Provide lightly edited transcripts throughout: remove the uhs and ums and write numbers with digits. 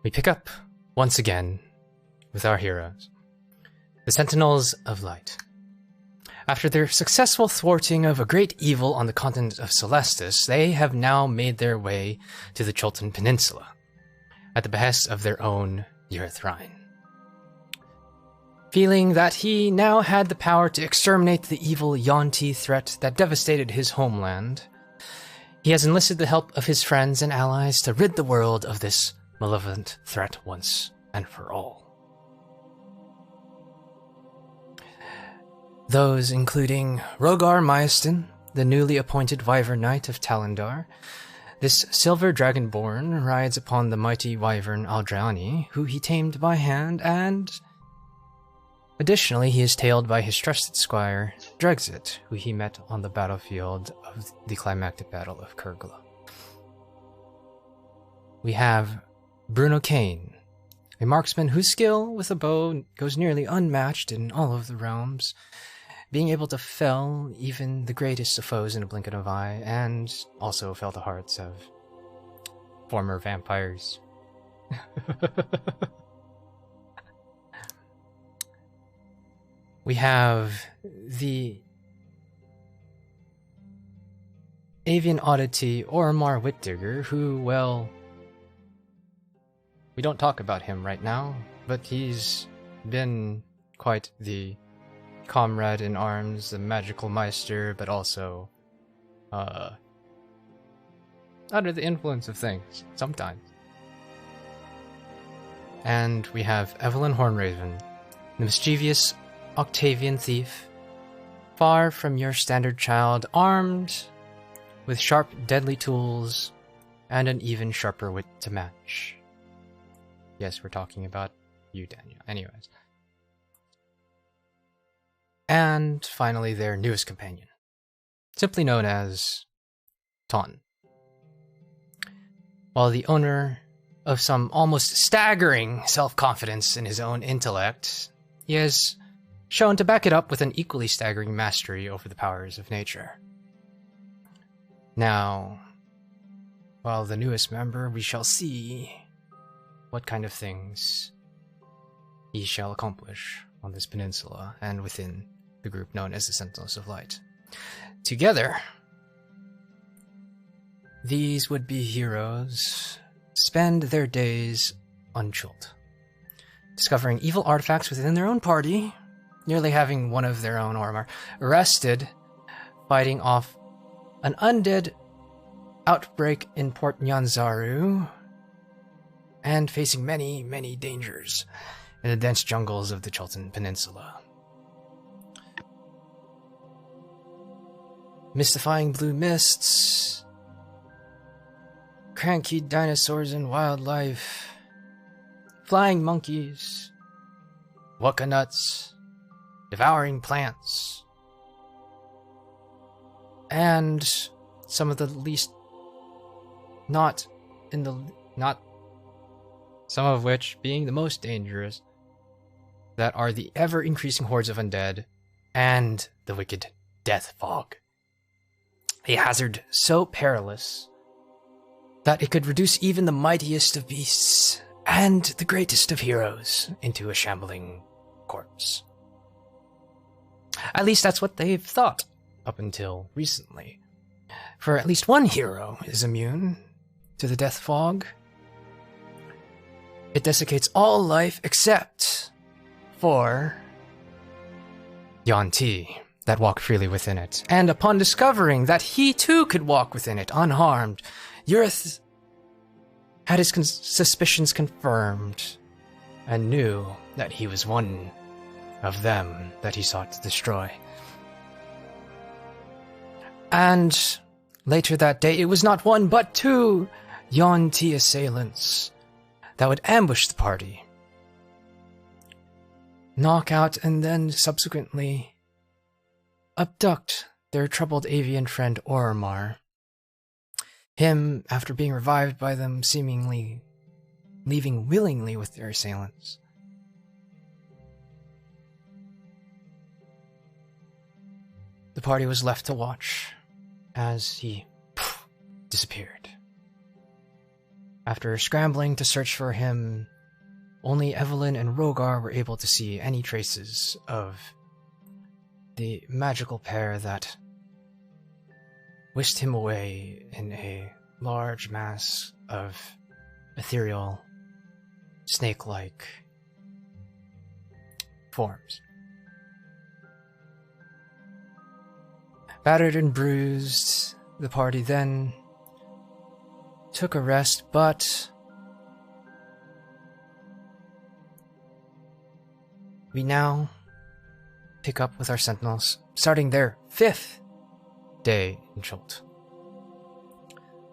We pick up, once again, with our heroes, the Sentinels of Light. After their successful thwarting of a great evil on the continent of Celestis, they have now made their way to the Chultan Peninsula, at the behest of their own Urethryne. Feeling that he now had the power to exterminate the evil Yuan-Ti threat that devastated his homeland, he has enlisted the help of his friends and allies to rid the world of this malevolent threat once and for all. Those including Rogar Myastin, the newly appointed Wyvern Knight of Talendar. This silver dragonborn rides upon the mighty Wyvern Aldrani, who he tamed by hand, and additionally he is tailed by his trusted squire, Drexit, who he met on the battlefield of the climactic battle of Kurgla. We have Bruno Kane, a marksman whose skill with a bow goes nearly unmatched in all of the realms, being able to fell even the greatest of foes in a blink of an eye, and also fell the hearts of former vampires. We have the avian oddity Ormar Whitdigger, who, well, we don't talk about him right now, but he's been quite the comrade in arms, the magical meister, but also under the influence of things, sometimes. And we have Evelyn Hornraven, the mischievous Octavian thief, far from your standard child, armed with sharp, deadly tools and an even sharper wit to match. Yes, we're talking about you, Daniel. Anyways. And finally, their newest companion, simply known as Ton. While the owner of some almost staggering self-confidence in his own intellect, he has shown to back it up with an equally staggering mastery over the powers of nature. Now, while the newest member, we shall see what kind of things he shall accomplish on this peninsula and within the group known as the Sentinels of Light. Together, these would-be heroes spend their days on Chult, discovering evil artifacts within their own party, nearly having one of their own Ormar arrested, fighting off an undead outbreak in Port Nyanzaru, and facing many, many dangers in the dense jungles of the Chultan Peninsula. Mystifying blue mists, cranky dinosaurs and wildlife, flying monkeys, waka nuts, devouring plants, and some of the least some of which being the most dangerous, that are the ever-increasing hordes of undead and the wicked death fog. A hazard so perilous that it could reduce even the mightiest of beasts and the greatest of heroes into a shambling corpse. At least that's what they've thought up until recently. For at least one hero is immune to the death fog. It desiccates all life except for Yuan-Ti, that walk freely within it. And upon discovering that he too could walk within it unharmed, Ureth had his suspicions confirmed and knew that he was one of them that he sought to destroy. And later that day, it was not one but two Yuan-Ti assailants that would ambush the party, knock out, and then subsequently abduct their troubled avian friend Ormar. Him, after being revived by them, seemingly leaving willingly with their assailants. The party was left to watch as he disappeared. After scrambling to search for him, only Evelyn and Rogar were able to see any traces of the magical pair that whisked him away in a large mass of ethereal, snake-like forms. Battered and bruised, the party then took a rest, but we now pick up with our sentinels, starting their 5th day in Chult.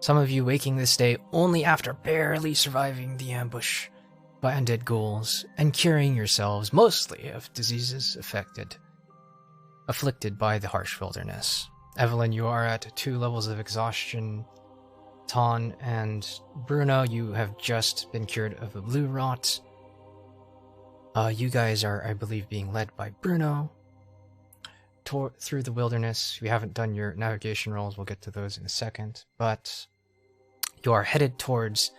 Some of you waking this day only after barely surviving the ambush by undead ghouls and curing yourselves mostly of diseases afflicted by the harsh wilderness. Evelyn, you are at 2 levels of exhaustion. Ton and Bruno, you have just been cured of the blue rot. You guys are, I believe, being led by Bruno through the wilderness. You haven't done your navigation rolls, we'll get to those in a second, but you are headed towards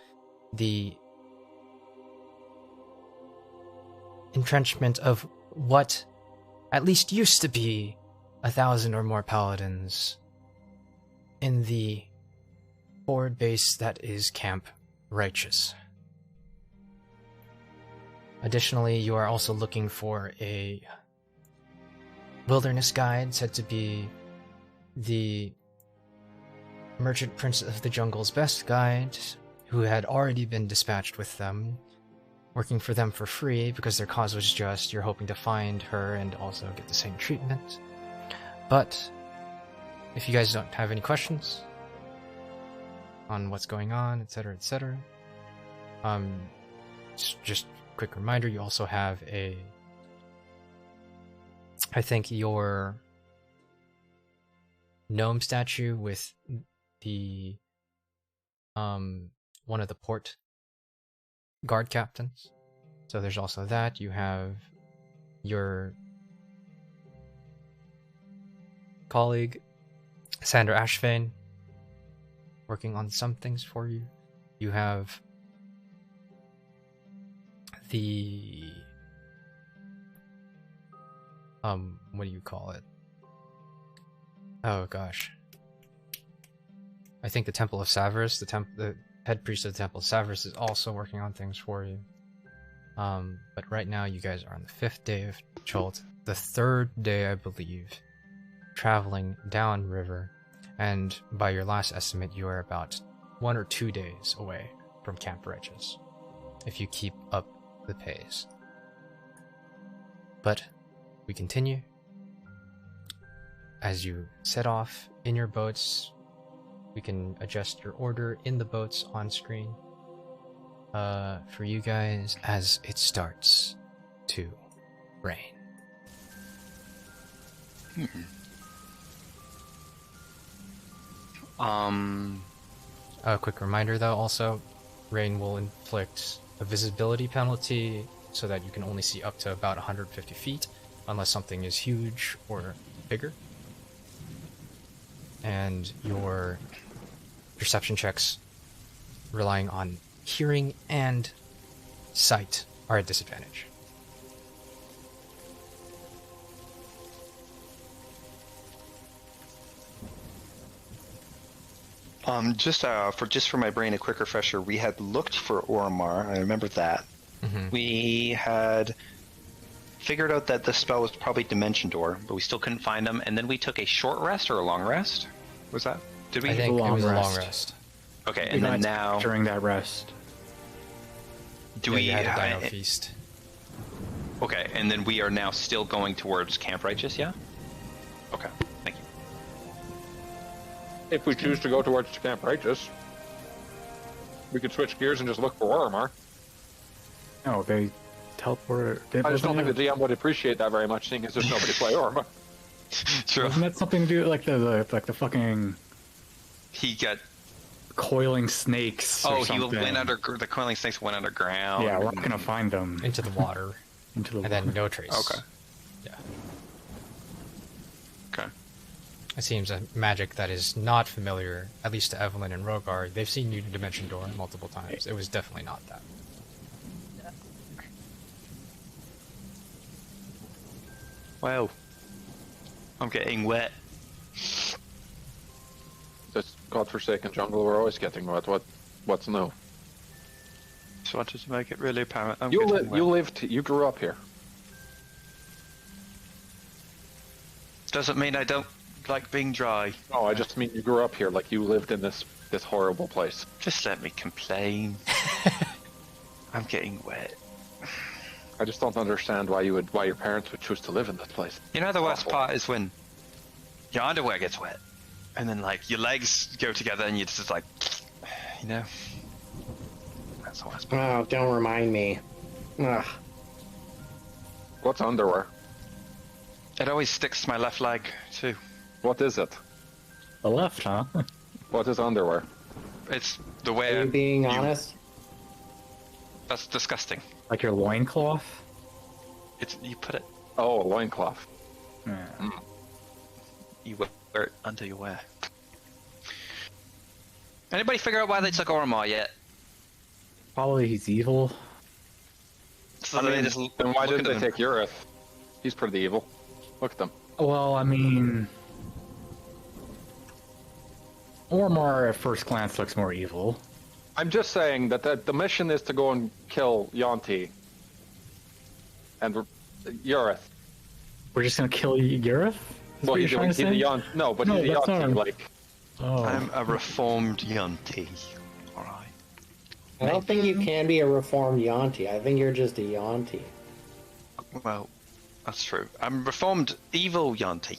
the entrenchment of what at least used to be 1,000 or more paladins in the forward base that is Camp Righteous. Additionally, you are also looking for a wilderness guide said to be the Merchant Prince of the Jungle's best guide, who had already been dispatched with them, working for them for free because their cause was just. You're hoping to find her and also get the same treatment. But if you guys don't have any questions on what's going on, etc., etc., just quick reminder, you also have I think your gnome statue with the one of the port guard captains. So there's also that. You have your colleague Sandra Ashfane working on some things for you. You have the what do you call it? Oh gosh. I think the Temple of Savras, the head priest of the Temple of Savras, is also working on things for you. But right now you guys are on the 5th day of Chult, the 3rd day, I believe, traveling downriver, and by your last estimate, you are about 1 or 2 days away from Camp Righteous, if you keep up the pace. But we continue. As you set off in your boats, we can adjust your order in the boats on screen for you guys as it starts to rain. A quick reminder though, also, rain will inflict a visibility penalty so that you can only see up to about 150 feet unless something is huge or bigger. And your perception checks relying on hearing and sight are at disadvantage. Just for my brain, a quick refresher. We had looked for Oromar. I remember that. Mm-hmm. We had figured out that the spell was probably Dimension Door, but we still couldn't find them. And then we took a short rest or a long rest. Was that? Did we? I think it was a long rest. Okay, and then now during that rest, we had a dino feast. Okay, and then we are now still going towards Camp Righteous. Yeah. Okay. Thank you. If we choose to go towards Camp Righteous, we could switch gears and just look for Oromar. no, they teleported. I just don't think the DM would appreciate that very much, seeing as there's nobody to play Oromar. True. Wasn't that something to do with like the fucking He got. coiling snakes? Oh, or something? he went under. The coiling snakes went underground. Yeah, we're not gonna find them Into the water. into the And then no trace. Okay. Yeah. Okay. It seems a magic that is not familiar, at least to Evelyn and Rogar. They've seen you Dimension Door multiple times. It was definitely not that. Well, I'm getting wet. This godforsaken jungle, we're always getting wet. What's new? Just wanted to make it really apparent. I'm You getting wet. you grew up here. Doesn't mean I don't like being dry. No, I just mean you grew up here, like you lived in this horrible place. Just let me complain. I'm getting wet. I just don't understand why your parents would choose to live in this place. You know the worst Awful. part is when your underwear gets wet, and then like your legs go together, and you're just like, you know. That's the worst part. Oh, don't remind me. Ugh. What's underwear? It always sticks to my left leg too. What is it? The left, huh? What is underwear? It's the Are way you being honest? That's disgusting. Like your loincloth? It's you put it, Oh, a loincloth. Yeah. you wear it under your wear. Anybody figure out why they took Oromar yet? Probably he's evil. So I mean, they just then why look didn't at they them. take Urith? He's pretty evil. Look at them. Well, I mean... Ormar at first glance looks more evil. I'm just saying that the mission is to go and kill Yonti and Urith. We're just gonna kill Urith? Well, he's a Yonti. No, but No, he's a that's not Yonti. him. Like, Oh. I'm a reformed Yunti. Alright. I don't think you can be a reformed Yonti. I think you're just a Yonti. Well, that's true. I'm a reformed evil Yunti.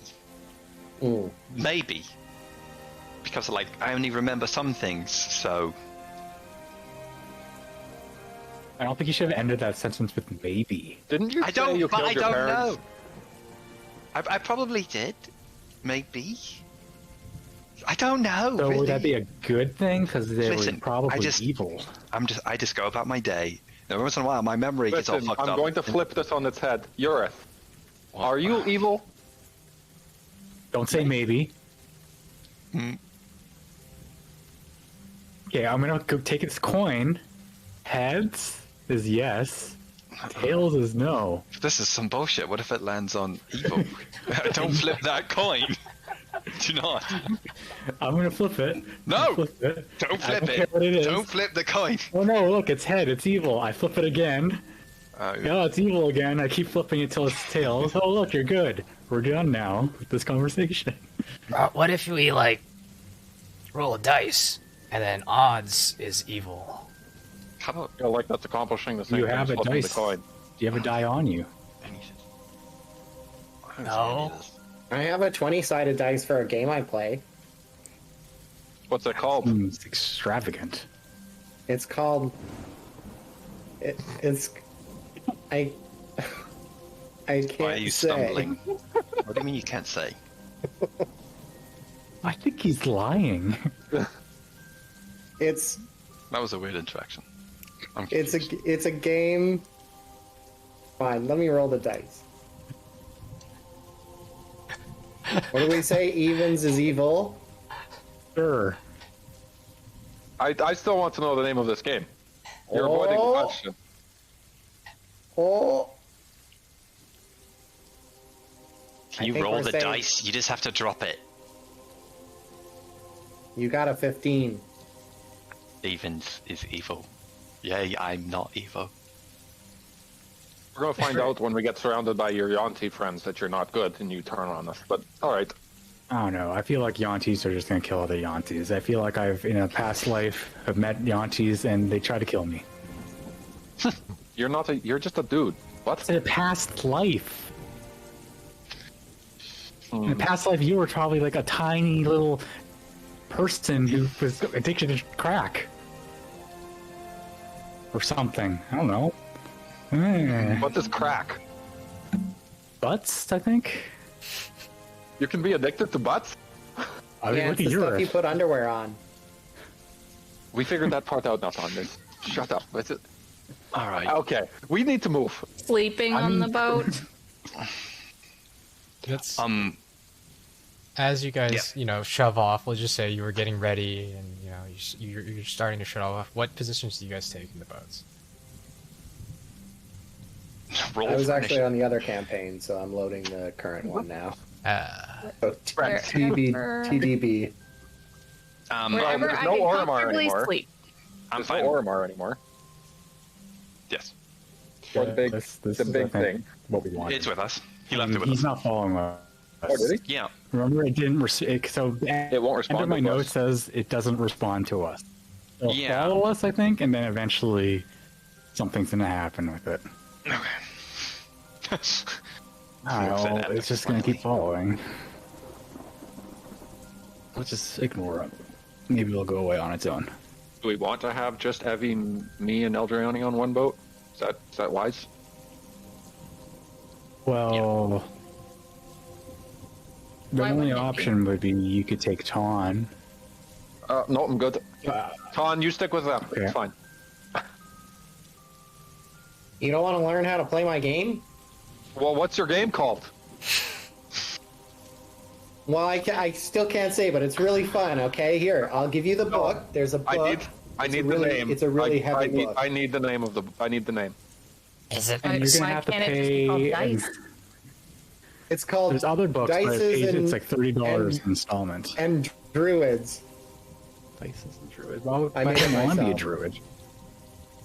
Mm. Maybe. Because, like, I only remember some things, so... I don't think you should have ended that sentence with maybe. didn't you I say don't, you but killed I your don't parents? know. I probably did. Maybe. I don't know. So really. would that be a good thing? Because they Listen, were probably I just- evil. I just go about my day. Every once in a while, my memory gets all Listen, fucked I'm up. going to flip this on its head. Urith, are you evil? Don't say maybe. Mm. Okay, I'm gonna go take its coin. Heads is yes. Tails is no. This is some bullshit. What if it lands on evil? Don't flip that coin. Do not. I'm gonna flip it. No! Flip it. Don't I flip don't it. care what it is. Don't flip the coin. Oh no, look, it's head, it's evil. I flip it again. Oh, Yeah, it's evil again. I keep flipping it till it's tails. Oh look, you're good. We're done now with this conversation. What if we, like, roll a dice, and then odds is evil? How about I feel like that's accomplishing the same You thing have as a flipping dice. the coin. Do you have a die on you? No. I have a 20-sided dice for a game I play. What's it called? It's extravagant. It's called... It's... I can't Why are you say. stumbling? What do you mean you can't say? I think he's lying. It's That was a weird interaction. I'm it's confused. a game. Fine, let me roll the dice. What do we say? Evens is evil. Sure. I still want to know the name of this game. You're avoiding the Oh. question. Oh, Can you think roll we're the saying- dice? You just have to drop it. you got a 15. Evens is evil. Yay, I'm not evil. We're going to find out when we get surrounded by your Yonti friends that you're not good and you turn on us. But, alright. I don't know. I feel like Yontis are just gonna kill other Yontis. I feel like I've, in a past life, have met Yontis and they try to kill me. You're just a dude. What? It's in a past life. In a past life, you were probably like a tiny little person who was addicted to crack. Or something. I don't know. What is crack? Butts, I think? You can be addicted to butts? I mean, Yeah, look it's at the stuff yours. you put underwear on. We figured that part out, not on this. Shut up. It's it. Alright. Okay, we need to move. Sleeping on the boat. That's as you guys, Yeah. shove off, we'll just say you were getting ready and, you're starting to shut off. What positions do you guys take in the boats? Roll I was for actually initiative. on the other campaign, so I'm loading the current one now. So TDB. Wherever there's I no can Oromar comfortably anymore. sleep. I'm There's fine. no Oromar anymore. Yes, Or the big, This the is, big I think, thing. what we want. it's with us. He left it with He's us. not following us. Oh, did he? Yeah. Remember, it didn't. So It won't respond End of my to us. note says it doesn't respond to us. It'll Yeah. follow us, I think, and then eventually something's gonna happen with it. Okay. Oh, it's just gonna keep following. Let's just ignore it. Maybe it'll go away on its own. Do we want to have just Evie, me, and Eldriani on one boat? Is that wise? Well, the Why only wouldn't it be? option would be you could take Ton. No, I'm good. Ton, you stick with them. Okay. It's fine. You don't want to learn how to play my game? Well, what's your game called? Well, I still can't say, but it's really fun. Okay, here I'll give you the book. There's a book. I It's need a the really- name. It's a really I heavy need, book. I need the name of the. I need the name. Is it? And you're gonna Why have to can't it just be called pay. Dice? It's called There's other books, but Dices it's like $30 and- installment. and Druids. Dices and Druid. Well, I made it want to be a myself. Druid.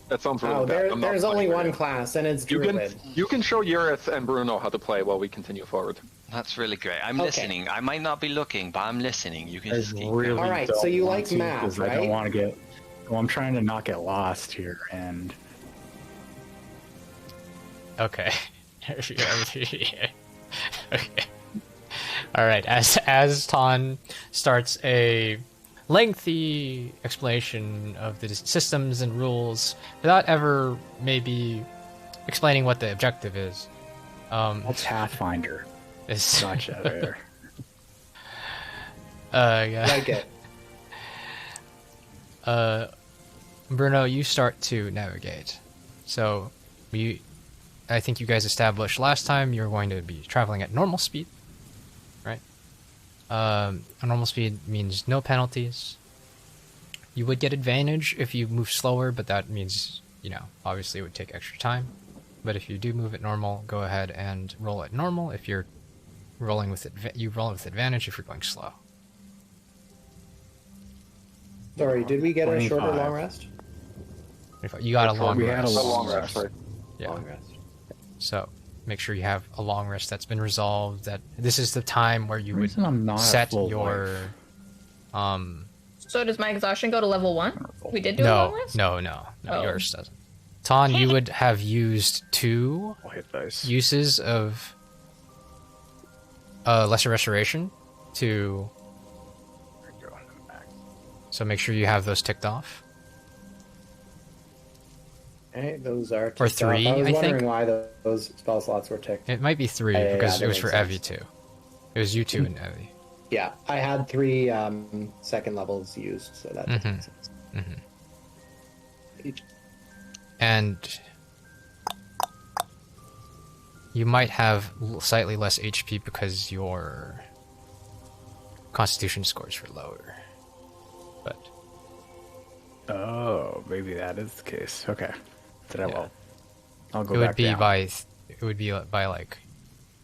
That sounds really Oh, bad. I'm not there's playing only right one now. class, and it's You Druid. can show Urith and Bruno how to play while we continue forward. That's really great. I'm Okay. listening. I might not be looking, but I'm listening. You can I just keep really All right, don't so you want like to, math, 'cause I right? don't want to get. Well, I'm trying to not get lost here, and Okay. Okay. All right. As Ton starts a lengthy explanation of the systems and rules without ever maybe explaining what the objective is. what's Pathfinder? Is Gotcha there. yeah. Like it. Bruno, you start to navigate. So, I think you guys established last time you're going to be traveling at normal speed, right? A normal speed means no penalties. You would get advantage if you move slower, but that means, obviously it would take extra time. But if you do move at normal, go ahead and roll at normal. If you're rolling with you roll with advantage if you're going slow. Sorry, did we get a short or 25. long rest? You got a long we had a rest. long rest, right? Yeah. Long rest. So make sure you have a long rest that's been resolved. That this is the time where you The would reason I'm not at set full your life. So does my exhaustion go to level 1? We did do a long no rest? no Oh. yours doesn't. Ton, you would have used 2 I'll hit dice. uses of lesser restoration to, so make sure you have those ticked off. Okay, those are Or ticked 3, off. I was I wondering think. why those spell slots were ticked. It might be 3 Yeah, because that it was makes for sense. Evie too. It was you 2 and Evie. Yeah, I had 3 second levels used, so that does make sense. And you might have slightly less HP because your Constitution scores were lower. But Oh, maybe that is the case. Okay. Did I Yeah. well? I'll go it would back be down. it would be by like,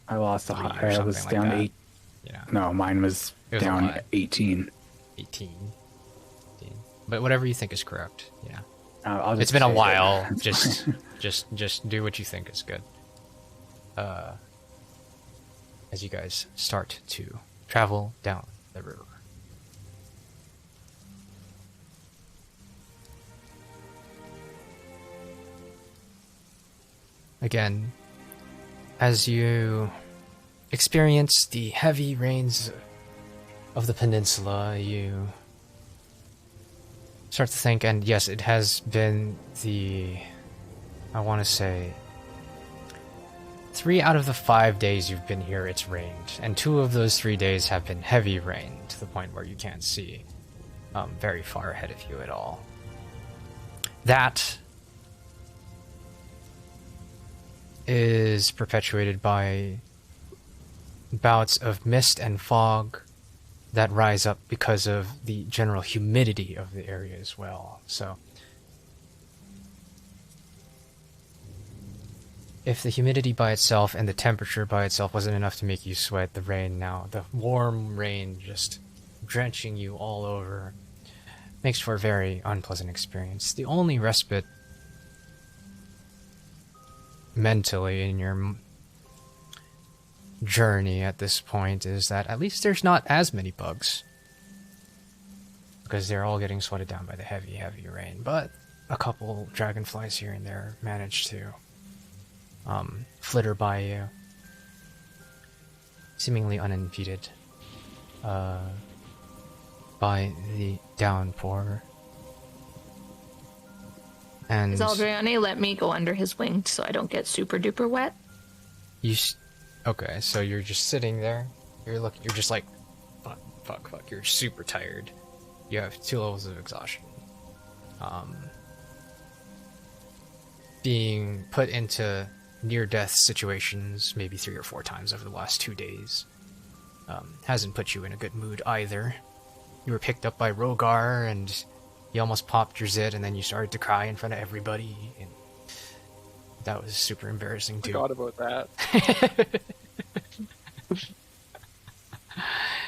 I lost a 3 or high. I was something like down that. 8. Yeah, No, mine was It was a down lot. 18. 18. But whatever you think is correct. Yeah. I'll just It's been a take it. while. It's fine. Just do what you think is good. As you guys start to travel down the river. Again, as you experience the heavy rains of the peninsula, you start to think, and yes, it has been I want to say, 3 out of the 5 days you've been here, it's rained. And 2 of those 3 days have been heavy rain, to the point where you can't see very far ahead of you at all. That is perpetuated by bouts of mist and fog that rise up because of the general humidity of the area as well. So if the humidity by itself and the temperature by itself wasn't enough to make you sweat, the warm rain just drenching you all over makes for a very unpleasant experience. The only respite mentally in your journey at this point is that at least there's not as many bugs, because they're all getting sweated down by the heavy rain. But a couple dragonflies here and there manage to flitter by you, seemingly unimpeded by the downpour. And Is Aldriani let me go under his wing so I don't get super duper wet? Okay, so you're just sitting there. You're just like, fuck. You're super tired. You have 2 levels of exhaustion. Being put into near-death situations maybe 3 or 4 times over the last 2 days hasn't put you in a good mood either. You were picked up by Rogar, and you almost popped your zit, and then you started to cry in front of everybody, and that was super embarrassing too. Forgot about that.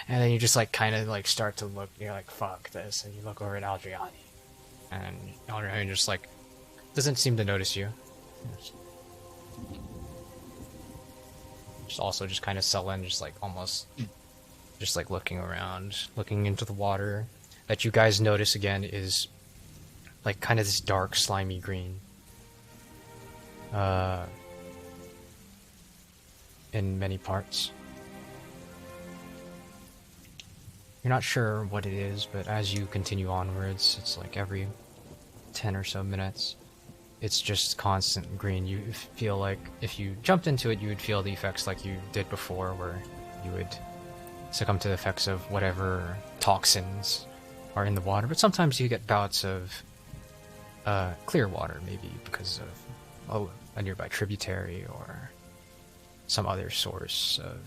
And then you just like kind of like start to look, you're like, fuck this, and you look over at Aldriani, and Aldriani just like doesn't seem to notice you. Just also just kind of sullen, just like almost just like looking around, looking into the water. That you guys notice again is like kind of this dark slimy green in many parts. You're not sure what it is, but as you continue onwards, it's like every 10 or so minutes, it's just constant green. You feel like if you jumped into it, you would feel the effects like you did before, where you would succumb to the effects of whatever toxins are in the water. But sometimes you get bouts of clear water, maybe because of a nearby tributary or some other source of,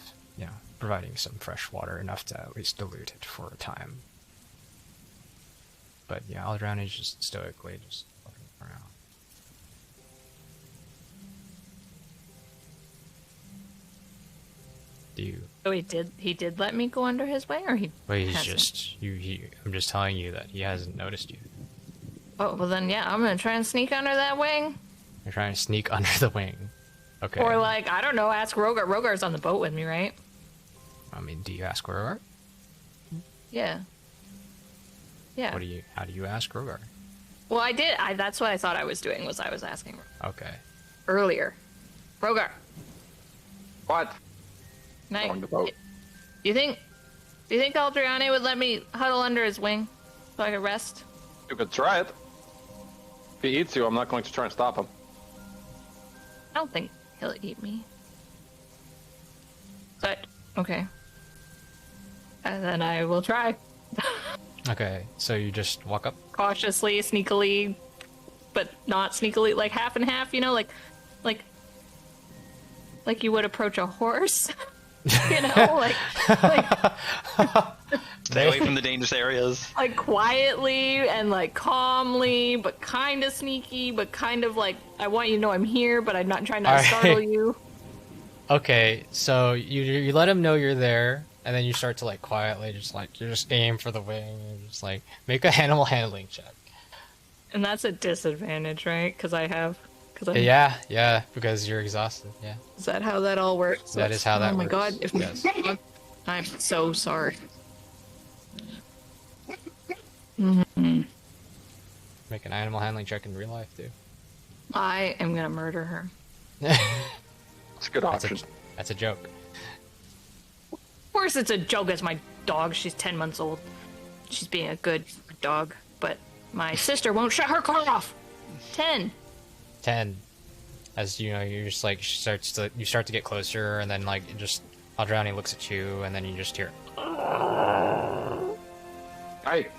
providing some fresh water, enough to at least dilute it for a time. But yeah, Aldriani is just stoically just looking around. So he did let me go under his wing, or he? Well, he's hasn't? just I'm just telling you that he hasn't noticed you. Oh well, then yeah, I'm gonna try and sneak under that wing. You're trying to sneak under the wing. Okay. Or like, I don't know, ask Rogar. Rogar's on the boat with me, right? I mean, do you ask Rogar? Yeah. Yeah. How do you ask Rogar? Well, I did. That's what I thought I was doing, was I was asking Okay. earlier. Rogar. What? On the boat. Do you think Aldriani would let me huddle under his wing so I could rest? You could try it. If he eats you, I'm not going to try and stop him. I don't think he'll eat me. But, okay. And then I will try. Okay, so you just walk up? Cautiously, sneakily, but not sneakily, like half and half, like you would approach a horse. Like stay away from the dangerous areas. Like quietly and like calmly, but kind of sneaky, but kind of like, I want you to know I'm here, but I'm not trying to startle you. Okay, so you let him know you're there, and then you start to like quietly just aim for the wing, and just like make a animal handling check. And that's a disadvantage, right? Because Yeah, because you're exhausted. Yeah. Is that how that all works? That is how that works. Oh my god! Yes. I'm so sorry. Make an animal handling check in real life too. I am gonna murder her. It's a good option. That's a joke. Of course it's a joke. It's my dog. She's 10 months old. She's being a good dog, but my sister won't shut her car off. 10. As you know, you're just like, you start to get closer, and then like just Aldriani looks at you, and then you just hear. Hey,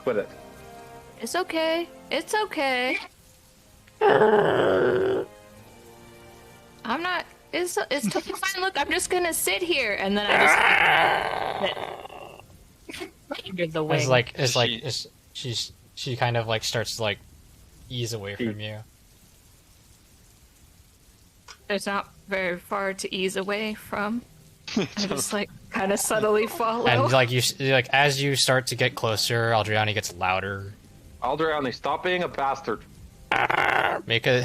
quit it. It's okay. It's okay. I'm not. It's totally fine. Look, I'm just gonna sit here, and then I just. under the wing. She kind of like starts to like ease away from you. There's not very far to ease away from. I just like kind of subtly follow. And like as you start to get closer, Aldriani gets louder. Aldriani, stop being a bastard. Make an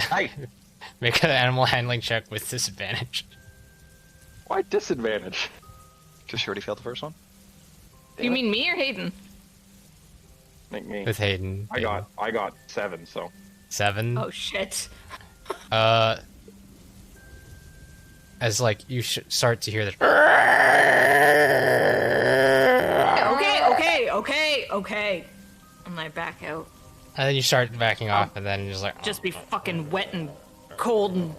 animal handling check with disadvantage. Why disadvantage? Because you already failed the first one. You mean me or Hayden? I think me. With Hayden. I got 7. So 7. Oh shit. As like you start to hear the. Okay. And I back out. And then you start backing off, and then just like. Just be fucking wet and cold and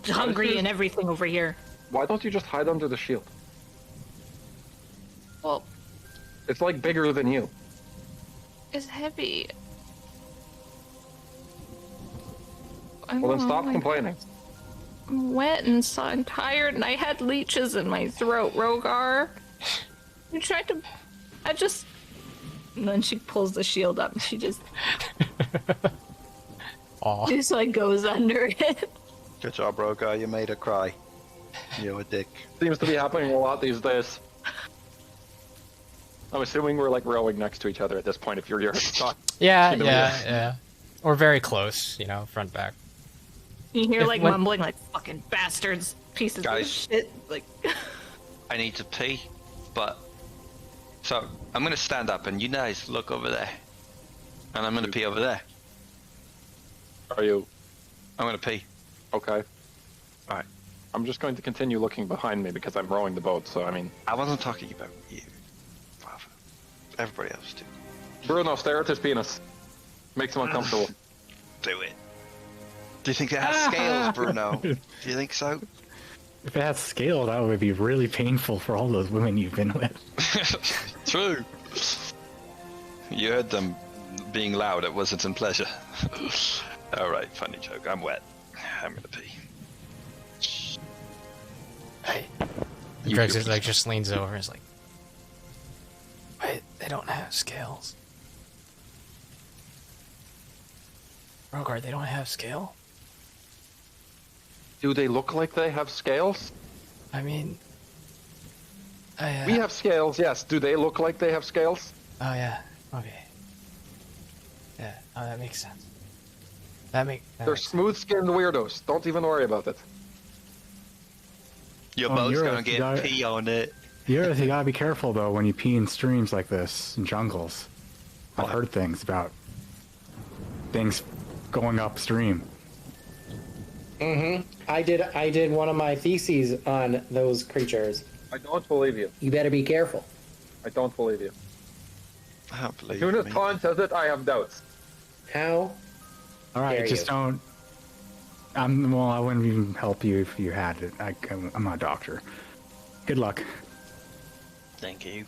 hungry and everything over here. Why don't you just hide under the shield? Well, it's like bigger than you. it's heavy. Well, then stop complaining. I'm wet and so I'm tired, and I had leeches in my throat, Rogar. You tried to. And then she pulls the shield up, and she just. Just like goes under it. Good job, Rogar. You made her cry. You're a dick. Seems to be happening a lot these days. I'm assuming we're like rowing next to each other at this point. If you're not. Yeah. Or very close, front back. You hear like mumbling, like fucking bastards, pieces of shit. Like. I need to pee, but. So I'm gonna stand up, and you guys look over there, and I'm gonna pee over there. Are you? I'm gonna pee. Okay. All right. I'm just going to continue looking behind me because I'm rowing the boat. So I mean. I wasn't talking about you. Everybody else too. Bruno, stare at his penis. Makes him uncomfortable. Do it. Do you think it has scales, Bruno? Do you think so? If it had scale, that would be really painful for all those women you've been with. True. You heard them being loud. It wasn't in pleasure. All right, funny joke. I'm wet. I'm gonna pee. Hey. Drex like just leans over and is like, "Wait, they don't have scales." Rogar, they don't have scale? Do they look like they have scales? I mean... We have scales, yes. Do they look like they have scales? Oh, yeah. Okay. Yeah, that makes sense. They're smooth-skinned weirdos. Don't even worry about it. Your boat's gonna get pee on it. You gotta be careful, though, when you pee in streams like this, in jungles. I've heard things about things going upstream. I did one of my theses on those creatures. I don't believe you. You better be careful. I don't believe you. I don't believe as soon as Khan says it, I have doubts. How? Alright, just don't... I wouldn't even help you if you had it. I'm not a doctor. Good luck. Thank you.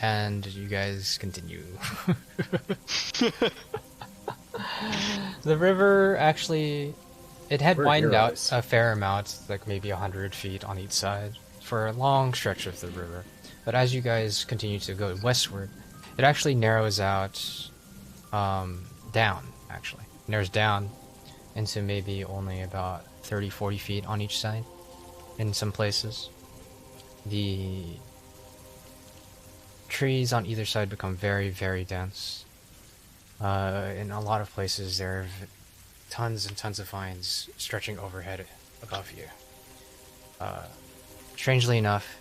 And you guys continue. The river actually, it had widened out a fair amount, like maybe 100 feet on each side, for a long stretch of the river. But as you guys continue to go westward, it actually narrows out down, actually. It narrows down into maybe only about 30-40 feet on each side in some places. The trees on either side become very, very dense. In a lot of places, there are tons and tons of vines stretching overhead above you. Strangely enough,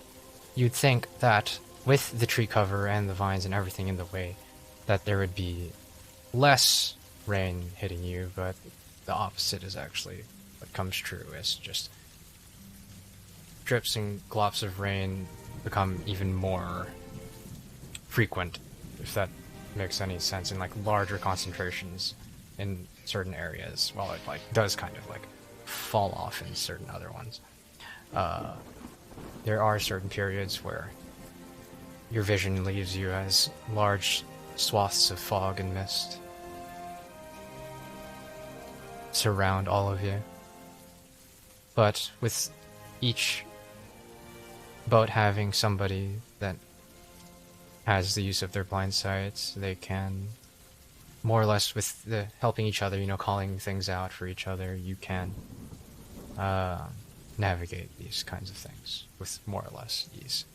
you'd think that with the tree cover and the vines and everything in the way, that there would be less rain hitting you, but the opposite is actually what comes true. It's just drips and glops of rain become even more frequent, if that makes any sense, in like larger concentrations in certain areas, while it like does kind of like fall off in certain other ones. There are certain periods where your vision leaves you as large swaths of fog and mist surround all of you. But with each boat having somebody that has the use of their blind sight, they can more or less, with the helping each other, you know, calling things out for each other, you can navigate these kinds of things with more or less ease.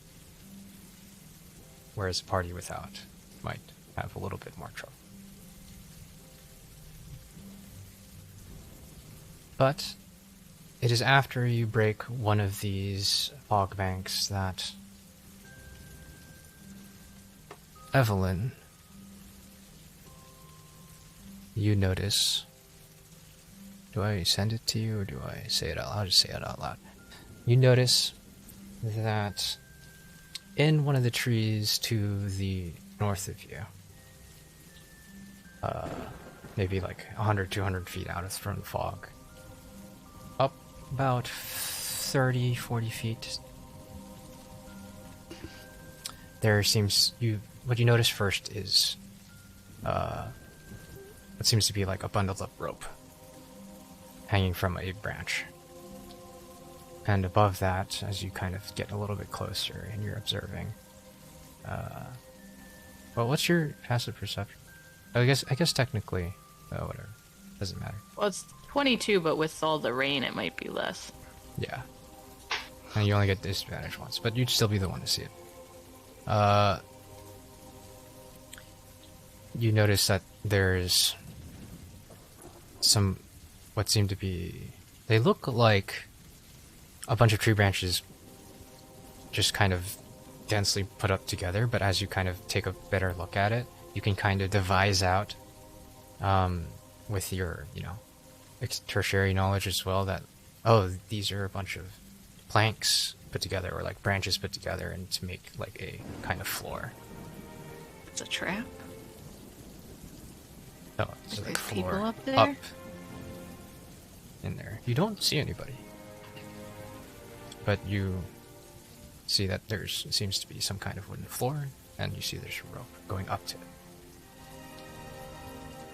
Whereas a party without might have a little bit more trouble. But it is after you break one of these fog banks that Evelyn, you notice. Do I send it to you or do I say it out loud? I'll just say it out loud. You notice that in one of the trees to the north of you, maybe like 100, 200 feet out from the fog, up about 30, 40 feet, there seems, what you notice first is what seems to be like a bundled up rope hanging from a branch. And above that, as you kind of get a little bit closer and you're observing, well, what's your passive perception? I guess technically, whatever, doesn't matter. Well, it's 22, but with all the rain, it might be less. Yeah, and you only get disadvantage once, but you'd still be the one to see it. You notice that there's some, what seem to be, they look like a bunch of tree branches just kind of densely put up together, but as you kind of take a better look at it, you can kind of devise out, with your, you know, tertiary knowledge as well, that, oh, these are a bunch of planks put together, or like branches put together, and to make like a kind of floor. It's a trap? No, it's like floor people up there? Up in there. You don't see anybody, but you see that there's seems to be some kind of wooden floor, and you see there's a rope going up to it.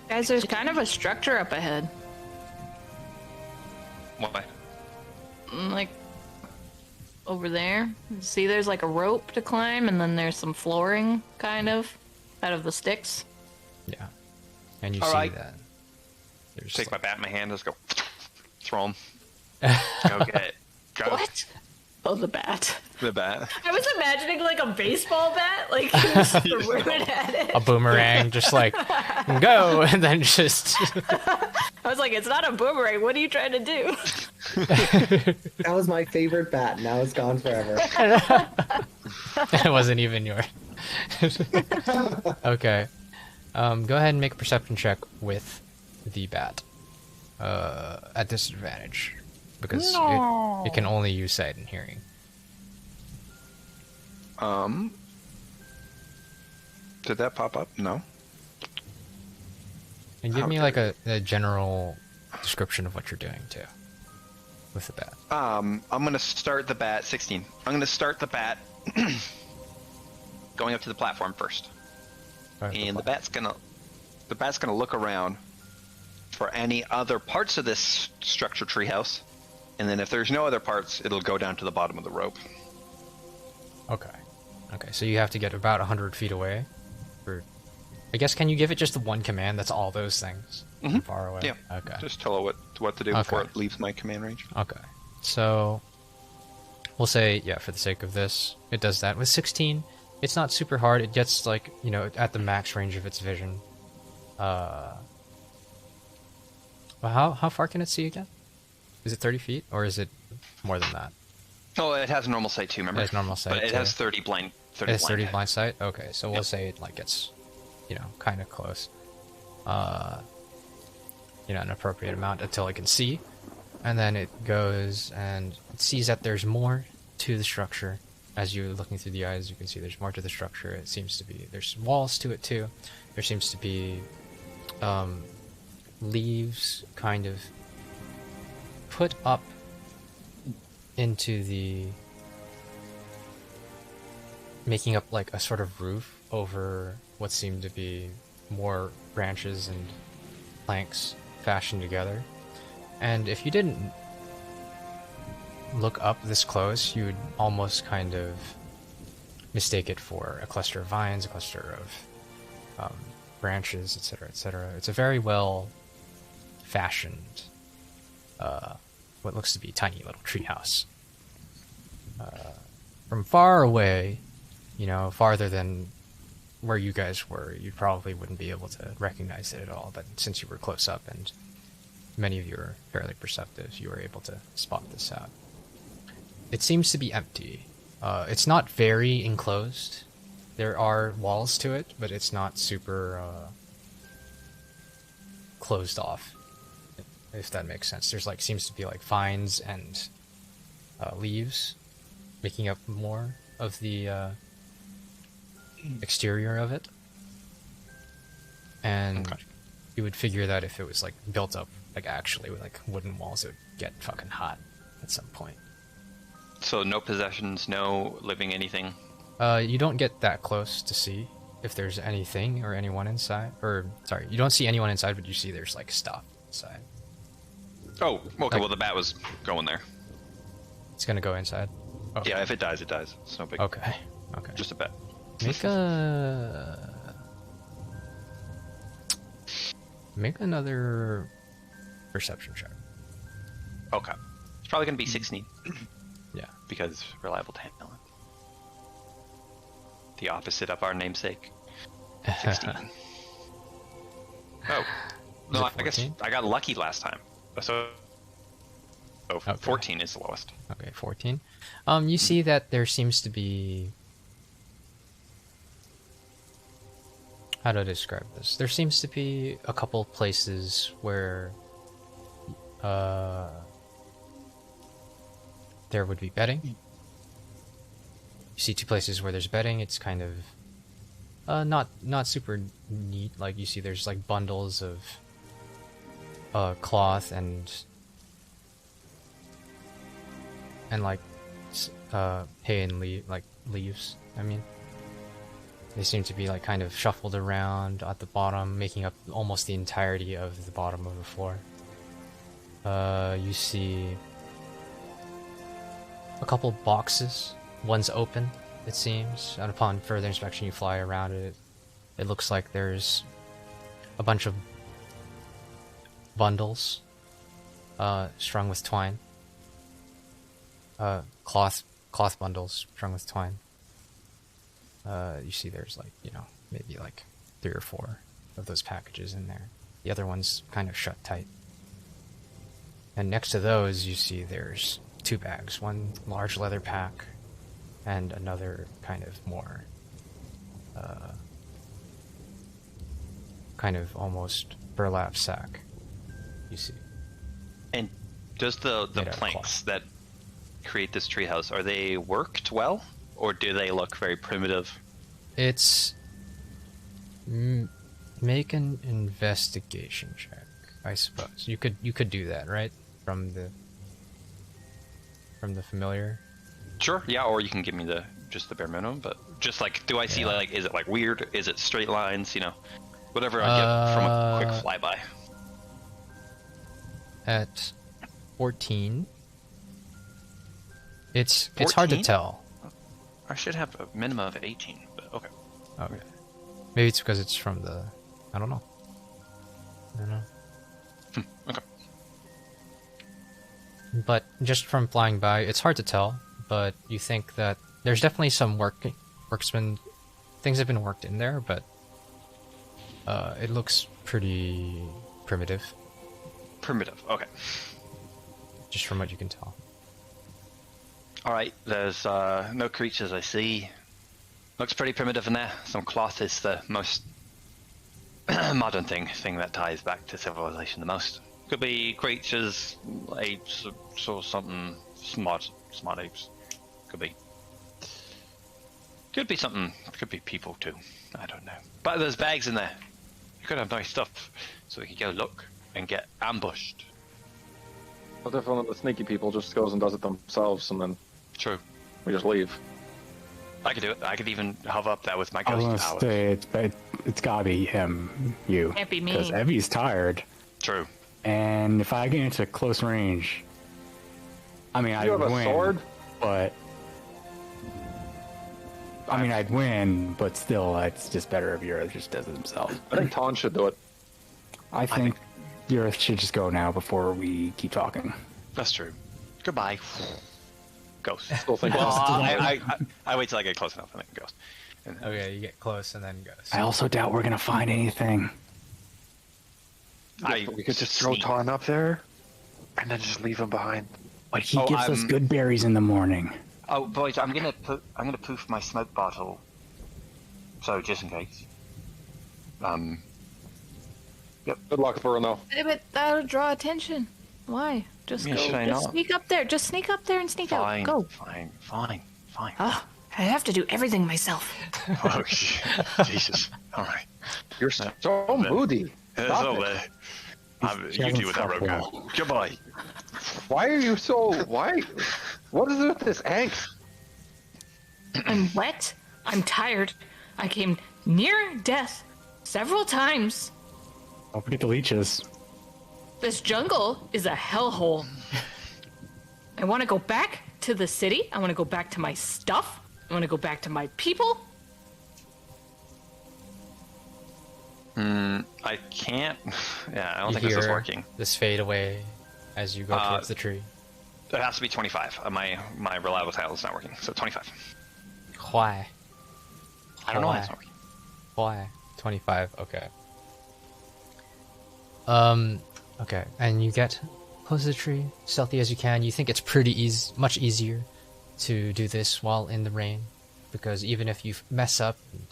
Guys, there's kind of a structure up ahead. Why? Like, over there. See, there's like a rope to climb, and then there's some flooring, kind of, out of the sticks. Yeah. And you All see right. that. There's Take my like, bat in my hand. Let's go. Throw him. Go get it. Go. What? Oh, the bat. The bat. I was imagining like a baseball bat, like you just threw it at it. a boomerang, just like, go, and then just... I was like, it's not a boomerang. What are you trying to do? That was my favorite bat. Now it's gone forever. It wasn't even yours. Okay. Go ahead and make a perception check with the bat. At disadvantage. Because it can only use sight and hearing. Did that pop up? No. And give me like a general description of what you're doing too. With the bat. I'm gonna start the bat. 16. I'm gonna start the bat going up to the platform first. And the bat's gonna look around for any other parts of this structure treehouse, and then if there's no other parts, it'll go down to the bottom of the rope. Okay. Okay, so you have to get about 100 feet away. I guess, can you give it just the one command that's all those things from far away? Yeah. Okay. Just tell it what to do before it leaves my command range. Okay. So we'll say, yeah, for the sake of this, it does that. With 16, it's not super hard. It gets like, you know, at the max range of its vision. Well, how far can it see again? Is it 30 feet, or is it more than that? Oh, it has normal sight too, remember? It has normal sight, but it too. has 30 blind. 30 It has 30 blind blind sight? Okay, so we'll say it like gets, you know, kind of close. You know, an appropriate amount until it can see. And then it goes and it sees that there's more to the structure. As you're looking through the eyes, you can see there's more to the structure. It seems to be, there's walls to it too. There seems to be leaves kind of put up into the, making up like a sort of roof over what seemed to be more branches and planks fashioned together. And if you didn't look up this close, you would almost kind of mistake it for a cluster of vines, a cluster of branches, etc., etc. It's a very well fashioned, what looks to be tiny little treehouse. From far away, farther than where you guys were, you probably wouldn't be able to recognize it at all, but since you were close up and many of you are fairly perceptive, you were able to spot this out. It seems to be empty. It's not very enclosed. There are walls to it, but it's not super closed off, if that makes sense. There's seems to be vines and leaves making up more of the exterior of it. And you would figure that if it was built up actually with wooden walls, it would get fucking hot at some point. So no possessions, no living anything? You don't get that close to see if there's anything or anyone inside. Or, sorry, you don't see anyone inside, but you see there's stuff inside. Oh, okay, well the bat was going there. It's gonna go inside? Okay. Yeah, if it dies, it dies. It's no big... Okay. Just a bat. Make another perception check. Okay. It's probably gonna be 16. Yeah. Because reliable talent. The opposite of our namesake. 16. Oh. No, I guess I got lucky last time. So okay. 14 is the lowest. Okay, 14. You see that there seems to be... How do I describe this? There seems to be a couple places where there would be bedding. You see two places where there's bedding. It's kind of not super neat. You see there's bundles of cloth and hay and leaves. I mean, they seem to be kind of shuffled around at the bottom, making up almost the entirety of the bottom of the floor. You see a couple boxes. One's open, it seems, and upon further inspection you fly around it. It looks like there's a bunch of bundles strung with twine. Cloth bundles strung with twine. You see there's maybe 3 or 4 of those packages in there. The other one's kind of shut tight. And next to those you see there's 2 bags, one large leather pack and another kind of more kind of almost burlap sack, you see. And does the planks that create this treehouse, are they worked well, or do they look very primitive? It's make an investigation check, I suppose. You could do that, right? From the familiar. Sure, yeah, or you can give me just the bare minimum, but just do I see is it weird? Is it straight lines? Whatever I get from a quick flyby. At 14, it's hard to tell. I should have a minimum of 18, but okay. Okay. Maybe it's because it's from the... I don't know. Okay. But just from flying by, it's hard to tell, but you think that there's definitely some worksman... Things have been worked in there, but it looks pretty primitive. Primitive, okay. Just from what you can tell. Alright, there's no creatures I see. Looks pretty primitive in there. Some cloth is the most modern thing that ties back to civilization the most. Could be creatures, apes, or something smart apes. Could be. Could be something, could be people too. I don't know. But there's bags in there. You could have nice stuff, so we could go look and get ambushed. Well, definitely the sneaky people just goes and does it themselves, and then True. We just leave. I could do it. I could even hover up there with my ghost powers. It's gotta be him, you. Can't be me. Because Evie's tired. True. And if I get into close range, I mean, I have win, a sword, but I mean, I'd win, but still, it's just better if Yurith just does it himself. I think Ton should do it. I think Yurith should just go now before we keep talking. That's true. Goodbye. Ghost. Still think I wait till I get close enough and then ghost. Okay, you get close and then ghost. I also doubt we're gonna find anything. We could just throw Ton up there, and then just leave him behind. But he gives us good berries in the morning. Oh, boys, I'm gonna poof my smoke bottle. So just in case. Yep. Good luck, Bruno. But that'll draw attention. Why? Just go. Just sneak up there. Just sneak up there and sneak out. Go. Fine. Oh, I have to do everything myself. Oh, Jesus. All right. You're so moody. So, you deal with that, Rogar. Goodbye. Why are you so... Why? What is it with this angst? I'm wet. I'm tired. I came near death several times. Don't forget the leeches. This jungle is a hellhole. I want to go back to the city. I want to go back to my stuff. I want to go back to my people. I can't. Yeah, I don't think this is working. This fade away as you go towards the tree. It has to be 25. My reliable tile is not working, so 25. Why? I don't know why it's not working. Why? 25. Okay. Okay, and you get close to the tree, stealthy as you can. You think it's much easier to do this while in the rain, because even if you mess up and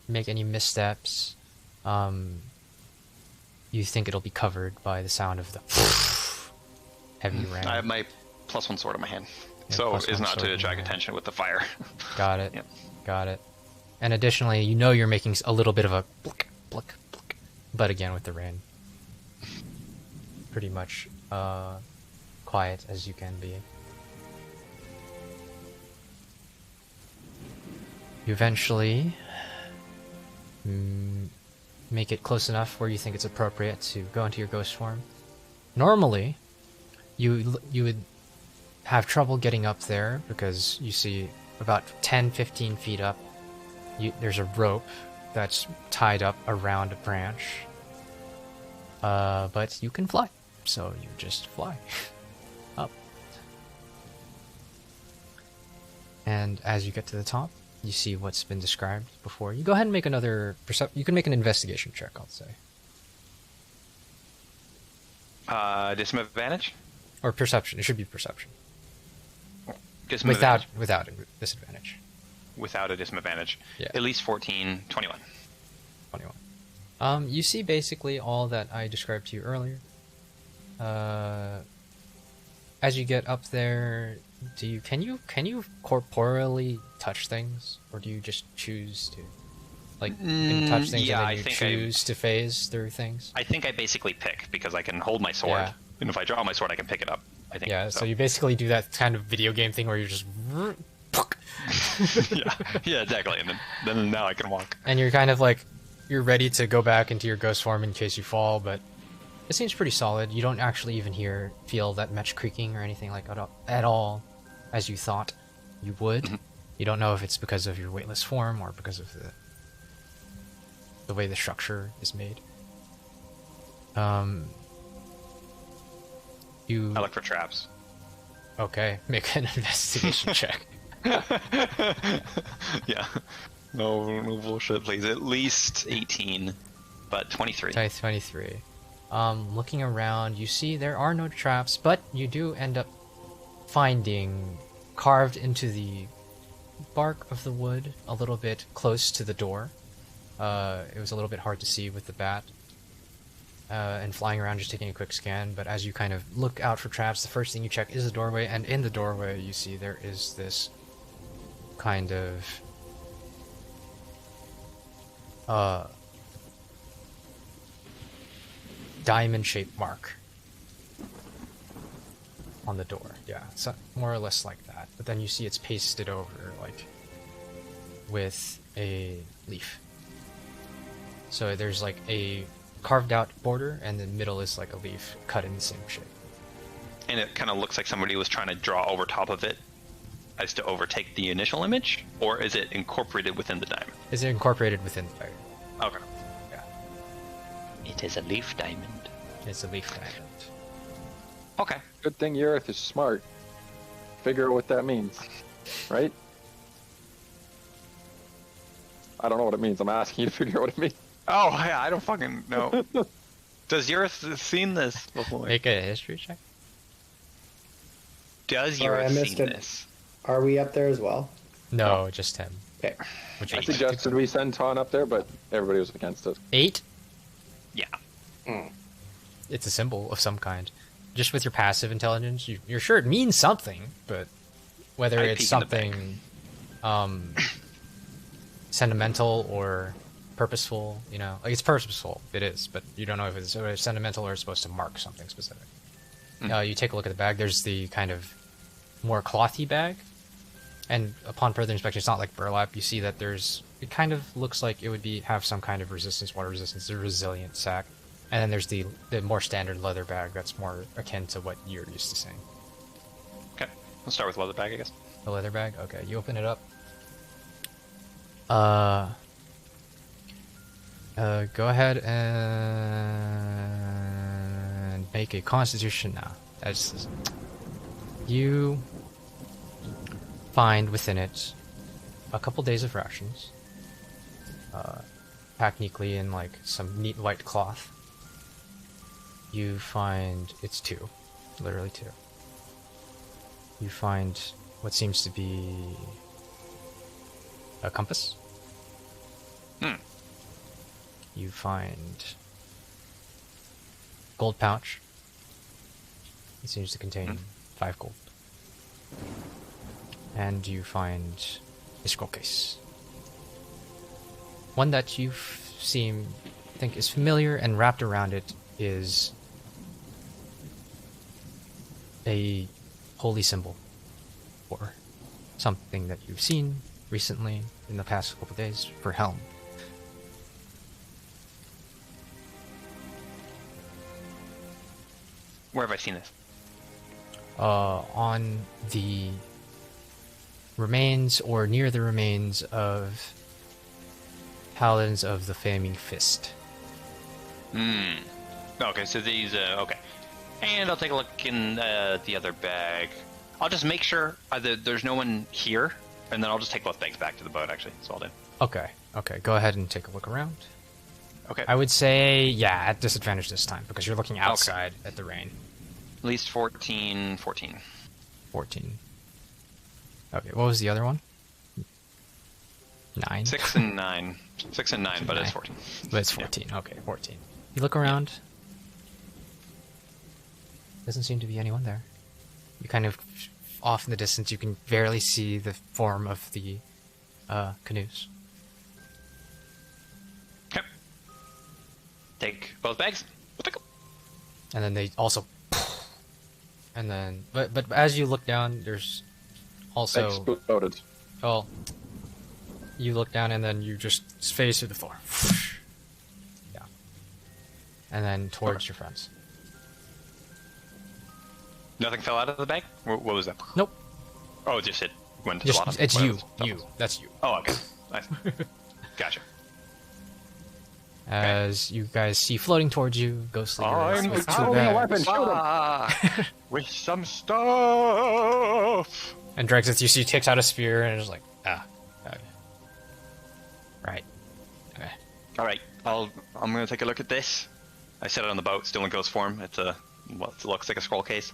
make any missteps, you think it'll be covered by the sound of the heavy rain. I have my +1 sword in my hand, so it's not to attract attention with the fire. Got it. Yep. Got it. And additionally, you know you're making a little bit of a blick, blick, blick, but again with the rain. Pretty much quiet as you can be. You eventually make it close enough where you think it's appropriate to go into your ghost form. Normally, you would have trouble getting up there because you see about 10-15 feet up, there's a rope that's tied up around a branch. But you can fly, so you just fly up. And as you get to the top, you see what's been described before. You go ahead and make another you can make an investigation check, I'll say. Disadvantage? Or perception. It should be perception. Disadvantage. Without a disadvantage. Without a disadvantage. Yeah. At least 14, 21. 21. You see basically all that I described to you earlier. As you get up there, can you corporeally touch things, or do you just choose to, like, you can touch things and then you choose to phase through things? I think I basically pick because I can hold my sword, and if I draw my sword, I can pick it up. I think. Yeah. So you basically do that kind of video game thing where you just. yeah, exactly. And then now I can walk. And you're kind of like, you're ready to go back into your ghost form in case you fall, but it seems pretty solid. You don't actually even feel that much creaking or anything like that at all, as you thought you would. Mm-hmm. You don't know if it's because of your weightless form or because of the way the structure is made. I look for traps. Okay, make an investigation check. Yeah. No bullshit, please. At least 18, but 23. 23. Looking around, you see there are no traps, but you do end up finding carved into the bark of the wood a little bit close to the door. It was a little bit hard to see with the bat. And flying around, just taking a quick scan, but as you kind of look out for traps, the first thing you check is the doorway, and in the doorway you see there is this kind of diamond-shaped mark on the door. Yeah, it's more or less like that. But then you see it's pasted over, like, with a leaf. So there's like a carved out border, and the middle is like a leaf cut in the same shape. And it kind of looks like somebody was trying to draw over top of it as to overtake the initial image, or is it incorporated within the diamond? Is it incorporated within the diamond? Okay. It is a leaf diamond. It's a leaf diamond. Okay. Good thing Earth is smart. Figure out what that means, right? I don't know what it means. I'm asking you to figure out what it means. Oh, I don't fucking know. Does Eurith seen this before? Make a history check. Does Sorry, I Eurith missed seen it. this? Are we up there as well? No, just him. Okay. Which I suggested we send Ton up there, but everybody was against it. 8? Yeah. It's a symbol of some kind. Just with your passive intelligence, you're sure it means something, but whether I it's peek in the something sentimental or purposeful, you know, like it's purposeful, it is, but you don't know if it's sentimental or it's supposed to mark something specific. You take a look at the bag. There's the kind of more clothy bag, and upon further inspection, it's not like burlap. You see that it kind of looks like it would have some kind of resistance, water resistance, a resilient sack. And then there's the more standard leather bag that's more akin to what you're used to seeing. Okay. Let's start with leather bag, I guess. The leather bag? Okay, you open it up. Go ahead and make a constitution now. You find within it a couple days of rations, packed neatly in like some neat white cloth. You find it's 2, literally 2. You find what seems to be a compass. You find gold pouch. It seems to contain 5 gold. And you find a scroll case. One that you think is familiar, and wrapped around it is a holy symbol or something that you've seen recently in the past couple days for Helm. Where have I seen this? On the remains or near the remains of Paladins of the Flaming Fist. Okay, so these, okay. And I'll take a look in the other bag. I'll just make sure there's no one here, and then I'll just take both bags back to the boat, actually. That's all I'll do. Okay. Go ahead and take a look around. Okay. I would say, yeah, at disadvantage this time, because you're looking outside at the rain. At least 14. 14. Okay, what was the other one? 9? 6 and 9. 6 and 9, but it's 14. But it's 14. Yeah. Okay, 14. You look around. Doesn't seem to be anyone there. You kind of, off in the distance, you can barely see the form of the canoes. Okay. Take both bags. We'll take them. And then they also... And then... But as you look down, there's also... Exploded. Well, you look down and then you just phase through the floor. Yeah. And then towards your friends. Nothing fell out of the bag? What was that? Nope. Oh, it just went to the bottom? It's you. That's you. Oh, okay. Nice. Gotcha. As you guys see floating towards you, ghostly girls with 2 bags. With some stuff. And Drexith, you see, takes out a spear and is like, okay. Right. Okay. All right. I'm gonna take a look at this. I set it on the boat, still in ghost form. It looks like a scroll case.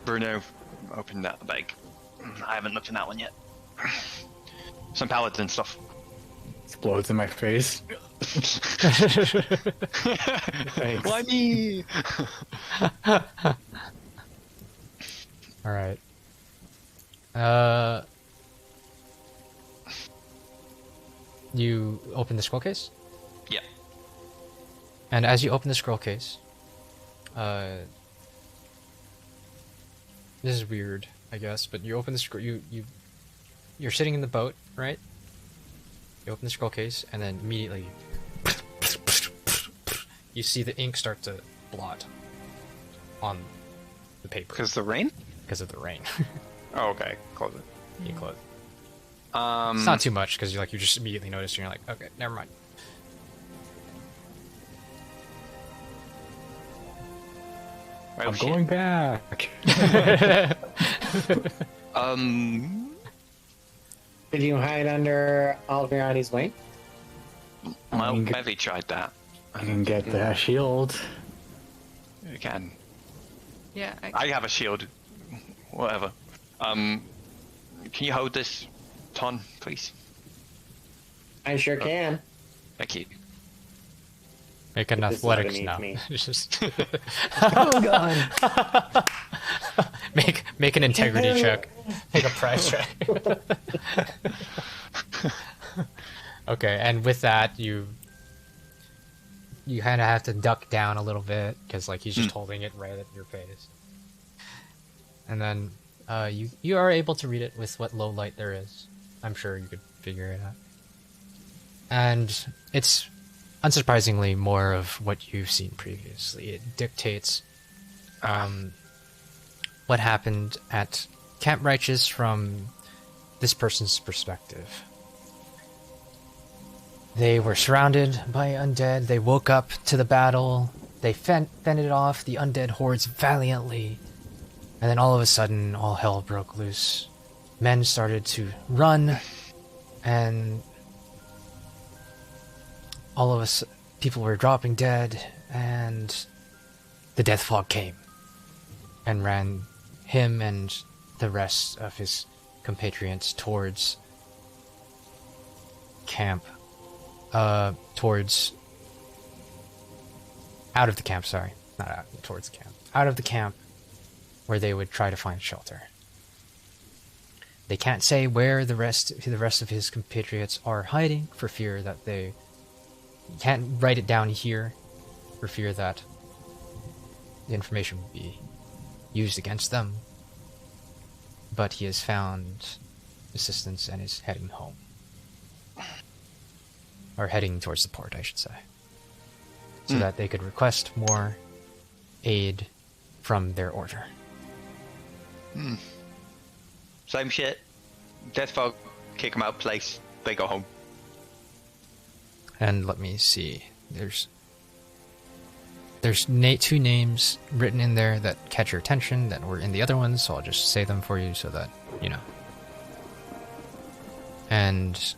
Bruno, open that bag. I haven't looked in that one yet. Some pallets and stuff. Explodes in my face. Thanks. Why me? All right. You open the scroll case? Yeah. And as you open the scroll case, this is weird, I guess, but you open the scroll. You're sitting in the boat, right? You open the scroll case, and then immediately you see the ink start to blot on the paper. Because of the rain? Because of the rain. Oh, okay, close it. You close it. It's not too much because you just immediately notice and you're like, okay, never mind. I'm going back. Did you hide under Aldriani's wing? Well, maybe tried that. I can get the shield. You can. Yeah, I have a shield. Whatever. Can you hold this, Ton, please? I sure can. Thank you. Make an athletics now. Just Oh god. make an integrity check. Make a prize check. Okay, and with that you kind of have to duck down a little bit because he's just holding it right at your face. And then you are able to read it with what low light there is. I'm sure you could figure it out. And it's unsurprisingly more of what you've seen previously. It dictates what happened at Camp Righteous from this person's perspective. They were surrounded by undead. They woke up to the battle. They fended off the undead hordes valiantly. And then all of a sudden, all hell broke loose. Men started to run, and all of us, people were dropping dead, and the death fog came and ran him and the rest of his compatriots towards camp, towards out of the camp, sorry, not out, towards the camp, out of the camp, where they would try to find shelter. They can't say where the rest of his compatriots are hiding for fear that they can't write it down here, for fear that the information will be used against them. But he has found assistance and is heading home. Or heading towards the port, I should say. So that they could request more aid from their order. Same shit. Death fog, kick them out place. They go home. And let me see. There's two names written in there that catch your attention that were in the other ones, so I'll just say them for you so that you know. And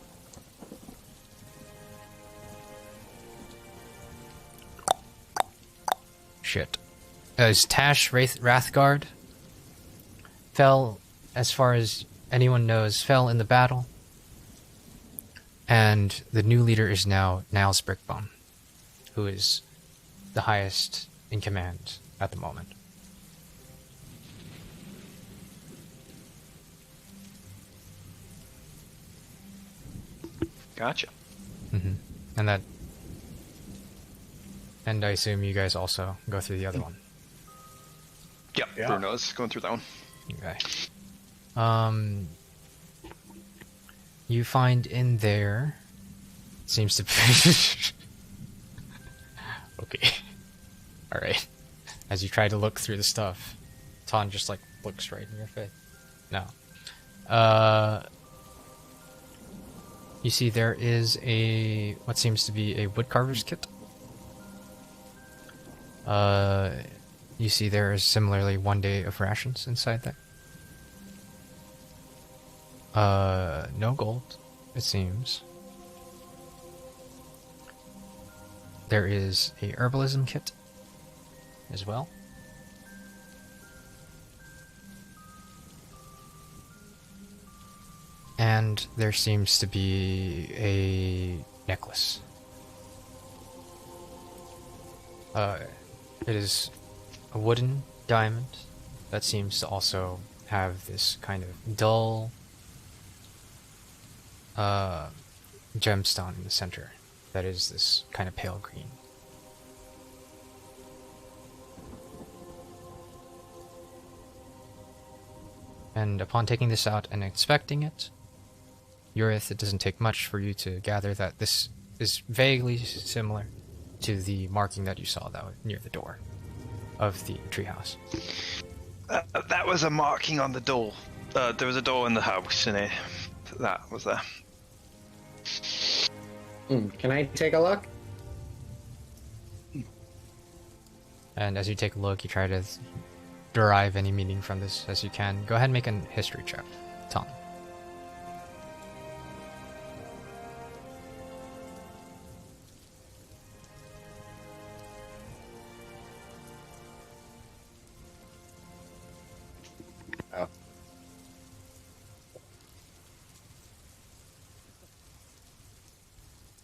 shit. Is Tash Wrathguard fell, as far as anyone knows, fell in the battle. And the new leader is now Niles Brickbone, who is the highest in command at the moment. Gotcha. And that, and I assume you guys also go through the other one. Yep, yeah. Bruno's going through that one. Okay. You find in there, seems to be okay. All right. As you try to look through the stuff, Ton just looks right in your face. No. You see there is what seems to be a woodcarver's kit. You see there is similarly 1 day of rations inside there. No gold, it seems. There is a herbalism kit as well. And there seems to be a necklace. It is a wooden diamond that seems to also have this kind of dull gemstone in the center that is this kind of pale green. And upon taking this out and inspecting it, Urith, it doesn't take much for you to gather that this is vaguely similar to the marking that you saw that was near the door of the treehouse. That was a marking on the door. There was a door in the house, and that was there. Can I take a look? And as you take a look, you try to derive any meaning from this as you can. Go ahead and make a history check, Tom. Oh.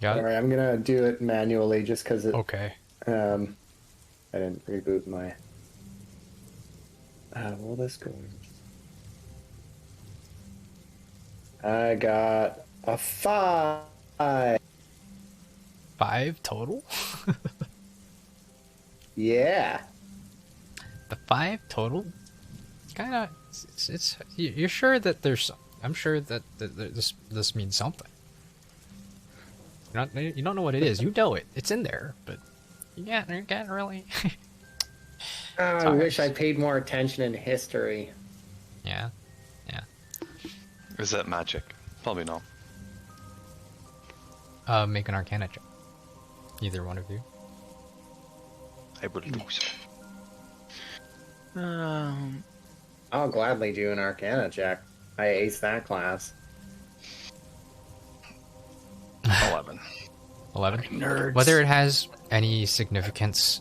Got it? Alright, I'm gonna do it manually just because it. Okay. I didn't reboot my. Will this go? I got a 5. 5 total? Yeah. The 5 total? Kind of. It's. You're sure that there's. I'm sure that this means something. You don't know what it is. You know it. It's in there, but you can't really. I wish I paid more attention in history. Yeah. Is that magic? Probably not. Make an Arcana check. Either one of you. I will do so. I'll gladly do an Arcana check. I aced that class. 11. 11? Nerds. Whether it has any significance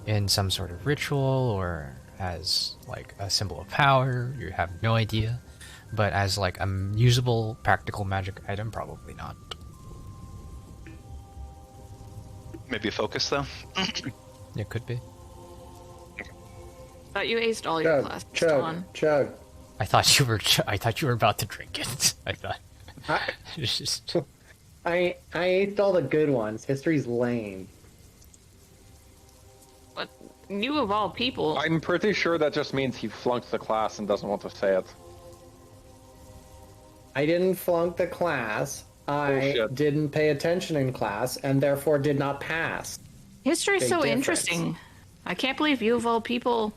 in some sort of ritual or as like a symbol of power, you have no idea. But as like a usable, practical magic item, probably not. Maybe a focus, though? It could be. Thought you aced all your classes, Dawn. Chug. I thought you were about to drink it. I thought. It's just... I aced all the good ones. History's lame. But you of all people. I'm pretty sure that just means he flunked the class and doesn't want to say it. I didn't flunk the class. I Bullshit. didn't pay attention in class and therefore did not pass. History's Big so difference. interesting. I can't believe you of all people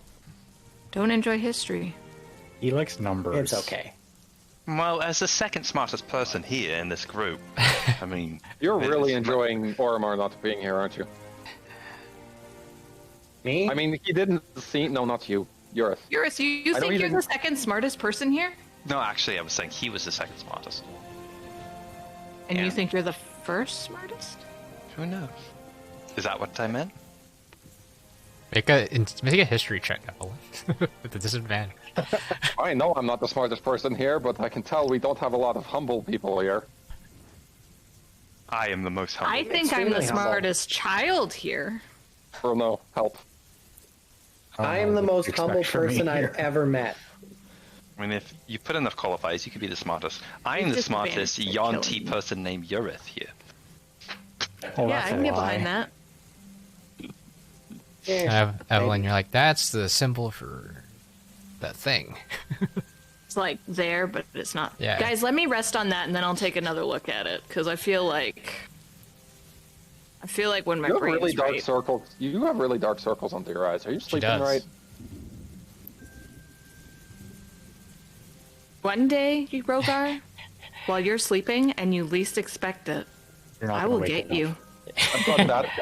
don't enjoy history. He likes numbers. It's okay. Well, as the second smartest person here in this group, I mean... You're it really is- enjoying Oromar not being here, aren't you? Me? I mean, he didn't see... No, not you. Eurus. Eurus, you I don't think you're even- the second smartest person here? No, actually, I was saying he was the second smartest. And you Yeah. think you're the first smartest? Who knows? Is that what I meant? Make a history check, Evelyn. With a disadvantage. I know I'm not the smartest person here, but I can tell we don't have a lot of humble people here. I am the most humble. I think I'm the Extremely humble. smartest child here. Bruno, help. I am the most Expect humble from me person here. I've ever met. I mean, if you put enough qualifiers, you could be the smartest. I'm the Disadvantage smartest to Yonti killing. person named Urith here. Oh, Yeah, that's I a can get lie. behind that. Evelyn, you're like, that's the symbol for that thing. It's like there, but it's not. Yeah. Guys, let me rest on that and then I'll take another look at it. Because I feel like when my You have brain's really dark right. circles. You have really dark circles under your eyes. Are you sleeping does. right? One day, Rogar, while you're sleeping and you least expect it, You're not I gonna will wake get enough. you.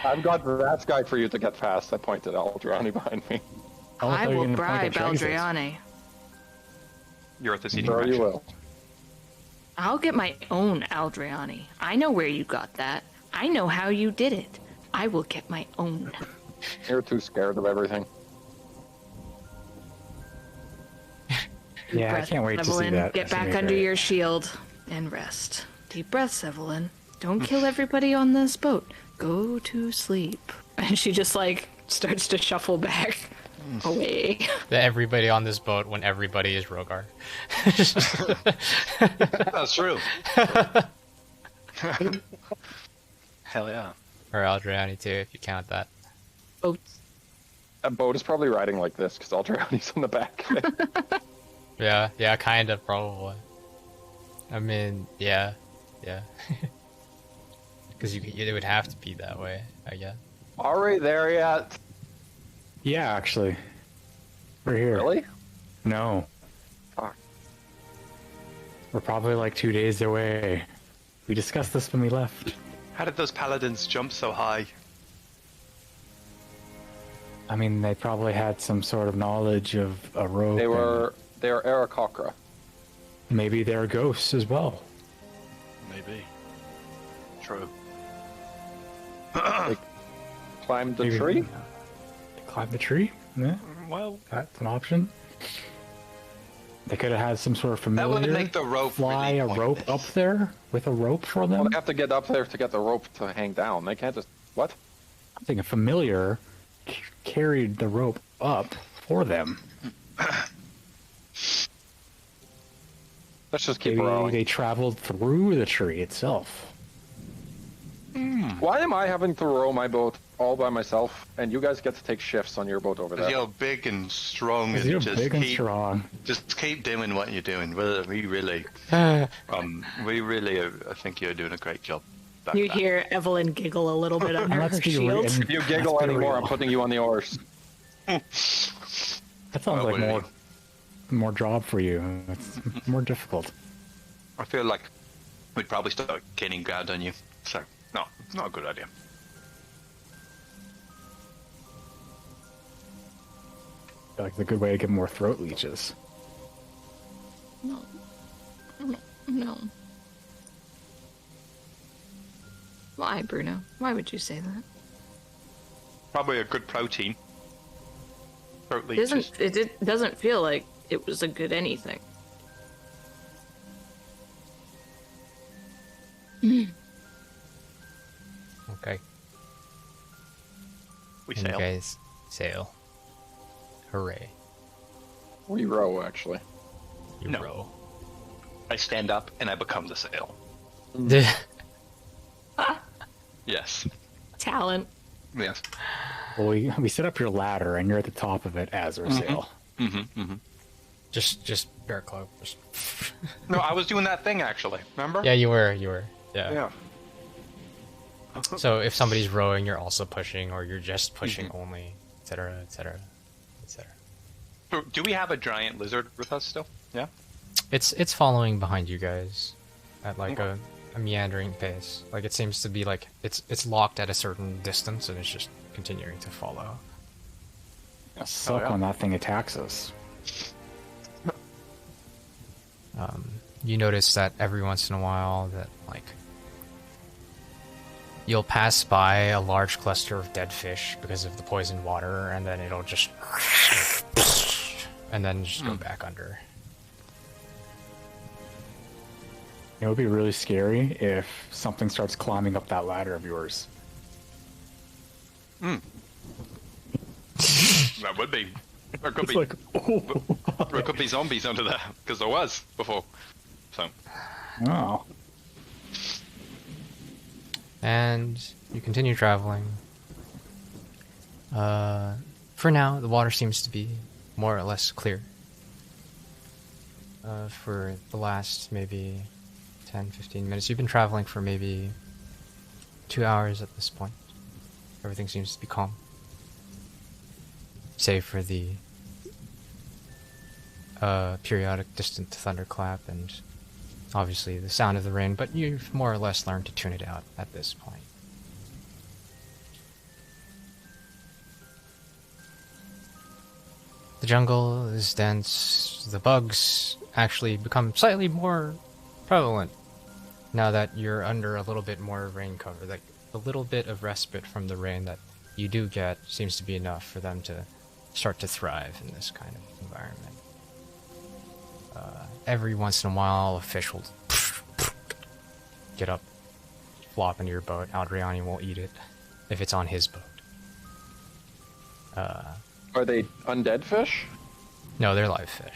I've got that guy for you to get past. I pointed out Aldrani behind me. I thought you were will gonna point bribe at choices. Aldriani. Urith is eating Sure you rations. will. I'll get my own Aldriani. I know where you got that. I know how you did it. I will get my own. You're too scared of everything. Deep Yeah, I breath, can't wait to see Evelyn. that. Get That's gonna back be under great. your shield and rest. Deep breaths, Evelyn. Don't kill everybody on this boat. Go to sleep. And she just like starts to shuffle back away. Everybody on this boat when everybody is Rogar. That's true. Hell yeah. Or Aldriani too, if you count that. Boats. That boat is probably riding like this because Aldrani's on the back of it. Yeah, kind of, probably. I mean, yeah. Because it would have to be that way, I guess. Are we there yet? Yeah, actually. We're here. Really? No. Fuck. We're probably like 2 days away. We discussed this when we left. How did those paladins jump so high? I mean, they probably had some sort of knowledge of a rope. They were Aarakocra. Maybe they're ghosts as well. Maybe. True. They climbed the Maybe tree? They climbed the tree? Yeah, Well, that's an option. They could have had some sort of familiar that would make the rope fly really a rope pointless. up there with a rope for Well, them. they have to get up there to get the rope to hang down. They can't just... What? I think a familiar carried the rope up for them. Let's just keep Maybe rowing. they traveled through the tree itself. Why am I having to row my boat all by myself, and you guys get to take shifts on your boat over there? You're big and strong, and You're just big and keep, strong. just keep doing what you're doing. We really, I think you're doing a great job. back You there. hear Evelyn giggle a little bit under Let's her be shield. real. If you giggle Let's be anymore, real. I'm putting you on the oars. That sounds like Probably. more job for you. It's more difficult. I feel like we'd probably start gaining ground on you. So, no, it's not a good idea. Like the good way to get more throat leeches. No. No. Why, Bruno? Why would you say that? Probably a good protein. Throat It leeches. doesn't feel like it was a good anything. Okay. We You sail. guys sail. Hooray. We row, actually. You No. row. I stand up and I become the sail. Yes. Talent. Yes. Well, we set up your ladder, and you're at the top of it as our sail. just bear club. Just... No, I was doing that thing actually. Remember? Yeah, you were. Yeah. Yeah. So if somebody's rowing, you're also pushing, or you're just pushing only, etc., etc., etc. Do we have a giant lizard with us still? Yeah. It's following behind you guys at like a meandering pace. Like it seems to be like it's locked at a certain distance and it's just continuing to follow. Suck when that thing attacks us. You notice that every once in a while that like you'll pass by a large cluster of dead fish because of the poisoned water, and then it'll just and then just go back under. It would be really scary if something starts climbing up that ladder of yours. That would be. There could It's be. like, oh. There could be zombies under there because there was before. So. Oh. And you continue traveling. For now, the water seems to be more or less clear. For the last maybe 10-15 minutes. You've been traveling for maybe 2 hours at this point. Everything seems to be calm. Save for the periodic distant thunderclap and obviously the sound of the rain, but you've more or less learned to tune it out at this point. The jungle is dense. The bugs actually become slightly more prevalent now that you're under a little bit more rain cover. Like a little bit of respite from the rain that you do get seems to be enough for them to start to thrive in this kind of environment. Every once in a while, a fish will get up, flop into your boat. Adriani will eat it if it's on his boat. Are they undead fish? No, they're live fish.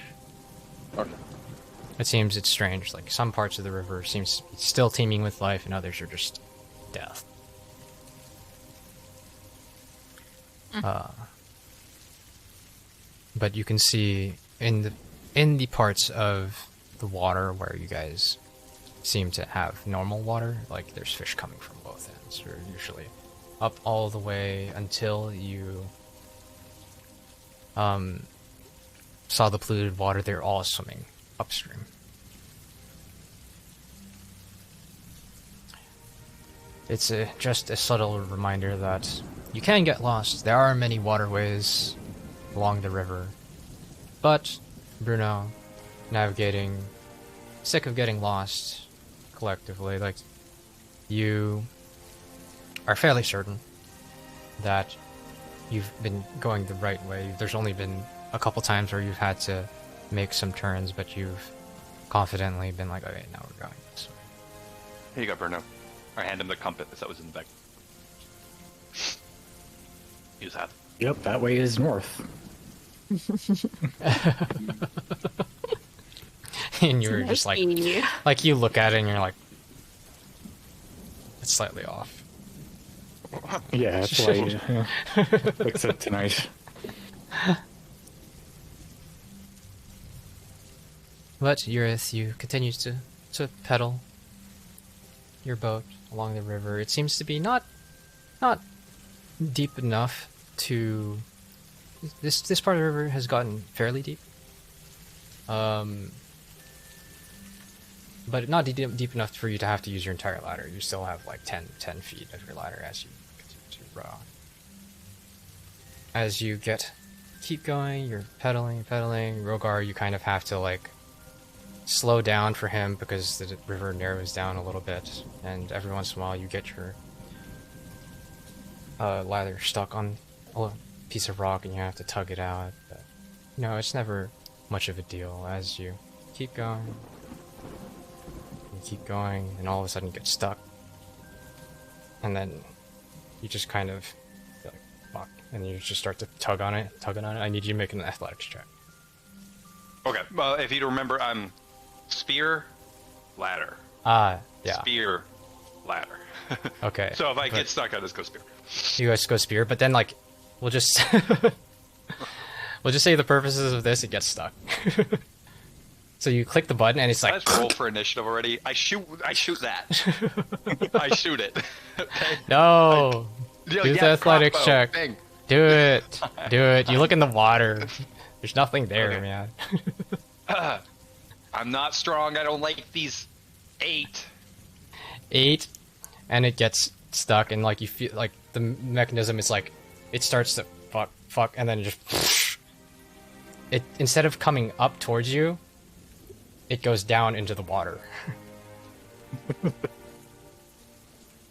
Okay. It seems it's strange. Like some parts of the river seems to be still teeming with life, and others are just death. But you can see in the parts of the water where you guys seem to have normal water, like there's fish coming from both ends. You're usually up all the way until you saw the polluted water. They're all swimming upstream. It's just a subtle reminder that you can get lost. There are many waterways along the river. But, Bruno, navigating, sick of getting lost collectively, like, you are fairly certain that you've been going the right way. There's only been a couple times where you've had to make some turns, but you've confidently been like, okay, now we're going this way. Here you go, Bruno. I hand him the compass that was in the bag. Use that. Yep, that way is north. And you're just like you look at it and you're like, it's slightly off. Yeah, that's why fix it tonight. But Urith, you continue to pedal your boat along the river. It seems to be not deep enough to... This part of the river has gotten fairly deep. But not deep enough for you to have to use your entire ladder. You still have like 10 feet of your ladder as you continue to row. As you keep going, you're pedaling. Rogar, you kind of have to like slow down for him because the river narrows down a little bit, and every once in a while you get your ladder stuck on a piece of rock and you have to tug it out. But, no, it's never much of a deal as you keep going. You keep going, and all of a sudden you get stuck. And then you just kind of like, fuck, and you just start to tug on it. I need you to make an athletics check. Okay, well, if you remember, I'm spear, ladder. Yeah. Spear, ladder. Okay. So if I get stuck, I just go spear. You guys go spear, but then like, we'll just say the purposes of this, it gets stuck. So you click the button and it's like. Let's roll for initiative already. I shoot that. I shoot it. Okay? No. Do the athletics check. Bang. Do it. You look in the water. There's nothing there, okay. Man. I'm not strong. I don't like these. 8. And it gets stuck, and like you feel like the mechanism is like it starts to fuck, and then just it instead of coming up towards you, it goes down into the water.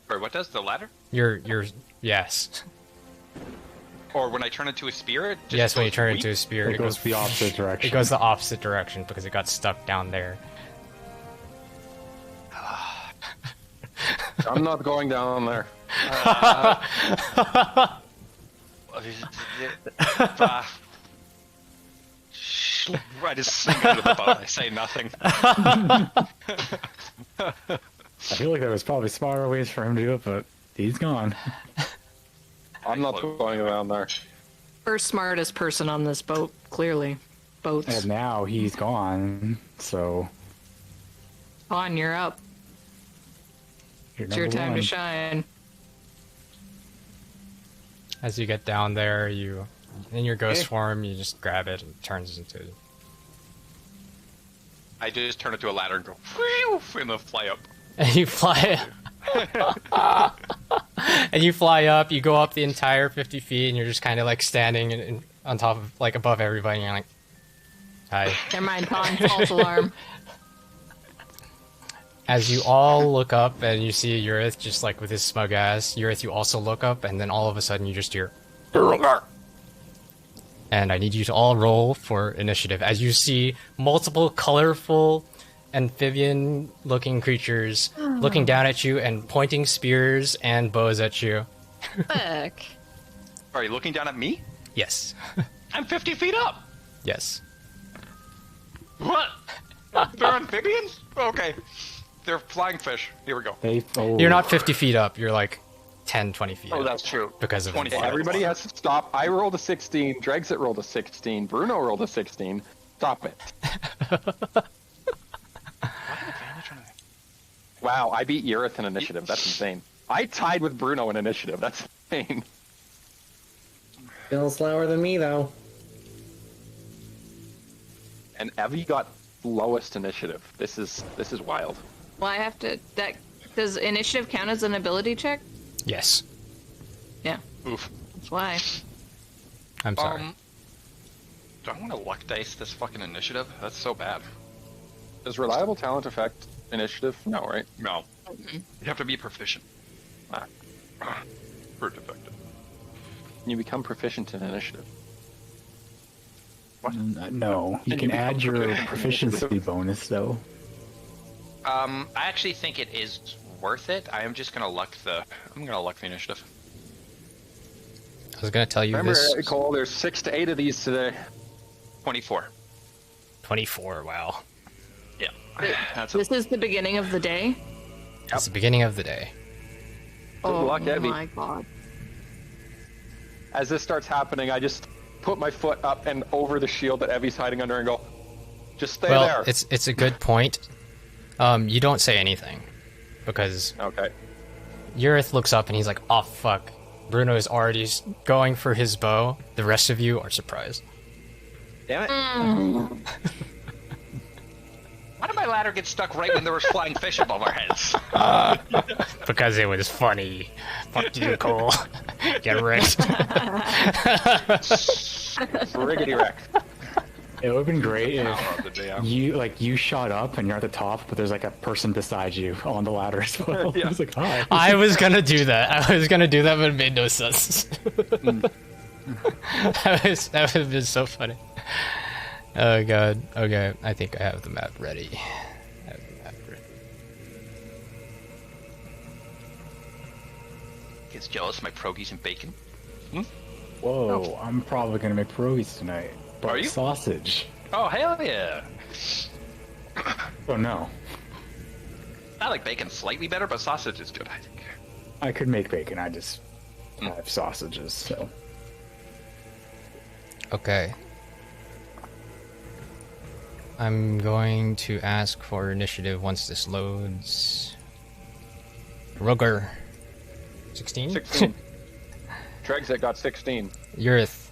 Or what does the ladder? Yes. Or when I turn into a spear? It just yes, when you turn into a spear, it goes the opposite direction. It goes the opposite direction because it got stuck down there. I'm not going down there. I just sink out of the boat. I say nothing. I feel like there was probably smarter ways for him to do it, but he's gone. I'm not going down there. First smartest person on this boat, clearly. Boats. And now he's gone, so... On, you're up. It's your time to shine. As you get down there, you, in your ghost form, you just grab it and it turns into... I just turn it to a ladder and go, whew, and then fly up. And you fly and you fly up, you go up the entire 50 feet, and you're just kind of like standing on top of, like above everybody, and you're like, hi. Never mind, Pond, false alarm. As you all look up and you see Urith just like with his smug ass, Urith, you also look up, and then all of a sudden you just hear, and I need you to all roll for initiative as you see multiple colorful amphibian-looking creatures looking down at you and pointing spears and bows at you. Fuck. Are you looking down at me? Yes. I'm 50 feet up! Yes. What? They're amphibians? Okay. They're flying fish. Here we go. You're not 50 feet up, you're like 10, 20 feet up. Oh, that's true. Because of 20 the Everybody has to stop. I rolled a 16. Drexit rolled a 16. Bruno rolled a 16. Stop it. Wow, I beat Urith in initiative. That's insane. I tied with Bruno in initiative. That's insane. Still slower than me, though. And Evie got lowest initiative. This is wild. Well, I have to... Does initiative count as an ability check? Yes. Yeah. Oof. That's why. I'm sorry. Do I want to luck dice this fucking initiative? That's so bad. Does reliable talent affect initiative? No, right? No. You have to be proficient. Proved effective. Can you become proficient in initiative? What? No, you can add your proficiency bonus though. I actually think it is worth it. I am just gonna luck the. I'm gonna luck the initiative. I was gonna tell you Remember, this. Cole, there's 6 to 8 of these today. 24. 24. Wow. Yeah. This is the beginning of the day. It's the beginning of the day. Oh luck, Abby. my god. As this starts happening, I just put my foot up and over the shield that Evie's hiding under and go, just stay Well, there. it's a good point. You don't say anything because Okay. Urith looks up and he's like, "Oh fuck." Bruno is already going for his bow. The rest of you are surprised. Damn it. Why did my ladder get stuck right when there was flying fish above our heads? Because it was funny. Fuck you, Cole. Get wrecked. Riggedy wreck. It would have been great if the day you shot up and you're at the top, but there's like a person beside you on the ladder as well. Yeah. I was like, hi. I was gonna do that, but it made no sense. That would have been so funny. Oh god. Okay, I think I have the map ready. Gets jealous of my pierogies and bacon. Whoa, I'm probably gonna make pierogies tonight. But Are you? sausage. Oh, hell yeah. Oh no. I like bacon slightly better, but sausage is good, I think. I could make bacon, I just have sausages, so. Okay. I'm going to ask for initiative once this loads. Roger. 16? 16. Trexit got 16. Urith.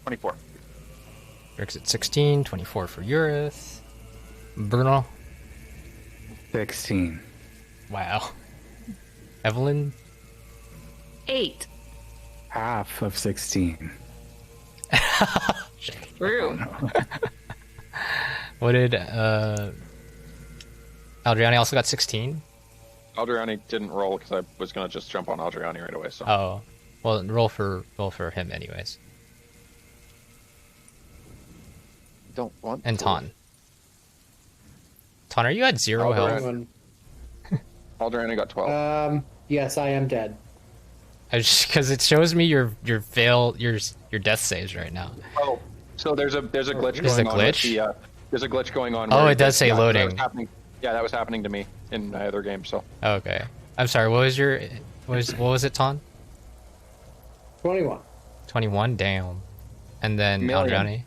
24. Urith at 16, 24 for Urith. Bruno. 16. Wow. Evelyn. 8. Half of 16. True. What did Aldriani also got 16? Aldriani didn't roll because I was going to just jump on Aldriani right away. So. Oh. Well, roll for him anyways. Don't want And to. Ton. Ton, are you at 0 health? Aldriani got 12. Yes, I am dead. Because it shows me your death saves right now. Oh, so there's a glitch Is going a on. With glitch? the, there's a glitch going on. Oh, where it does say that loading. was happening. Yeah, that was happening to me in my other game. So. Okay. I'm sorry, what was it, Ton? 21. 21? Damn. And then Million. Aldriani?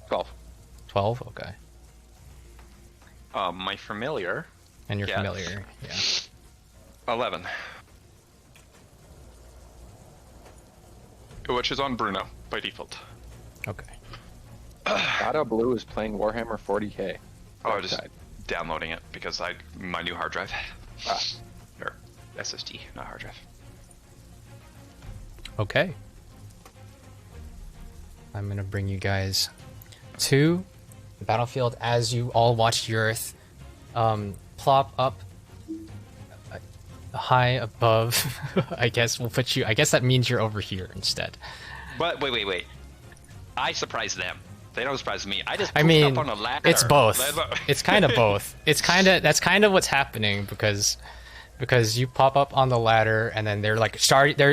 12. 12? Okay. My familiar. And you're Yes. familiar, yeah. 11. Which is on Bruno by default. Okay. Dada Blue is playing Warhammer 40k. Oh, I'm just downloading it because my new hard drive. Or SSD, not hard drive. Okay. I'm gonna bring you guys to the battlefield as you all watch Urith plop up high above. I guess that means you're over here instead. But wait. I surprised them. They don't surprise me. I just I poofed mean, up on a ladder. it's both. It's kind of both. That's kind of what's happening because you pop up on the ladder and then they're like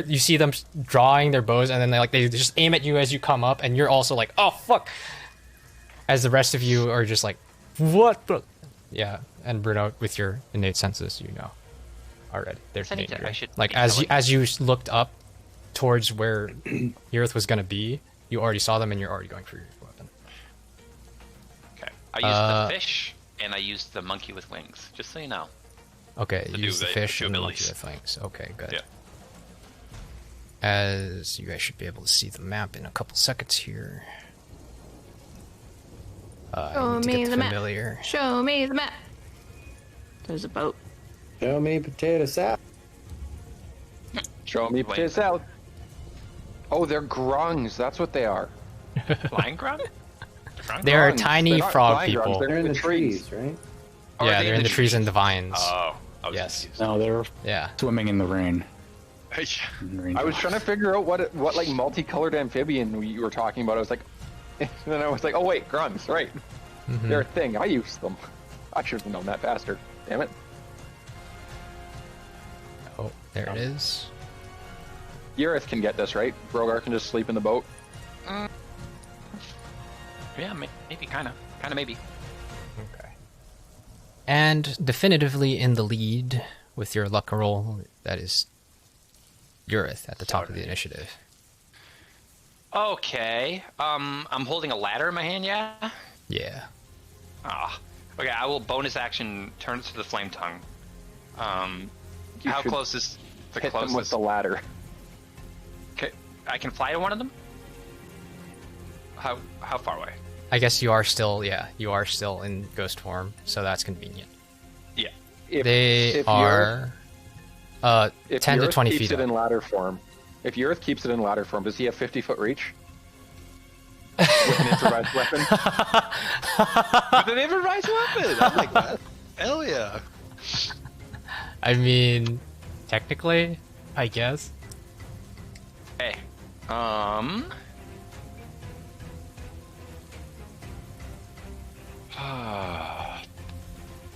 you see them drawing their bows and then they just aim at you as you come up and you're also like, oh fuck, as the rest of you are just like, what the? Yeah, and Bruno, with your innate senses, you know already. There's as you looked up towards where Urith was gonna be, you already saw them and you're already going for your weapon. Okay. I used the fish and I used the monkey with wings, just so you know. Okay, To use do the the fish and the monkey abilities. with wings. Okay, good. Yeah. As you guys should be able to see the map in a couple seconds here. I Show need to me get the map. familiar. Show me the map. There's a boat. Show me potato salad. Show me potato salad. Oh, they're grungs. That's what they are. Flying grung? They are Grungs. tiny They're not frog flying grungs, people. They're in the trees, right? Or Yeah, are they they're in the trees and the vines. Oh. I was Yes. confused. No, they're Yeah. swimming in the rain. I was trying to figure out what like multicolored amphibian you were talking about. I was like, and then I was like, oh wait, grungs, right? Mhm. They're a thing. I use them. I should have known that faster. Damn it. Oh, there it is. Eurith can get this, right? Brogar can just sleep in the boat. Yeah, maybe, kind of, maybe. Okay. And definitively in the lead with your luck roll, that is Eurith at the top of the initiative. Okay. I'm holding a ladder in my hand. Yeah. Yeah. Ah. Okay. I will bonus action turn it to the flame tongue. You How should close is the Hit them with closest? the ladder. Okay. I can fly to one of them. How far away? I guess you are still in ghost form, so that's convenient. Yeah. They are 10 to 20 keeps feet it up. in ladder form. If Eurith keeps it in ladder form, does he have 50-foot reach? With an improvised weapon? With an improvised weapon! I like that. Hell yeah. I mean, technically, I guess. Hey.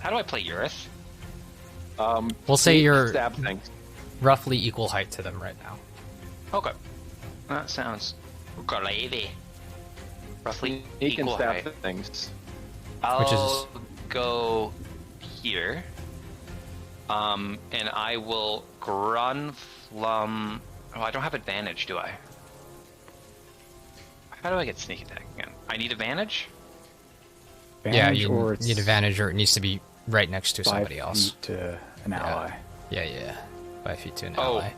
How do I play Eurith? We'll say you're Stab things. roughly equal height to them right now. Okay. That sounds gravy. Roughly He can equal stab height. things. I'll go here. And I will grunflum. Oh, I don't have advantage, do I? How do I get sneak attack again? I need advantage? Advantage, yeah, or you it's need advantage, or it needs to be right next to 5 somebody else. feet to an ally. Yeah. 5 feet to an Oh. ally.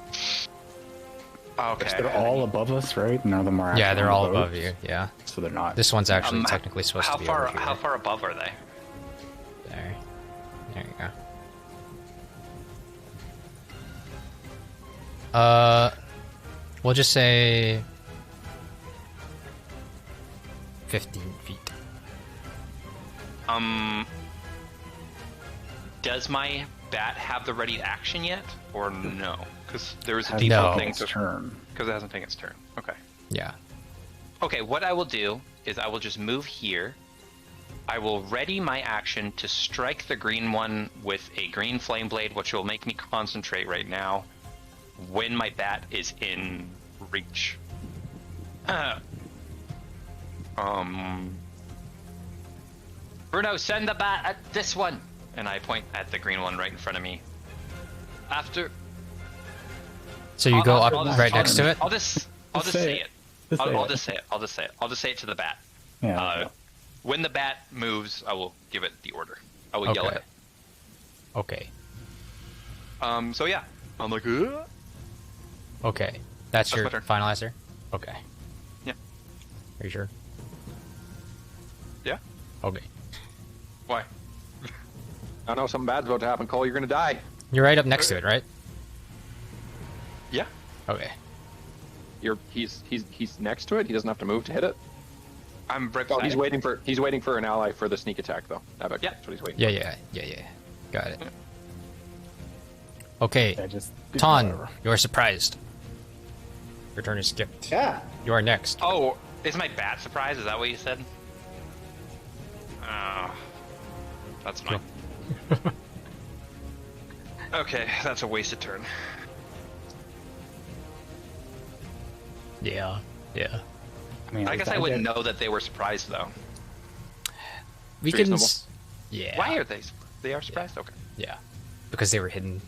Okay. They're all above us, right? None of them are. Yeah, actually they're on all the boat, above you. Yeah. So they're not. This one's actually technically supposed how to be far, over here. How far above are they? There you go. We'll just say 15 feet. Does my bat have the ready action yet, or no? Because there was a Hasn't default No. thing its turn. because it hasn't taken its turn. Okay. Yeah. Okay, what I will do is I will just move here. I will ready my action to strike the green one with a green flame blade, which will make me concentrate right now when my bat is in reach. Bruno, send the bat at this one! And I point at the green one right in front of me. After... So you go up I'll just- right I'll next just- to it? I'll just say it. Just say I'll it. just say it. I'll just say it. I'll just say it to the bat. Yeah. When the bat moves, I will give it the order. I will yell Okay. at Okay. it. So yeah, I'm like, Okay. That's your my turn. final answer? Okay. Yeah. Are you sure? Yeah. Okay. Why? I know something bad's about to happen, Cole. You're gonna die. You're right up next to it, right? Yeah. Okay. He's next to it. He doesn't have to move to hit it. I'm right Oh, beside he's waiting for an ally for the sneak attack, though. I bet Yeah. that's what he's waiting. Yeah. Got it. Okay. Yeah, just Ton, you're surprised. Your turn is skipped. Yeah. You are next. Oh, is my bat surprised? Is that what you said? That's fine. Okay, that's a wasted turn. Yeah. I mean, I guess I wouldn't know that they were surprised though. We can. Reasonable. Yeah. Why are they? They are surprised. Okay. Yeah. Because they were hidden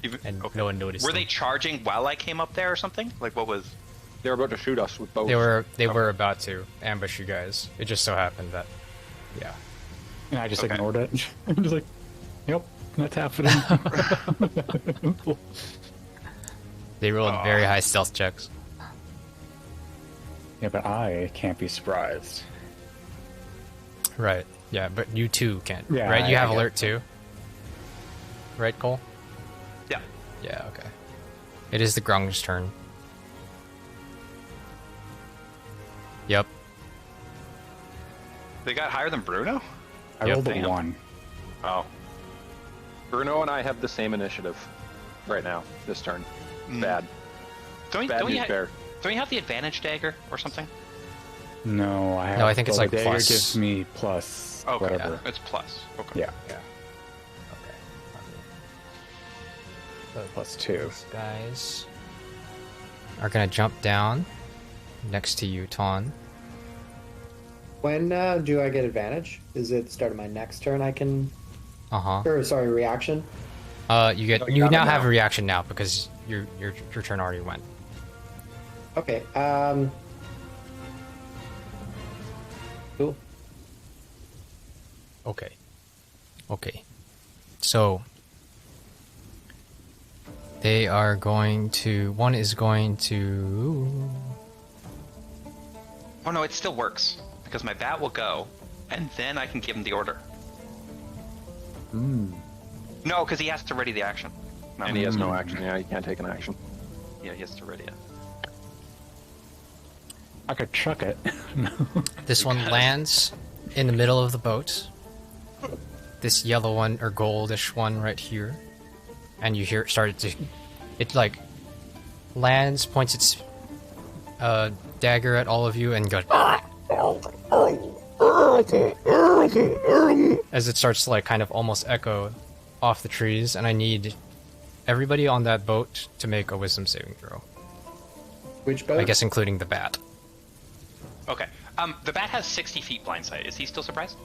Even, and okay. no one noticed. Were them. they charging while I came up there or something? Like what was? They're about to shoot us with bows. They were about to ambush you guys. It just so happened that. Yeah. And I just Okay. ignored it. I'm just like, yep, that's happening. They rolled very high stealth checks. Yeah, but I can't be surprised. Right. Yeah, but you too can't. Yeah, right? You have I alert too. Right, Cole? Yeah. Yeah. Okay. It is the Grung's turn. Yep. They got higher than Bruno? I rolled a 1. Oh. Bruno and I have the same initiative right now, this turn. Bad. Don't Bad we news bear. Don't we have the advantage dagger or something? No, I have. No, I think it's like dagger plus. gives me plus whatever. Yeah, it's plus. Okay. Yeah. Okay. Plus 2. These guys are gonna jump down next to you, Ton. When do I get advantage? Is it start of my next turn? I can. Or sorry, reaction. You now have a reaction now because your turn already went. Okay. Cool. Okay. So they are going to. One is going to. Oh no, it still works because my bat will go, and then I can give him the order. No, because he has to ready the action. And he has no action. Yeah, he can't take an action. Yeah, he has to ready it. I could chuck it. This one lands in the middle of the boat. This yellow one or goldish one right here, and you hear it started to. It like lands, points its dagger at all of you, and goes. As it starts to like kind of almost echo off the trees, and I need everybody on that boat to make a wisdom saving throw. Which boat? I guess including the bat. Okay. The bat has 60 feet blind sight. Is he still surprised?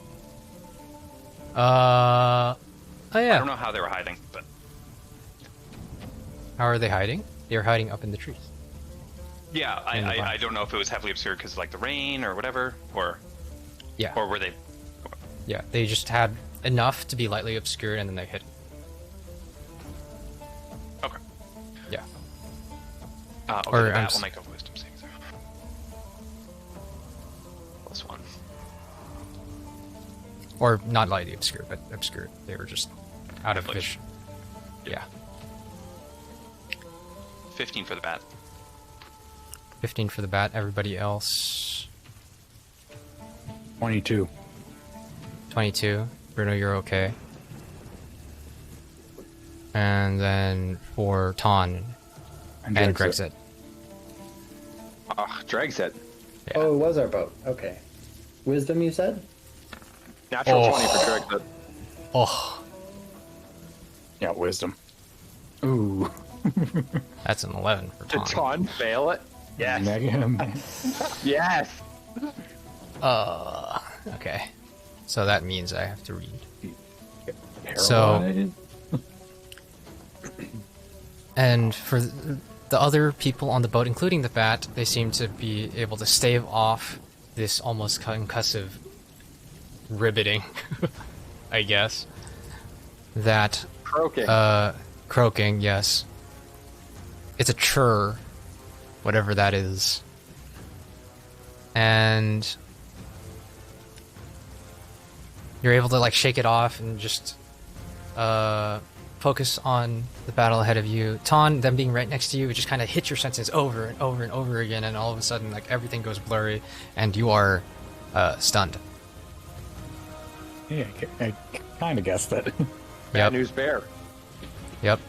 Oh yeah. I don't know how they were hiding, but How are they hiding? They're hiding up in the trees. yeah, I don't know if it was heavily obscured because of like the rain or whatever, or Yeah. or were they? Yeah, they just had enough to be lightly obscured, and then they hit. Okay. Yeah. Okay, Or, the bat I'm will make a wisdom saving throw. +1. Or not lightly obscured, but obscured. They were just out of vision. Yeah. 15 for the bat. 15 for the bat. Everybody else. 22. 22. Bruno, you're okay. And then for Ton and Grexit. Dragset. Yeah. Oh, it was our boat. Okay. Wisdom, you said? Natural 20 for Dragset. Oh, Yeah, wisdom. Ooh. that's an 11 for Did Ton. Ton fail it? Yes. Yes. Okay. So that means I have to read. So, and for the other people on the boat, including the bat, they seem to be able to stave off this almost concussive ribbiting, I guess. That Croaking. Croaking, yes. It's a churr, whatever that is. And you're able to like shake it off and just focus on the battle ahead of you. Ton, them being right next to you, it just kind of hits your senses over and over and over again, and all of a sudden, like everything goes blurry, and you are stunned. Yeah, I kind of guessed that. Bad news bear. Yep.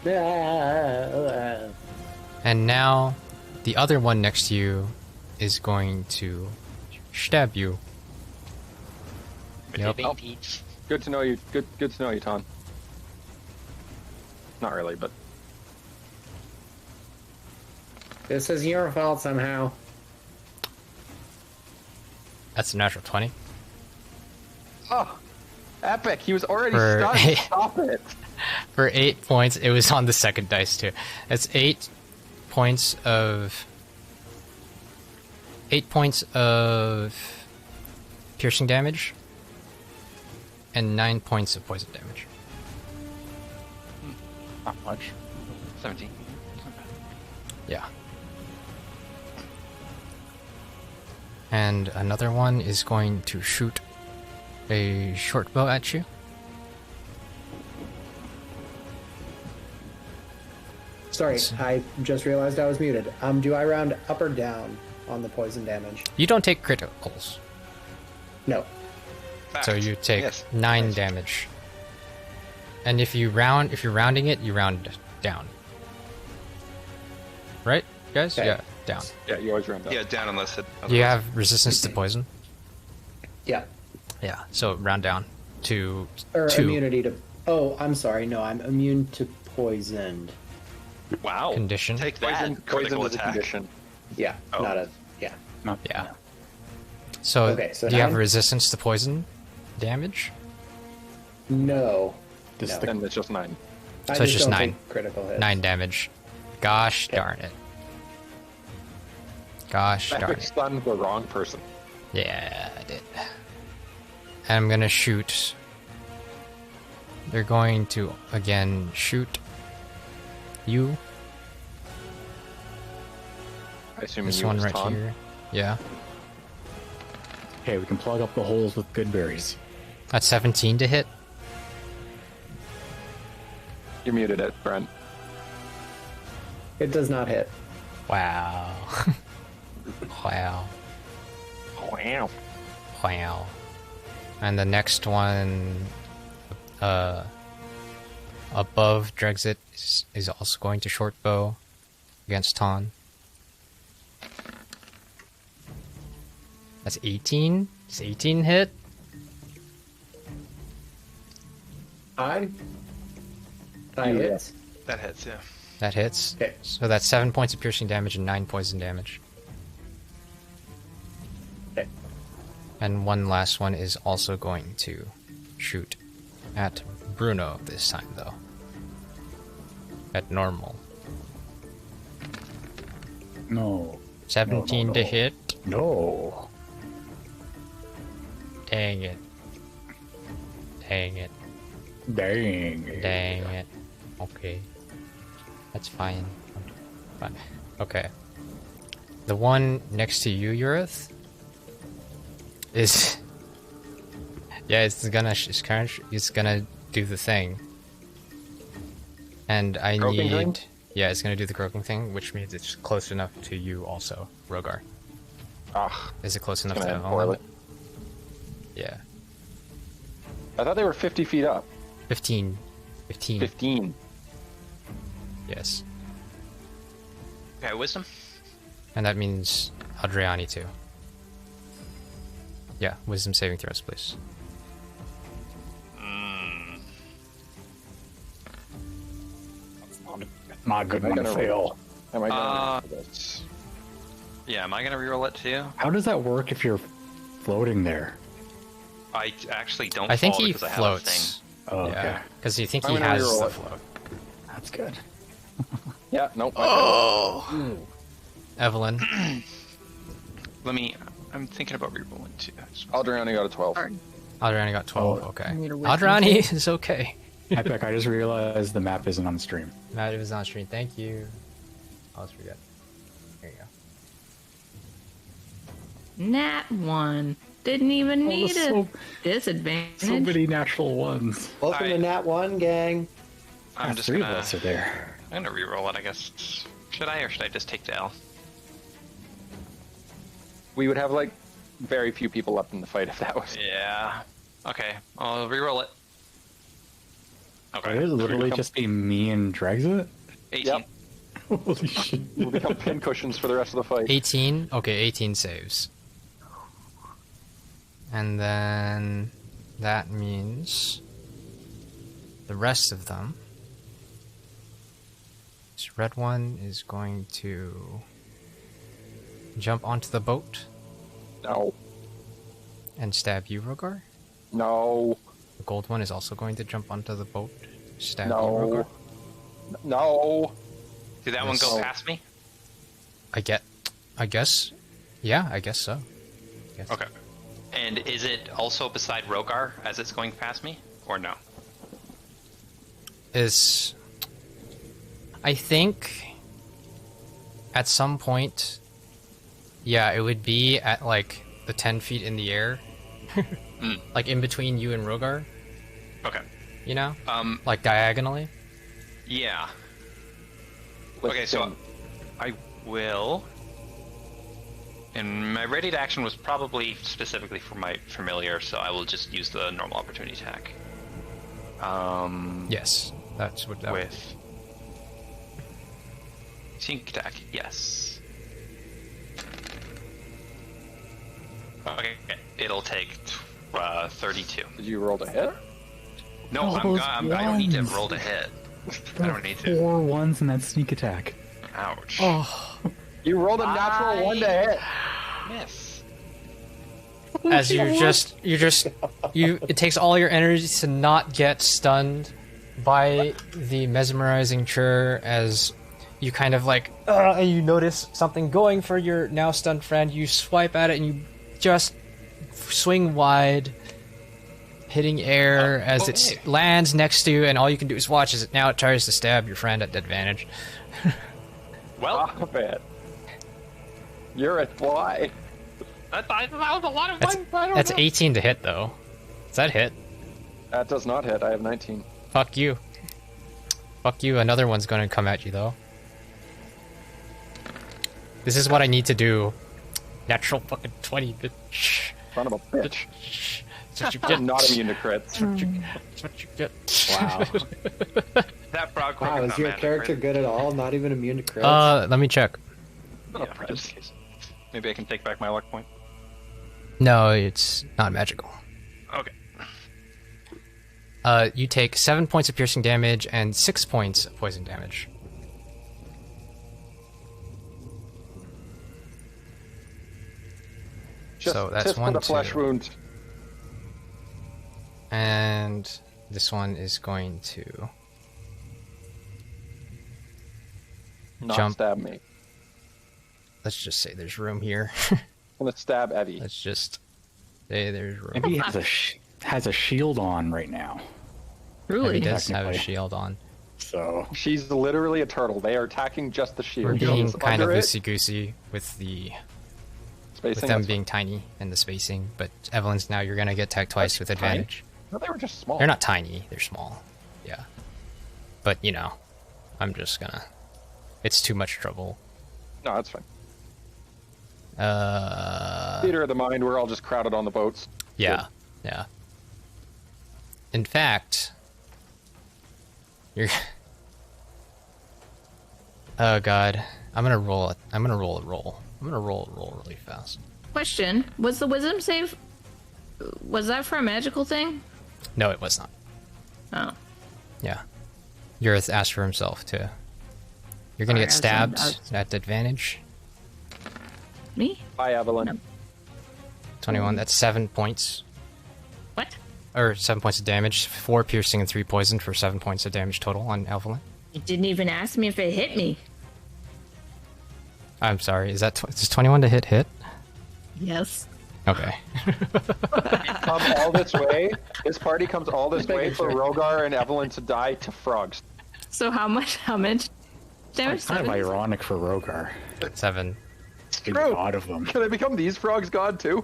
And now, the other one next to you is going to stab you. Yep. Oh, good to know you. Good to know you, Ton. Not really, but This is your fault somehow. That's a natural 20. oh, epic! He was already For- stunned. Stop it! For 8 points, it was on the second dice too. That's 8 points of... 8 points of piercing damage. And 9 points of poison damage. Not much. 17. Yeah. And another one is going to shoot a short bow at you. Sorry, I just realized I was muted. Do I round up or down on the poison damage? You don't take criticals. No. So you take 9 damage. And if you're rounding it, you round down. Right, guys? Okay. Yeah, down. Yeah, you always round down. Yeah, down unless it... You have resistance to poison? Yeah. Yeah, so round down to or 2. Immunity to... Oh, I'm sorry. No, I'm immune to poisoned. Wow. Condition. Take that. Poison is a attack. condition. Yeah, not a... Yeah. Yeah. So, okay, so do you 9? have resistance to poison damage? No. Then it's just 9. So it's just 9. Critical hits. 9 damage. Gosh darn it. Gosh darn it. Stunned the wrong person. Yeah, I did. And I'm gonna shoot. They're going to, again, shoot you. I assume This you one was right Tom? here. Yeah. Okay, we can plug up the holes with good berries. That's 17 to hit. You muted it, Brent. It does not hit. Wow. Wow. Wow. Wow. And the next one, above Drexit is also going to short bow against Ton. That's 18. Does 18 hit? That hits. That hits, yeah. That hits. Okay. So that's 7 points of piercing damage and 9 poison damage. Okay. And one last one is also going to shoot at Bruno this time, though. At normal. No. 17 to hit. No. Dang it. Dang it. Dang. Dang it. Okay. That's fine. Fine. Okay. The one next to you, Urith, is... Yeah, it's gonna do the thing. And I Croaking need... thing? Yeah, it's gonna do the croaking thing, which means it's close enough to you also, Rogar. Ah, Is it close enough gonna to end Evelyn? poorly. Yeah. I thought they were 50 feet up. 15. 15. 15. Yes. Okay, wisdom. And that means Adriani too. Yeah, wisdom saving throws, please. Not good one to fail. Am I gonna roll this? Yeah, am I gonna reroll it too? How does that work if you're floating there? I actually don't. I think fall he because I have a thing. floats. Oh, okay. Yeah, because you think I'm he gonna has reroll the it. float. That's good. Yeah, nope. Oh! Evelyn. I'm thinking about rerolling too. Aldriani got a 12. Adriani got 12, okay. I need a wisdom Adriani is okay. Hi, Beck, I just realized the map isn't on the stream. Matt, it was on stream. Thank you. I always forget. There you go. Nat 1. Didn't even need a disadvantage. So many natural ones. Welcome to Nat 1, gang. I'm just 3 gonna. of us are there. I'm gonna reroll it, I guess. Should I, or should I just take the L? We would have like very few people left in the fight if that was. Yeah. Okay, I'll reroll it. Okay. Would it literally just be me and Drexit? 18. Yep. Holy shit. We'll become pincushions for the rest of the fight. 18? Okay, 18 saves. And then that means the rest of them. This red one is going to jump onto the boat No. and stab you, Rogar. No. The gold one is also going to jump onto the boat, stab you, No. Rogar. No. Did that one go past me? I guess. Yeah, I guess so. Yes. Okay. And is it also beside Rogar as it's going past me, or no? I think at some point, yeah, it would be at like the 10 feet in the air Like in between you and Rogar. Okay. You know? Like diagonally. Yeah. Okay, so I will. And my ready to action was probably specifically for my familiar, so I will just use the normal opportunity attack. Yes, that's what that with sneak attack. Yes. Okay, it'll take 32. Did you roll to hit? No, I don't need to roll to hit. I don't need to. 4 1s in that sneak attack. Ouch. Oh. You rolled a natural 1 to hit. Miss. As it takes all your energy to not get stunned by the mesmerizing chur as you kind of like, and you notice something going for your now stunned friend. You swipe at it and you just swing wide, hitting air as it lands next to you, and all you can do is watch as it now tries to stab your friend at advantage. Well, stop it. You're a fly. That was a lot of fun. That's 18 to hit, though. Does that hit? That does not hit. I have 19. Fuck you. Fuck you. Another one's going to come at you, though. This is what I need to do. Natural fucking 20, bitch. Son of a bitch. That's what you get. I'm not immune to crits. That's what you get. Wow. That frog. Wow, is your character good at all? Not even immune to crits? Let me check. Yeah, just in case. Maybe I can take back my luck point. No, it's not magical. Okay. You take 7 points of piercing damage and 6 points of poison damage. So that's just 1, for the 2. flesh wound. And this one is going to Not jump. stab me. Let's just say there's room here. I'm gonna stab Evie. Let's just say there's room. Maybe he has a shield on right now. Really? He does have a Technically. shield on. So She's literally a turtle. They are attacking just the shield. We're being kind of Under it, loosey-goosey with the spacing, with them that's being tiny and the spacing, but Evelyn's now you're gonna get attacked twice with advantage. fine. No, they were just small. They're not tiny, they're small. Yeah. But you know, I'm just gonna it's too much trouble. No, that's fine. Theater of the mind, we're all just crowded on the boats. Yeah, yeah. In fact, you're oh god. I'm gonna roll a roll really fast. Question: was the wisdom save? Was that for a magical thing? No, it was not. Oh. Yeah. Yurith asked for himself to. You're gonna get stabbed at advantage. Me? Hi, Evelyn. No. 21, that's 7 points. What? Or 7 points of damage, 4 piercing and 3 poison for 7 points of damage total on Evelyn. You didn't even ask me if it hit me. I'm sorry, is that is 21 to hit? Yes. Okay. Come all this way. This party comes all this way for Rogar and Evelyn to die to frogs. So how much damage? it's kind of ironic for Rogar. 7. Big True. god of them. Can I become these frogs god too?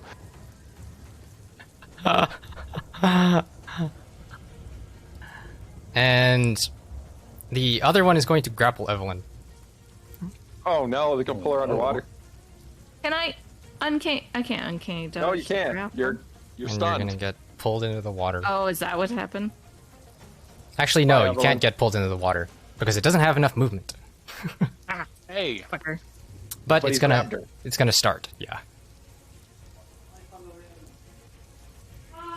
And the other one is going to grapple Evelyn. Oh no, they can pull her underwater. Can I uncanny? I can't uncanny dodge. No, you can't. grapple? You're And stunned. you're gonna get pulled into the water. Oh, is that what happened? Actually, no, you Evelyn. can't get pulled into the water because it doesn't have enough movement. Hey. Fucker. But But it's he's gonna raptor. it's gonna start, yeah.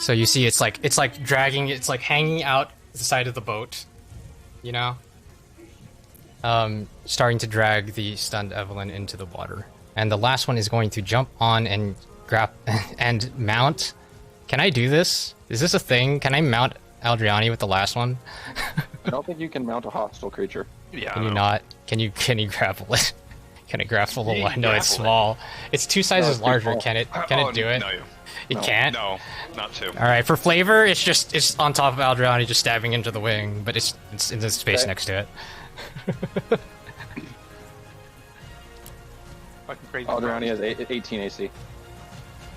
So you see, it's like dragging, it's like hanging out the side of the boat, you know, starting to drag the stunned Evelyn into the water, and the last one is going to jump on and grab and mount. Can I do this? Is this a thing? Can I mount Aldriani with the last one? I don't think you can mount a hostile creature. Yeah. Can you not? Can you grapple it? Can it grapple the You one? No, it's grapple it. small. It's 2 sizes it's too larger. small. Can it do it? No, It can't. no, not two. All right, for flavor, it's on top of Aldriani, just stabbing into the wing, but it's in the space Okay. next to it. Fucking crazy. Alderani has 18 AC.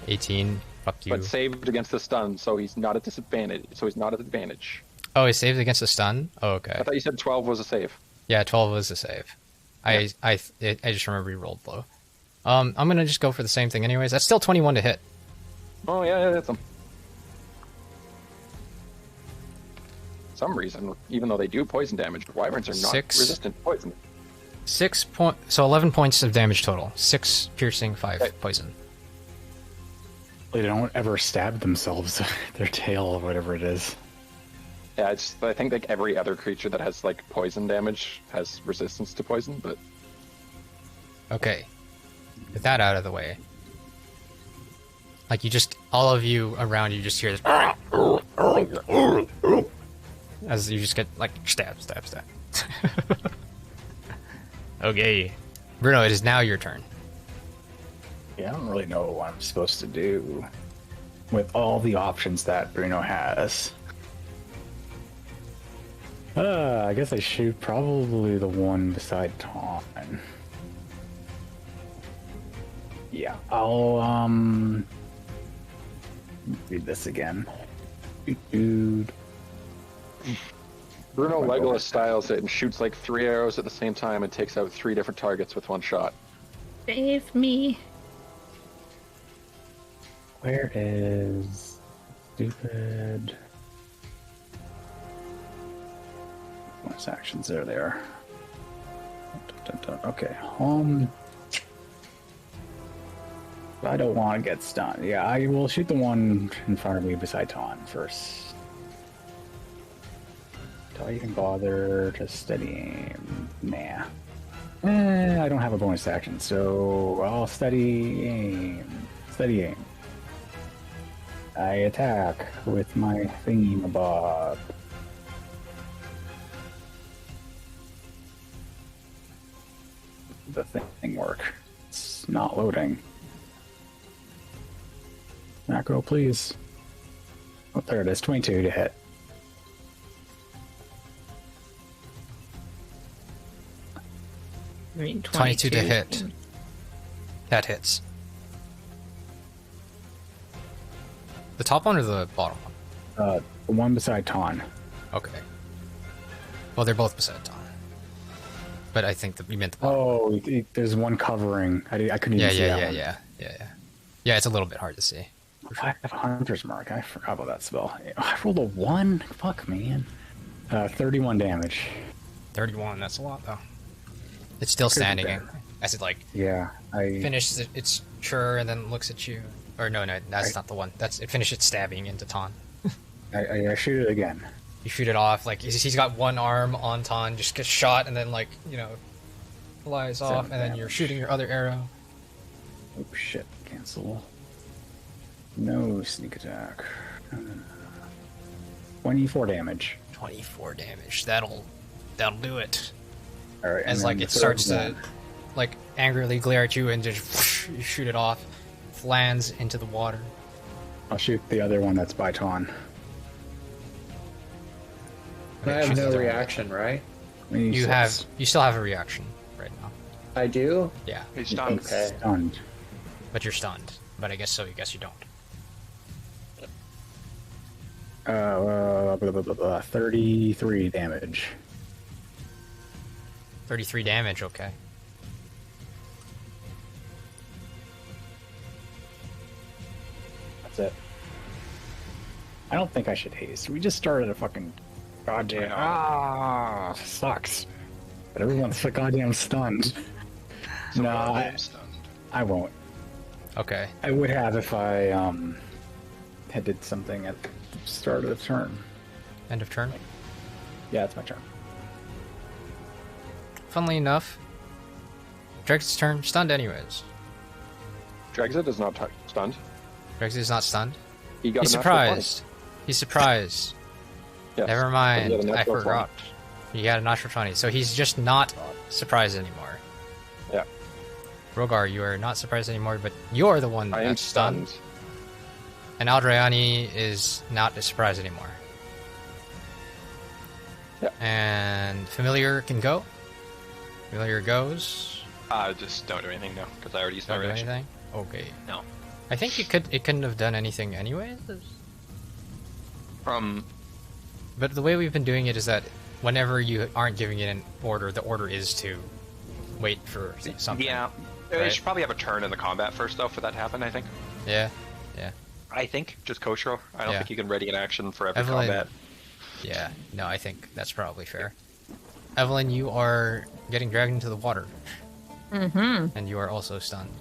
18. Fuck you. But saved against the stun, so he's not at disadvantage. Oh, he saved against the stun? Oh, okay. I thought you said 12 was a save. Yeah, 12 was a save. Yeah. I just remember he rolled low. I'm gonna just go for the same thing anyways. That's still 21 to hit. Oh, yeah, that's them. Some reason, even though they do poison damage, wyverns are not resistant to poison. 11 points of damage total. 6 piercing, 5 poison. They don't ever stab themselves, their tail or whatever it is. Yeah, I think like every other creature that has like poison damage has resistance to poison, but... Okay. With that out of the way. Like all of you around you just hear this... As you just get like stab. Okay. Bruno, it is now your turn. Yeah, I don't really know what I'm supposed to do with all the options that Bruno has. I guess I shoot probably the one beside Ton. Yeah, I'll read this again. Dude. Bruno Legolas styles it and shoots like 3 arrows at the same time and takes out 3 different targets with 1 shot. Save me. Where is stupid bonus actions? There they are. Okay, I don't want to get stunned. Yeah, I will shoot the one in front of me beside Ton first. Do I even bother to steady aim? Nah. I don't have a bonus action, so I'll steady aim. Steady aim. I attack with my thingamabob. The thing work. It's not loading. Macro, please. Oh, there it is. 22 to hit. I mean, 22 to hit. That hits. The top one or the bottom one? The one beside Ton. Okay. Well, they're both beside Ton. But I think that we meant the bottom. Oh, there's one covering. I couldn't even see that one. Yeah, it's a little bit hard to see. I have Hunter's Mark. I forgot about that spell. I rolled a 1? Fuck, man. 31 damage. 31, that's a lot, though. It's still standing as it, finishes its chur and then looks at you. Or no, that's not the one. It finishes stabbing into Ton. I shoot it again. You shoot it off, he's got one arm on Ton, just gets shot and then, flies off, and then you're shooting your other arrow. Oh shit, cancel. No sneak attack. 24 damage. 24 damage. That'll do it. Alright. As it starts to angrily glare at you and just whoosh, you shoot it off. Lands into the water. I'll shoot the other one that's by Ton. I have no reaction, right? You still have a reaction right now. I do? Yeah. He's stunned. Okay. Stunned. But you're stunned. But I guess you don't. 33 damage. 33 damage, okay. That's it. I don't think I should haste. We just started a fucking goddamn... sucks. But everyone's goddamn stunned. So no, I won't. Okay. I would have if I had did something at the start of the turn. End of turn? Yeah, it's my turn. Funnily enough, Drex's turn, stunned anyways. Drexit is not stunned. Drexit is not stunned? He got He's surprised. He's surprised. Yes. Never mind, I 20. forgot. He got a natural 20, so he's just not surprised anymore. Yeah. Rogar, you are not surprised anymore, but you're the one I am that's stunned. stunned. And Aldrayani is not surprised anymore. Yeah. And Familiar can go. Familiar goes. Just don't do anything now, because I already used my Don't do reaction. anything? Okay. No. I think it couldn't have done anything anyway. But the way we've been doing it is that whenever you aren't giving it an order, the order is to wait for something. Yeah. Right? You should probably have a turn in the combat first, though, for that to happen, I think. Yeah. I think, just kosher. I don't think you can ready an action for every Evelyn, combat. Yeah, no, I think that's probably fair. Evelyn, you are getting dragged into the water. Mm-hmm. And you are also stunned,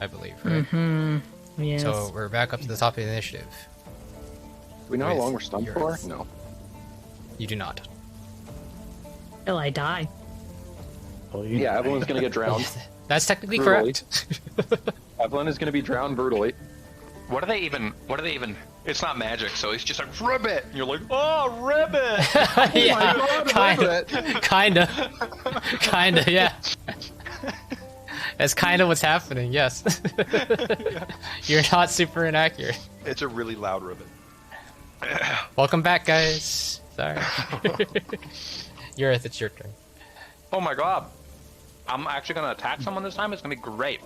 I believe, right? Mm-hmm. Yes. So we're back up to the top of the initiative. Do we know how long we're stunned for? Earth. No. You do not. Till I die. Yeah, Evelyn's gonna get drowned. That's technically brutally. correct. Evelyn is gonna be drowned brutally. What are they even? It's not magic, so he's just like, ribbit! And you're like, oh, ribbit! Kinda, yeah. That's kind of what's happening, yes. You're not super inaccurate. It's a really loud ribbit. Welcome back, guys. Sorry. It's your turn. Oh my god. I'm actually going to attack someone this time. It's going to be great.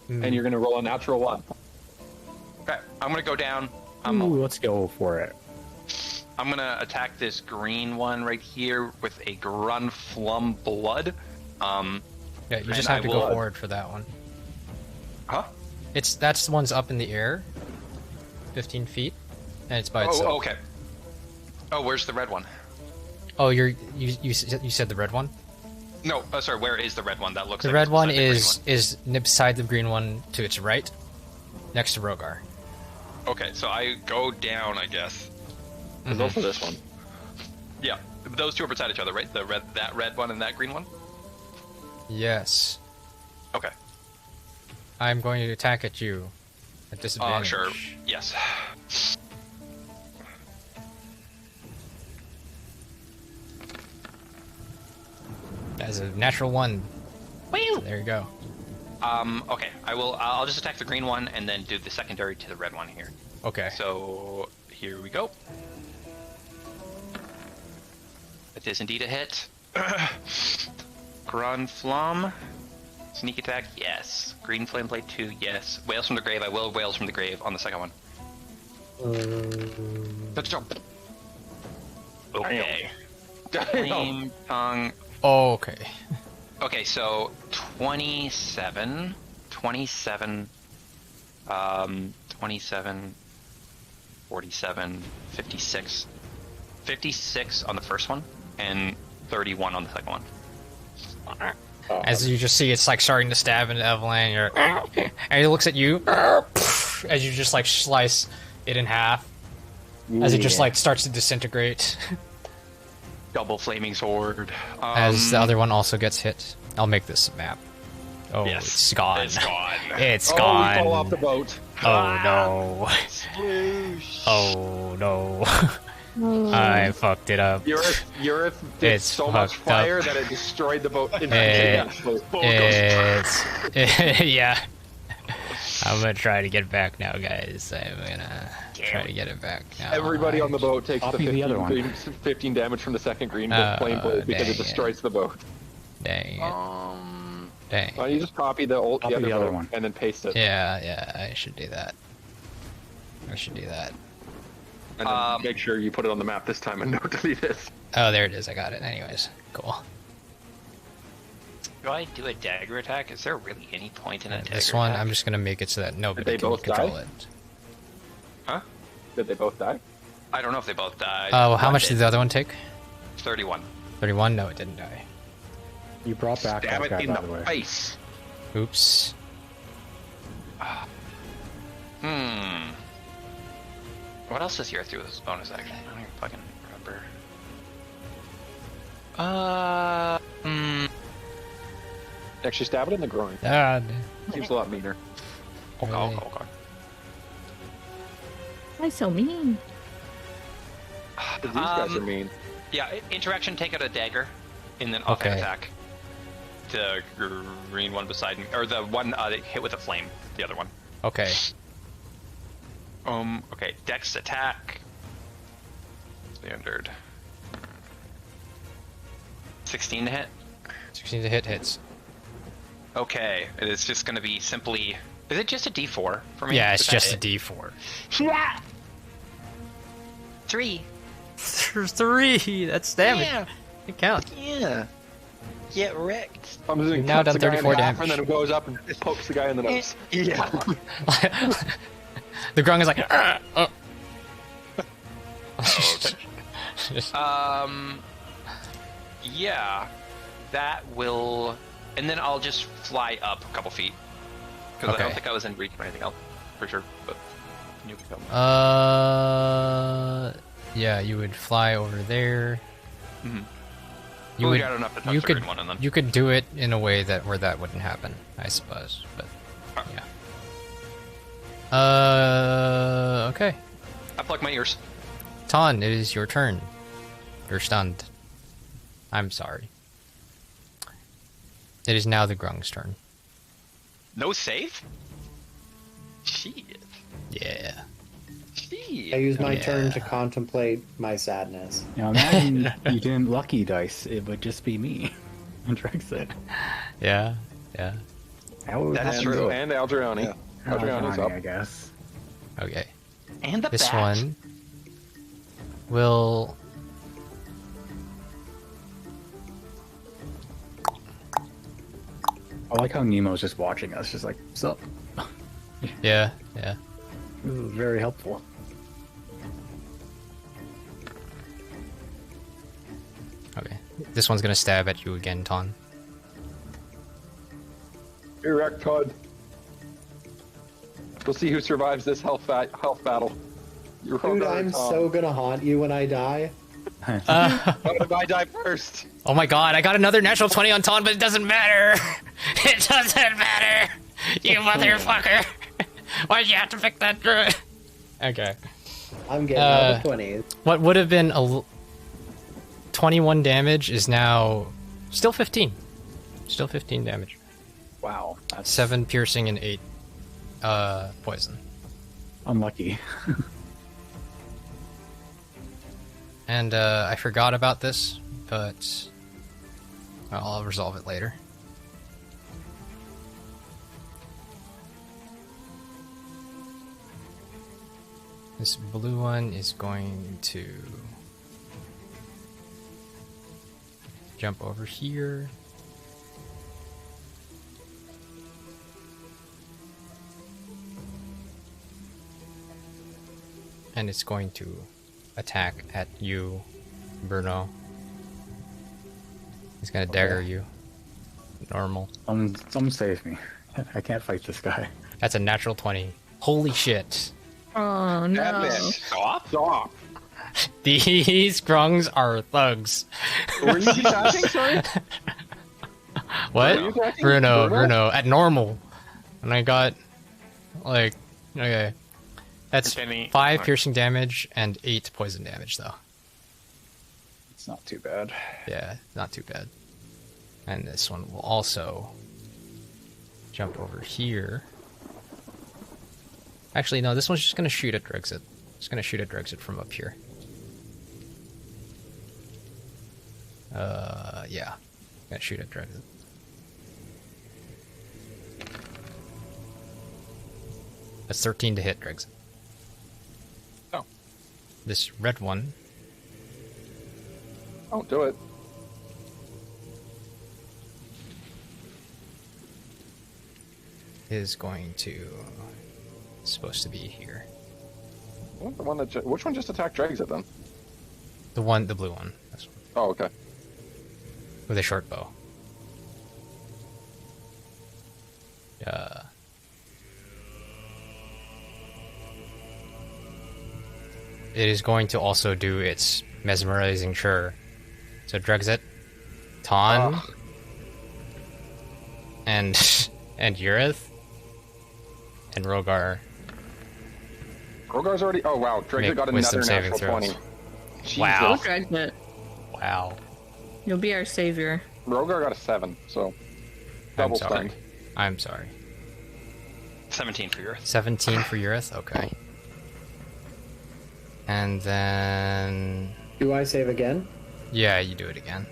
And you're gonna roll a natural 1. Okay, I'm going to go down. Ooh, let's go for it. I'm going to attack this green one right here with a Grunflum Blood. Yeah, you just have to go forward for that one. Huh? That's the one's up in the air, 15 feet, and it's by itself. Oh, okay. Oh, where's the red one? Oh, you said the red one? No, sorry. Where is the red one? That looks. The like red one the is green one. beside the green one to its right, next to Rogar. Okay, so I go down, I guess. There's also this one. Yeah, those two are beside each other, right? That red one and that green one. Yes. Okay. I'm going to attack at you at disadvantage. Sure. Yes. As a natural 1. So there you go. Okay. I'll just attack the green one and then do the secondary to the red one here. Okay. So here we go. It is indeed a hit. Grunflum. Sneak attack, yes. Green Flame Blade 2, yes. Wails from the Grave, I will Wails from the Grave on the second one. Let's jump. Okay. Flame Tongue. Oh, okay. Okay, so 27, 47, 47, 56. 56 on the first one, and 31 on the second one. As you just see, it's like starting to stab into Evelyn, and he looks at you as you just like slice it in half. As it just like starts to disintegrate. Double flaming sword. As the other one also gets hit. I'll make this a map. Oh, yes, it's gone. It's gone. It's We gone. fall off the boat. Oh no. Oh no. I fucked it up. Eurith did so much fire that it destroyed the boat. Yeah. I'm gonna try to get back now, guys. I'm gonna try to get it back now. Everybody on the boat takes the other one. 15 damage from the second green flame blade because it destroys the boat. Dang it. Dang. Why don't you just copy the other one and then paste it? Yeah, I should do that. And then make sure you put it on the map this time and don't delete it. Oh, there it is. I got it. Anyways, cool. Do I do a dagger attack? Is there really any point in a dagger This one, attack? I'm just gonna make it so that nobody they can both control die? it. Huh? Did they both die? I don't know if they both died. How much did the other one take? 31. 31? No, it didn't die. You brought back Stab that it guy, in by the way. the face. Oops. What else does Eurith do with this bonus action? I don't even fucking remember. Actually, stab it in the groin. Seems a lot meaner. Okay. Why so mean? These guys are mean. Yeah, interaction, take out a dagger, and then offhand attack. The green one beside me, or the one that hit with a flame, the other one. Okay. Okay, dex attack. Standard. 16 to hit? 16 to hit hits. Okay, it's just gonna be simply Is it just a D4 for me? Yeah, it's Is that just a it? D4. Yeah. 3. 3. That's damage. Yeah. It counts. Yeah. Get wrecked. I'm just You've now done 34 damage. and then it goes up and pokes the guy in the nose. Yeah. The grung is like. Yeah. That will, and then I'll just fly up a couple feet because I don't think I was in reach or anything else for sure. But you can tell me. Yeah, you would fly over there. Mm-hmm. You would. I don't have to touch You the could. green one and then. You could do it in a way where that wouldn't happen, I suppose. But yeah. Okay. I plug my ears. Ton, it is your turn. You're stunned. I'm sorry. It is now the grung's turn. No save? Shit. Yeah. Shit. I use my turn to contemplate my sadness. Now imagine you didn't lucky dice, it would just be me and Drexit. Yeah. Yeah. That's true. And Aldriani. Yeah. Aldriani's up. I guess. Okay. And the This bat. one will. I like how Nemo's just watching us, just like, sup? Yeah. Yeah. This is very helpful. Okay. This one's gonna stab at you again, Ton. Erect Todd. We'll see who survives this health battle. Dude, I'm so gonna haunt you when I die. What if I die first? Oh my god, I got another natural 20 on Ton, but it doesn't matter! It doesn't matter! You motherfucker! Why'd you have to pick that druid? Okay. I'm getting all the 20s. What would have been 21 damage is now still 15. Still 15 damage. Wow. That's 7 piercing and 8 poison. unlucky. And I forgot about this, but I'll resolve it later. This blue one is going to jump over here. And it's going to attack at you, Bruno. He's gonna dagger you. Normal. Someone save me. I can't fight this guy. That's a natural 20. Holy shit. Oh no. Stop. These grungs are thugs. Were you attacking, sorry? What? Were you attacking? Bruno. At normal. And I got, like, okay. That's 5 piercing damage and 8 poison damage, though. It's not too bad. Yeah, not too bad. And this one will also jump over here. Actually, no, this one's just gonna shoot at Drexit. It's gonna shoot at Drexit from up here. Yeah. Gonna shoot at Drexit. That's 13 to hit, Drexit. Oh. This red one. Oh, do it. Is going to... supposed to be here. What, the one that which one just attacked Drexit then? The blue one. This one. Oh, okay. With a short bow. It is going to also do its mesmerizing sure. So Drexit, Ton, and Urith, and Rogar. Rogar's already. Oh wow, Drexit got wisdom another saving natural throws. 20. Wow. Go Drexit. Wow. You'll be our savior. Rogar got a 7, so double I'm sorry. stunned. I'm sorry. 17 for Urith. 17 for Urith? Okay. And then... Do I save again? Yeah, you do it again.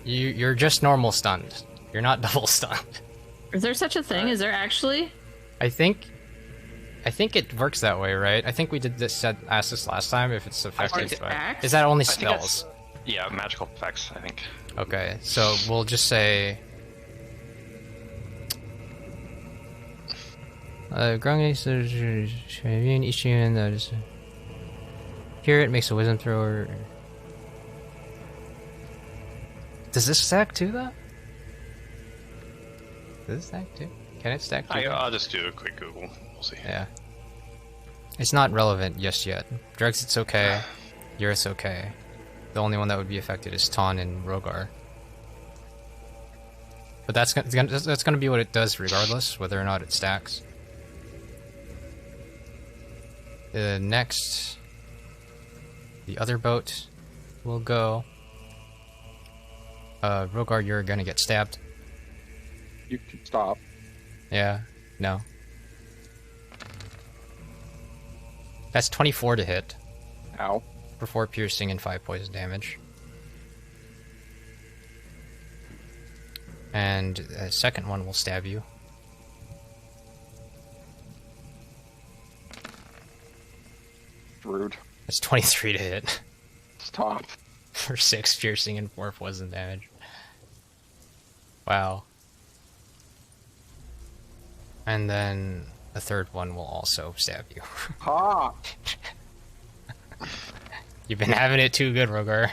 You're just normal stunned. You're not double stunned. Is there such a thing? Is there actually? I think it works that way, right? I think we did this asked this last time if it's effective. Is that only spells? Yeah, magical effects, I think. Okay, so we'll just say here it makes a wisdom thrower. Does this stack too, though? Does it stack too? Can it stack too? I'll just do a quick Google. We'll see. Yeah. It's not relevant just yet. Dregs, it's okay. Eurus, okay. The only one that would be affected is Taun and Rogar. But that's gonna be what it does regardless, whether or not it stacks. Next, the other boat will go. Rogar, you're gonna get stabbed. You can stop. Yeah, no. That's 24 to hit. Ow. For 4 piercing and 5 poison damage. And the second one will stab you. Rude. That's 23 to hit. Stop. For 6 piercing and 4 poison damage. Wow. And then the third one will also stab you. Ha! You've been having it too good, Rogar.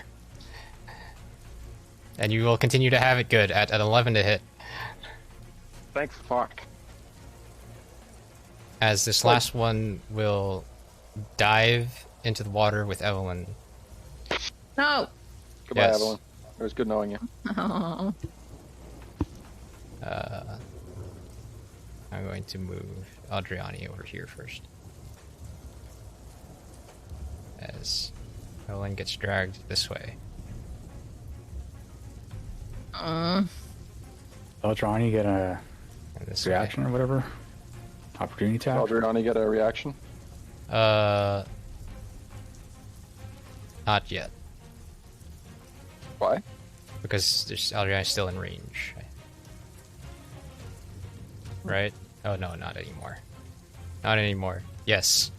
And you will continue to have it good at 11 to hit. Thanks, fuck. As this last one will dive into the water with Evelyn. No. Goodbye, Yes. Evelyn. It was good knowing you. Oh. I'm going to move Adriani over here first. As Evelyn gets dragged this way. Eldrani get a This reaction or whatever? Opportunity attack? Aldriani get a reaction? Not yet. Why? Because Adriani's still in range. Right? Oh no, not anymore. Not anymore. Yes.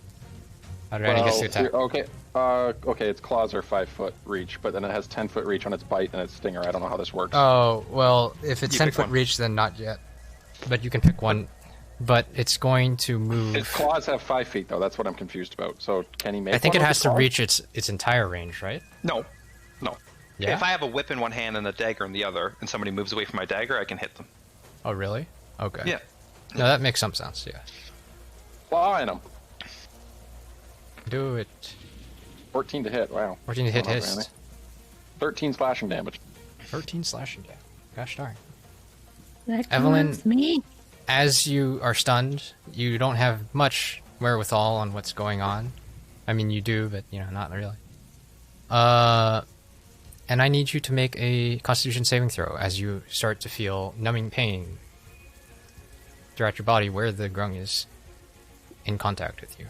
Adriani gets to attack. Okay. Okay, its claws are 5-foot reach, but then it has 10-foot reach on its bite and its stinger. I don't know how this works. Oh, well, if it's You 10 pick foot one. reach, then not yet. But you can pick one. But it's going to move. Its claws have 5 feet, though. That's what I'm confused about. So can he make? I think one it with has the to claws? reach its entire range, right? No. Yeah. If I have a whip in one hand and a dagger in the other, and somebody moves away from my dagger, I can hit them. Oh, really? Okay. Yeah. No, that makes some sense, yeah. Claw in him. Do it. 14 to hit. Wow. 14 to hit Oh, hits. really? 13 slashing damage. 13 slashing damage. Gosh darn. That Evelyn- comes me. As you are stunned, you don't have much wherewithal on what's going on. I mean, you do, but, not really. And I need you to make a Constitution saving throw as you start to feel numbing pain throughout your body where the grung is in contact with you.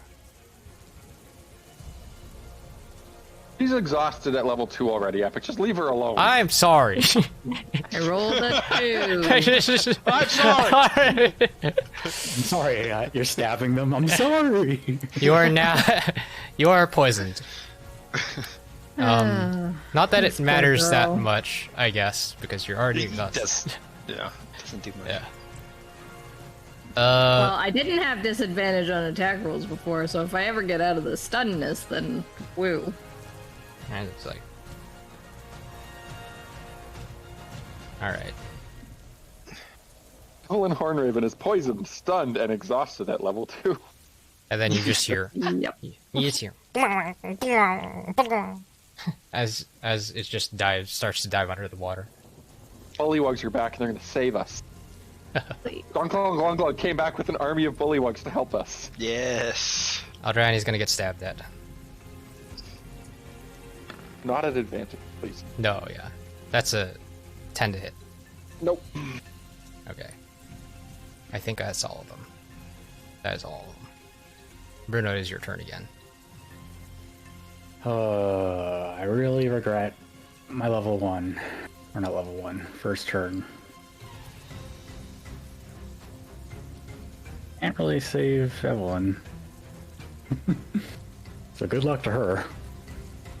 She's exhausted at level 2 already, Epic. Just leave her alone. I'm sorry. I rolled a 2. I'm sorry. I'm sorry, you're stabbing them. I'm sorry. You are now. You are poisoned. Not that it poor matters that girl. much, I guess, because you're already exhausted. Doesn't do much. Yeah. Well, I didn't have disadvantage on attack rolls before, so if I ever get out of the stunnedness, then woo. And it's like, all right. Colin Hornraven is poisoned, stunned, and exhausted at level 2. And then you just hear, Yep. you just hear, as it just starts to dive under the water. Bullywugs are back, and they're going to save us. Glong came back with an army of bullywugs to help us. Yes. Aldrani's gonna get stabbed at. Not at advantage, please. No, yeah. That's a 10 to hit. Nope. Okay. I think that's all of them. That is all of them. Bruno, it is your turn again. I really regret my level 1. Or not level 1. First turn. Can't really save Evelyn. So good luck to her.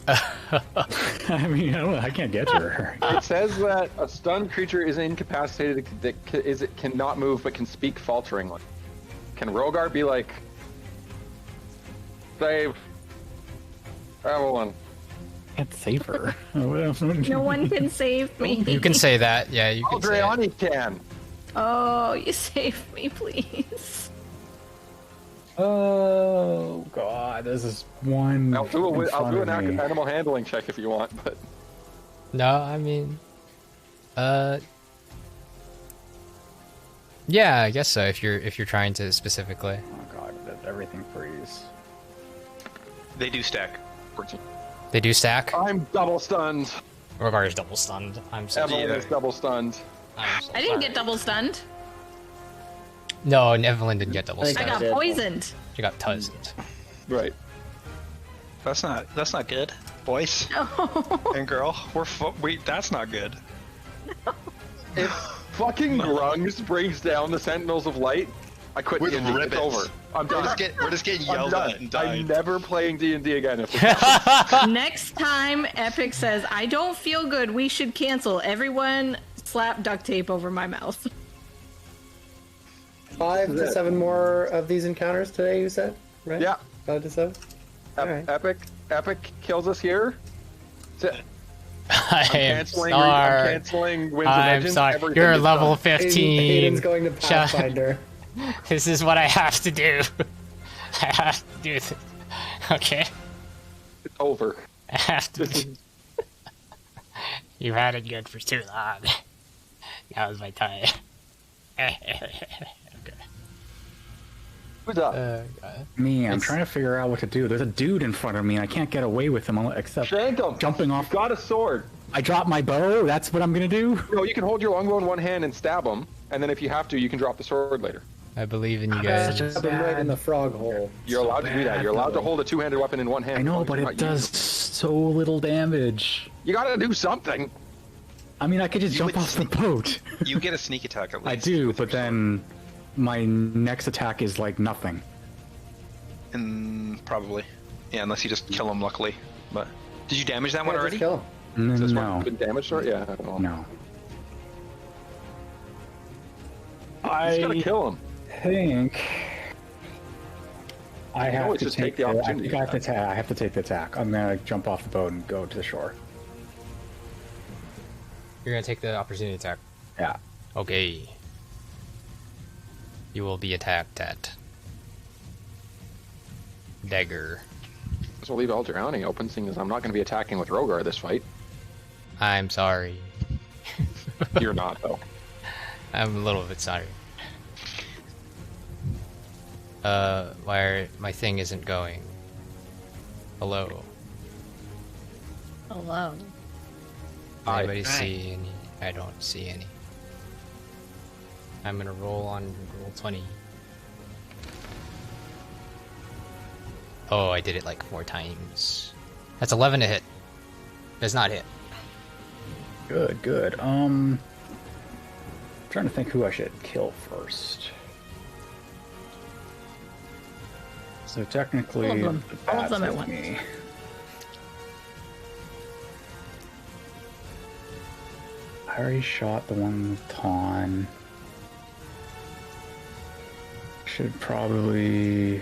I mean, I can't get to her. It says that a stunned creature is incapacitated that it cannot move but can speak falteringly. Can Rogar be like, save Evelyn? I can't save her. No one can save me. You can say that. Yeah, you can say it. Aldreani can. Oh, you save me, please. Oh god, this is one. I'll do an animal handling check if you want, but No, I mean, yeah, I guess so. If you're trying to specifically. Oh god, everything freeze. They do stack. 14. They do stack. I'm double stunned. Rogar is double stunned. I'm so Evelyn is double stunned. I'm so I didn't sorry. get double stunned. No, Evelyn didn't get double I I stunned. got poisoned. She got tuzzed. Right. That's not good, boys and girl. That's not good. If fucking Grungs brings down the Sentinels of Light, I quit With D&D. It's ribbons. over. I'm done. We're just getting I'm yelled done. at and dying. I'm never playing D&D again. If this Next time Epic says, I don't feel good, we should cancel. Everyone slap duct tape over my mouth. 5 to 7 more of these encounters today, you said? Right? Yeah. 5 to 7? Alright. Epic kills us here. I am sorry. I'm canceling Winds of I'm Legends. sorry. Everything You're is level done. 15. Hayden's going to Shut- Pathfinder. This is what I have to do. I have to do this. Okay. It's over. I have to do. You've had it good for too long. That was my time. Okay. Who's up? God. Me, I'm trying to figure out what to do. There's a dude in front of me, and I can't get away with him except Shank him. jumping off. You've got a sword. I drop my bow. That's what I'm gonna do. No, you can hold your longbow in one hand and stab him, and then if you have to, you can drop the sword later. I believe in you guys. I've been right in the frog hole. You're allowed to do that. You're allowed to hold a two-handed weapon in one hand. I as know, long as but you're it not does using so little damage. You gotta do something. I mean, I could just You jump would off the boat. You get a sneak attack at least. I do, with but your then my next attack is like nothing. sword. Probably. Yeah, unless you just kill him. Luckily, but did you damage that one Yeah, already? just kill him. Is this No, one been damaged or yeah? Well, no. You just gotta I kill him. think I You can have always to just take take the I opportunity think I have to attack. I have to take the attack. I'm gonna jump off the boat and go to the shore. You're gonna take the opportunity attack. Yeah. Okay. You will be attacked at. Dagger. So we'll leave Aldreani open, seeing as I'm not going to be attacking with Rogar this fight. I'm sorry. You're not, though. I'm a little bit sorry. My thing isn't going. Hello. Hello. Does anybody see any? I don't see any. I'm gonna roll on roll 20. Oh, I did it like 4 times. That's 11 to hit. Does not hit. Good, good. Trying to think who I should kill first. So technically, All of them. the All of bat's them at with once. me. I already shot the one with Tawn. Should probably...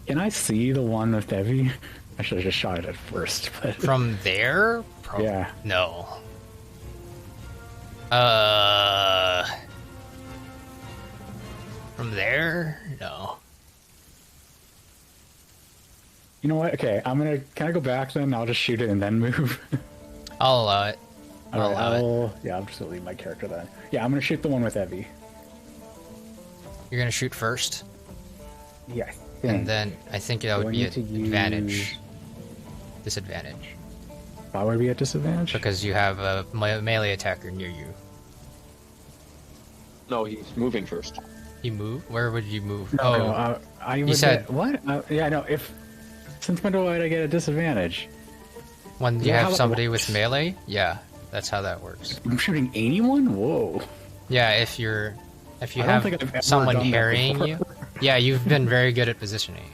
Can I see the one with Evie? I should have just shot it at first, but... From there? Yeah. No. From there? No. You know what? Okay, can I go back then? I'll just shoot it and then move. I'll allow it. Yeah, I'm just gonna leave my character then. Yeah, I'm gonna shoot the one with Evie. You're gonna shoot first? Yeah, And then I think that would I be need an to advantage. Disadvantage. Why would it be at disadvantage? Because you have a melee attacker near you. No, he's moving first. He moved? Where would you move? No, I would said... what? Yeah, no, since when do I get a disadvantage? When you have somebody with melee? Yeah, that's how that works. I'm shooting anyone? Whoa. Yeah, if you have someone harrying you. Yeah, you've been very good at positioning.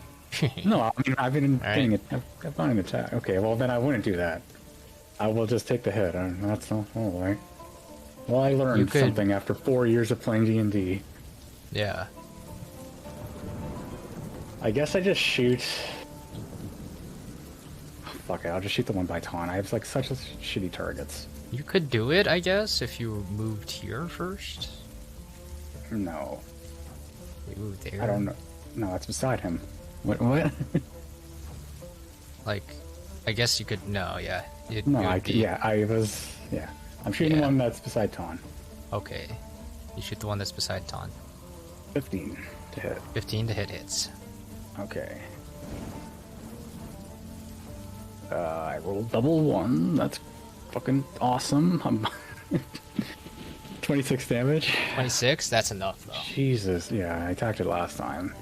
No, I mean, I've been getting it. I've done an attack. Okay, well then I wouldn't do that. I will just take the hit. That's all right. Well, I learned something after 4 years of playing D&D. Yeah. I guess I just shoot... Fuck it, I'll just shoot the one by taunt. I have like such shitty targets. You could do it, I guess, if you moved here first. No. You moved there. I don't know. No, that's beside him. What? Like, I guess you could. No, yeah. I'm shooting the one that's beside Ton. Okay. You shoot the one that's beside Ton. 15 to hit. 15 to hit hits. Okay. I rolled double 1. That's fucking awesome. 26 damage. 26? That's enough, though. Jesus, yeah, I attacked it last time.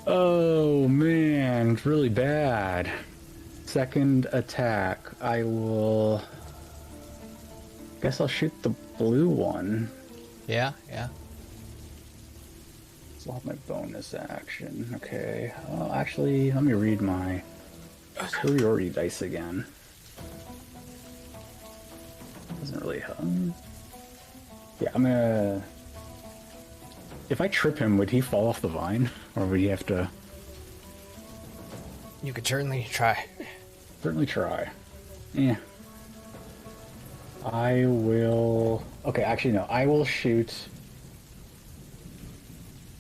Oh, man, it's really bad. Second attack, I will... guess I'll shoot the blue one. Yeah. So I'll have my bonus action. Okay. Well, actually, let me read my superiority dice again. Doesn't really help. Yeah, I'm gonna... If I trip him, would he fall off the vine? Or would he have to... You could certainly try. Certainly try. Yeah. I will... Okay, actually no. I will shoot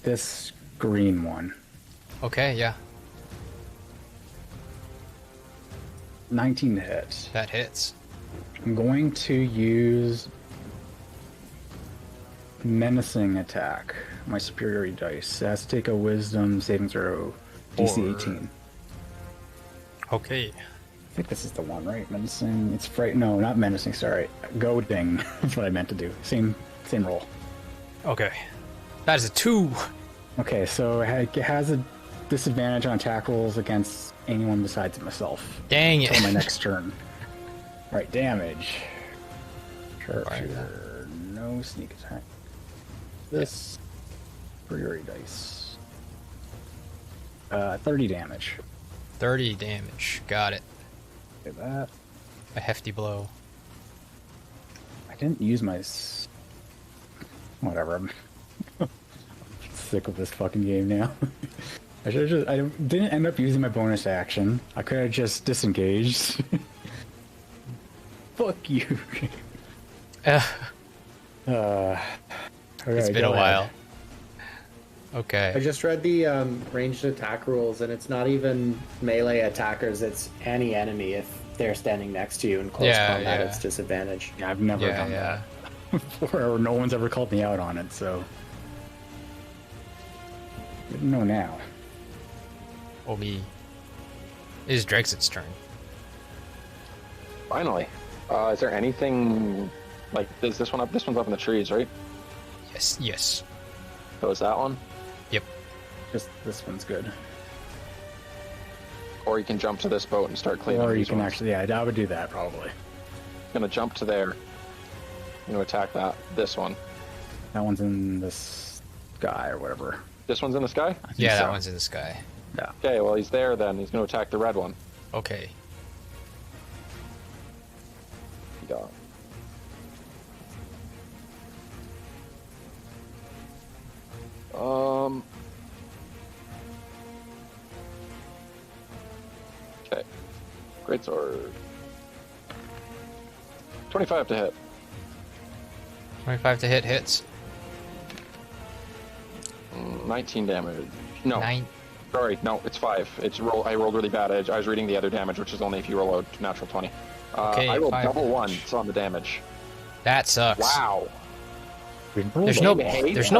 this green one. Okay, yeah. 19 to hit. That hits. I'm going to use menacing attack. My superiority dice. It has to take a wisdom saving throw. DC 18. Okay. I think this is the one, right? Menacing. It's fright. No, not menacing. Sorry, goading. That's what I meant to do. Same roll. Okay. That is a 2. Okay, so it has a disadvantage on attack rolls against anyone besides myself. Dang it! Until my next turn. Right, damage. Sharpshooter. No sneak attack. This superiority dice. 30 damage. 30 damage. Got it. Look at that. A hefty blow. I didn't use my... Whatever. I'm sick of this fucking game now. I didn't end up using my bonus action. I could have just disengaged. Fuck you. It's been a while. Okay. I just read the ranged attack rules, and it's not even melee attackers, it's any enemy. If they're standing next to you in close combat, it's disadvantage. Yeah, I've never done that before, or no one's ever called me out on it, so... I didn't know now. Oh, me. It is Drexit's turn. Finally. Is there anything... Like, is this one up? This one's up in the trees, right? Yes. So is that one? Yep. Just this one's good. Or you can jump to this boat and start cleaning. Or you can actually, yeah, I would do that probably. I'm gonna jump to there. I'm gonna attack this one. That one's in the sky or whatever. This one's in the sky? Yeah, that one's in the sky. Yeah. Okay, well he's there then. He's gonna attack the red one. Okay. Yeah. Okay. Greatsword. 25 to hit. 25 to hit hits. 19 damage. No. 9. Sorry, no, it's 5. I rolled really bad. I was reading the other damage, which is only if you roll a natural 20. Okay, I rolled 5 double damage. 1 on the damage. That sucks. Wow. There's no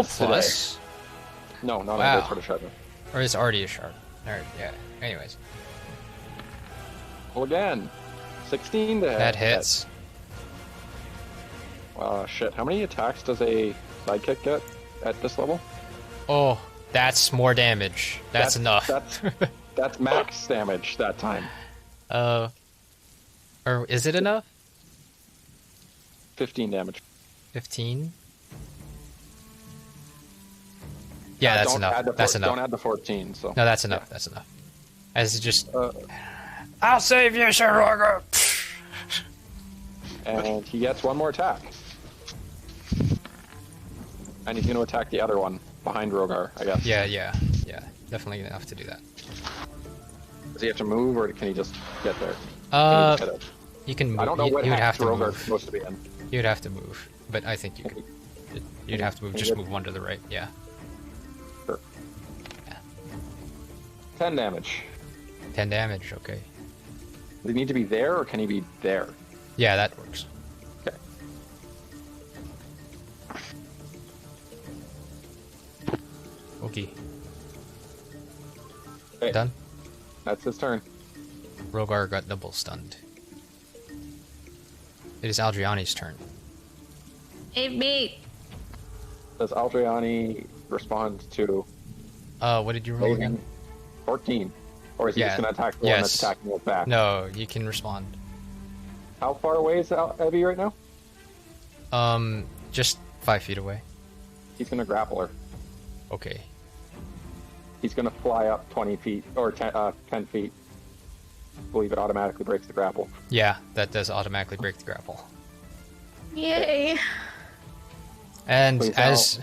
plus. No, not wow. a sort of shard. Or it's already a shard. Alright, yeah. Anyways. Well, again. 16 to hit. That hits. Shit. How many attacks does a sidekick get at this level? Oh, that's more damage. That's enough. That's max damage that time. Or is it enough? 15 damage. 15? Yeah, that's enough. That's enough. Don't add the 14. So no, that's enough. Yeah. That's enough. As it just, I'll save you, Sir Roger. And he gets one more attack. And he's going to attack the other one behind Rogar, I guess. Yeah. Definitely enough to do that. Does he have to move, or can he just get there? You can move. I don't know what you'd have to Rogar's move. supposed to be in. You'd have to move, but I think you could. You'd have to move. Just move one to the right. Yeah. Sure. Yeah. 10 damage. 10 damage. Okay. Does he need to be there, or can he be there? Yeah, that works. Okay. Okay. Okay. Done? That's his turn. Rogar got double stunned. It is Aldriani's turn. Hey, me. Does Aldriani respond to... What did you roll again? 14. Or is he just going to attack the one that's attacking us back? No, you can respond. How far away is Evie right now? Just 5 feet away. He's going to grapple her. Okay. He's going to fly up 20 feet, or 10 feet. I believe it automatically breaks the grapple. Yeah, that does automatically break the grapple. Yay. And as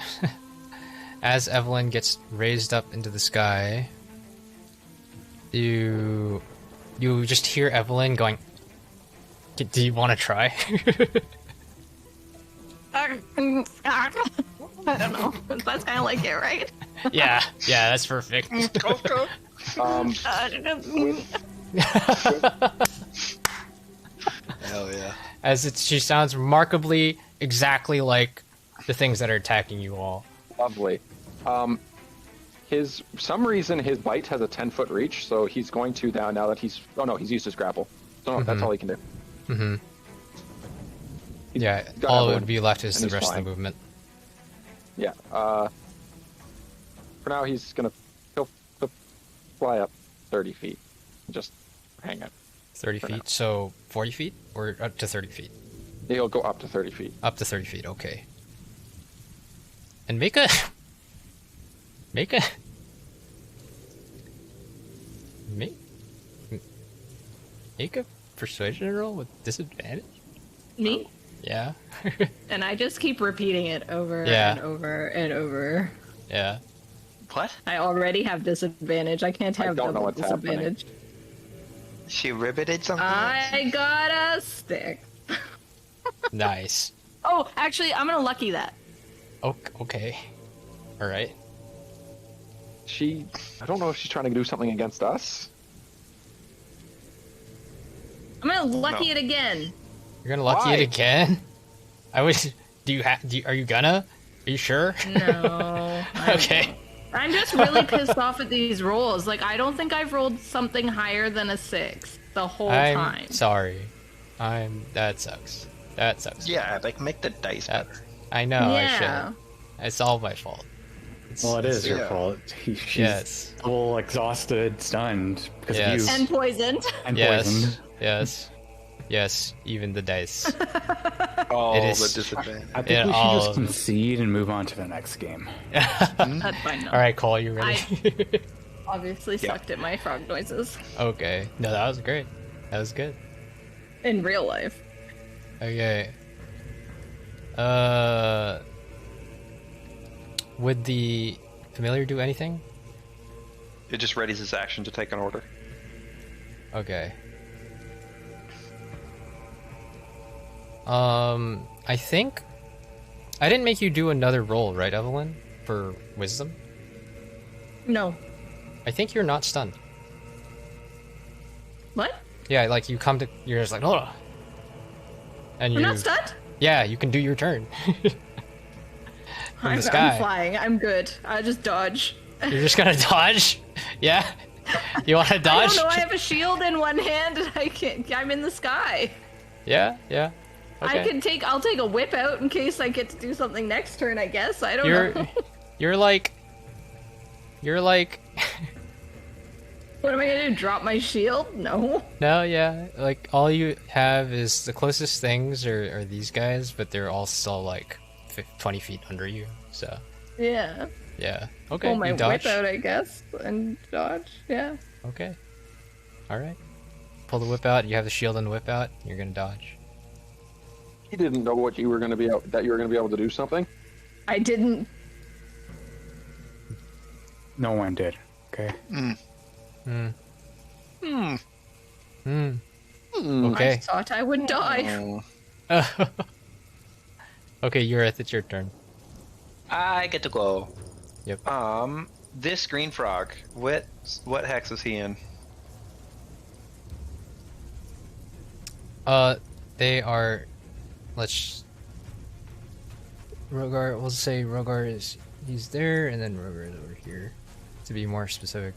Evelyn gets raised up into the sky, you just hear Evelyn going, "Do you want to try?" I don't know. That's kind of like it, right? Yeah, that's perfect. Go. Hell yeah. She sounds remarkably exactly like the things that are attacking you all. Lovely. Some reason his bite has a 10-foot reach, so he's going to now that he's... Oh no, he's used his grapple. So that's all he can do. Mm-hmm. Yeah, all it would be left is the rest of the movement. Yeah. For now, he'll fly up 30 feet. Just hang it. 30 feet? So 40 feet? Or up to 30 feet? He'll go up to 30 feet. Up to 30 feet, okay. And make a persuasion roll with disadvantage? Me? Yeah. And I just keep repeating it over and over and over. Yeah. What? I already have disadvantage. I can't have double disadvantage. She riveted something? I got a stick. Nice. Oh, actually, I'm gonna lucky that. Okay. Alright. I don't know if she's trying to do something against us. I'm gonna lucky it again. You're gonna lucky it again? Are you gonna? Are you sure? No. Okay. I'm just really pissed off at these rolls. Like, I don't think I've rolled something higher than a 6 the whole time. I'm sorry. That sucks. That sucks. Yeah, like, make the dice better. I know, Yeah. I should. It's all my fault. Well, it is your fault. She's double exhausted, stunned because of you. And poisoned. And poisoned. Yes, even the dice. Oh, the disadvantage. I think we should just concede and move on to the next game. That's fine. No. Alright, Cole, you ready? I obviously sucked at my frog noises. Okay. No, that was great. That was good. In real life. Okay. Would the familiar do anything? It just readies his action to take an order. Okay. I think I didn't make you do another roll, right, Evelyn? For wisdom? No. I think you're not stunned. What? Yeah, like you're just like, hold on. And I'm not stunned? Yeah, you can do your turn. I'm flying. I'm good. I just dodge. You're just gonna dodge? Yeah? You wanna dodge? I don't know, I have a shield in one hand and I'm in the sky. Yeah. I can take. I'll take a whip out in case I get to do something next turn. I guess I don't know. You're like. What am I gonna do? Drop my shield? No. No, yeah. Like all you have is the closest things are these guys, but they're all still like 20 feet under you. So. Yeah. Yeah. Okay. Pull my you dodge. whip out, I guess, and dodge. Yeah. Okay. All right. Pull the whip out. You have the shield and the whip out. You're gonna dodge. He didn't know what you were going to be that you were going to be able to do something. I didn't. No one did. Okay. Okay. I thought I would die. Okay, Urith, it's your turn. I get to go. Yep. This green frog. What hex is he in? They are. Rogar. We'll say Rogar he's there, and then Rogar is over here. To be more specific.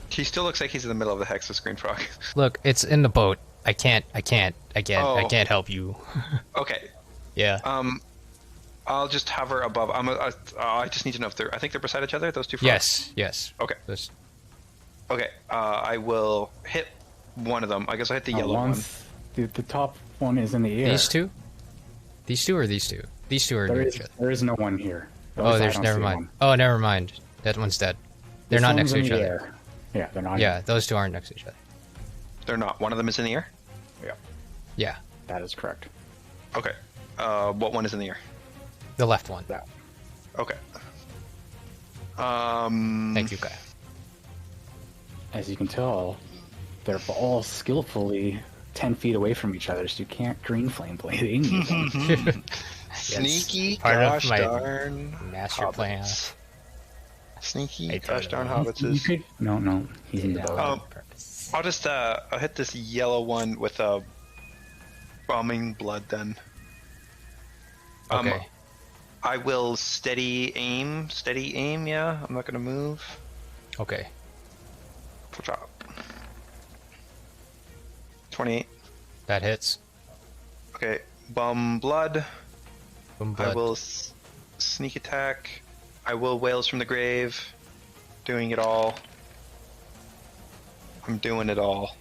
He still looks like he's in the middle of the hex. This green frog. Look, it's in the boat. I can't help you. Okay. Yeah. I'll just hover above. I just need to know if they're. I think they're beside each other. Those two frogs. Yes. Okay. Okay. I will hit one of them. I guess I hit the yellow one. The top one is in the air. These two? These two or these two? These two are near each other. There is no one here. Oh, there's never mind. Oh, never mind. That one's dead. They're not next to each other. Air. Yeah, they're not. Yeah, those two aren't next to each other. They're not. One of them is in the air? Yeah. Yeah. That is correct. Okay. What one is in the air? The left one. That. Okay. Thank you, Kai. As you can tell, they're all skillfully 10 feet away from each other, so you can't green flame blade any of them. Sneaky, part gosh of my darn master hobbits. plan. Sneaky, gosh darn hobbitses. No, he's in the boat. I'll just I'll hit this yellow one with a bombing blood then. Okay. I will steady aim, yeah. I'm not gonna move. Okay. Good job. 28. That hits. Okay, bomb blood. Boom blood. I will sneak attack. I will Wails from the Grave. Doing it all. I'm doing it all.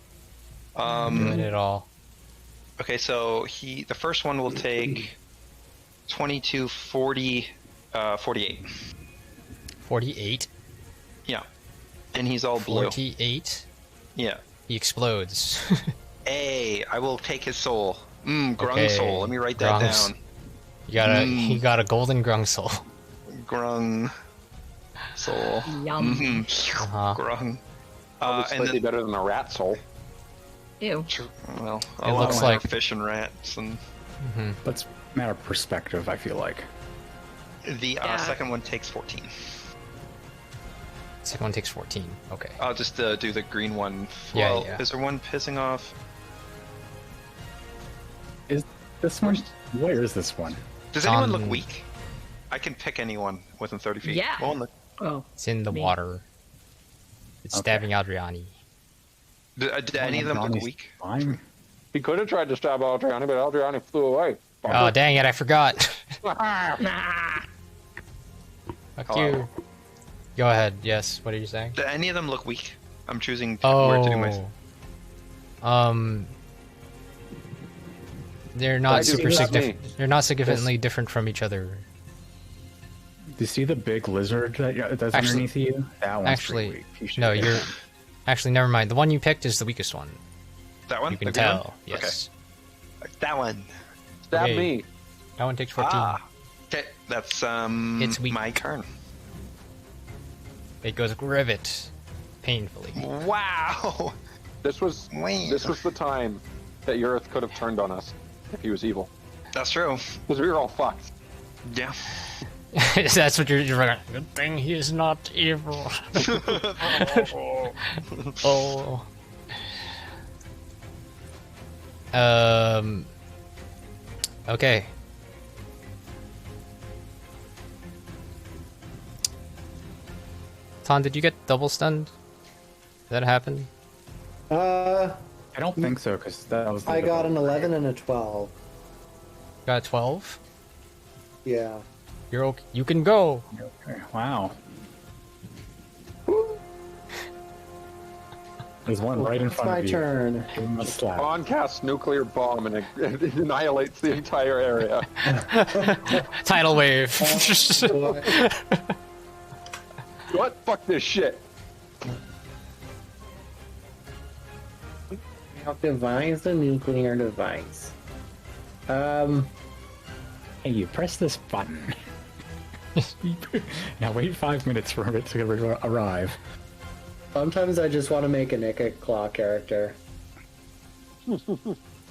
Doing it all. Okay, so the first one will take 22, 40, 48. 48? Yeah. And he's all blue. 48? Yeah. He explodes. Hey, I will take his soul. Grung Okay, soul. Let me write that Grung's- down. You got a golden grung soul. Grung soul. Yum. Uh-huh. Grung. Probably slightly better than a rat soul. Ew. Well, It a lot looks of mine are like- fish and rats, and But it's a matter of perspective, I feel like. the Yeah. second one takes 14. Second one takes 14. Okay. I'll just do the green one. Yeah, Well, yeah. is there one pissing off? Is this one? Where is this one? Does anyone look weak? I can pick anyone within 30 feet. Yeah. Oh, look. Oh. It's in the Me. water. It's stabbing Adriani. Did any of them look Johnny's weak? Fine. He could have tried to stab Aldriani, but Aldriani flew away. Oh, dang it, I forgot. Nah. Fuck Hello. you. Go ahead, yes, what are you saying? Do any of them look weak? I'm choosing where to do my... They're not I do super not significant. me. They're not significantly different from each other. Do you see the big lizard that's Actually- underneath you? That one's Actually, pretty weak. You should no, get you're. it. Actually, never mind. The one you picked is the weakest one. That one? You can The green one? tell. Yes. Okay. That one. Stab Okay. me. That one takes 14. Okay, that's It's weak. my turn. It goes rivet, painfully. Wow! This was the time that Urith could have turned on us if he was evil. That's true. Because we were all fucked. Yeah. That's what you're like. Good thing he's not evil. Oh. Okay. Ton, did you get double stunned? Did that happen? I don't think so, because that was. I got an 11 and a 12. Got a 12? Yeah. You're okay. You can go. Wow. There's one right in It's front my of you. turn. Give him a slap. Spawn casts nuclear bomb and it annihilates the entire area. Tidal wave. What? Fuck this shit. Now devise the nuclear device. Hey, you press this button. Now wait 5 minutes for it to arrive. Sometimes I just want to make a Nick Claw character. Of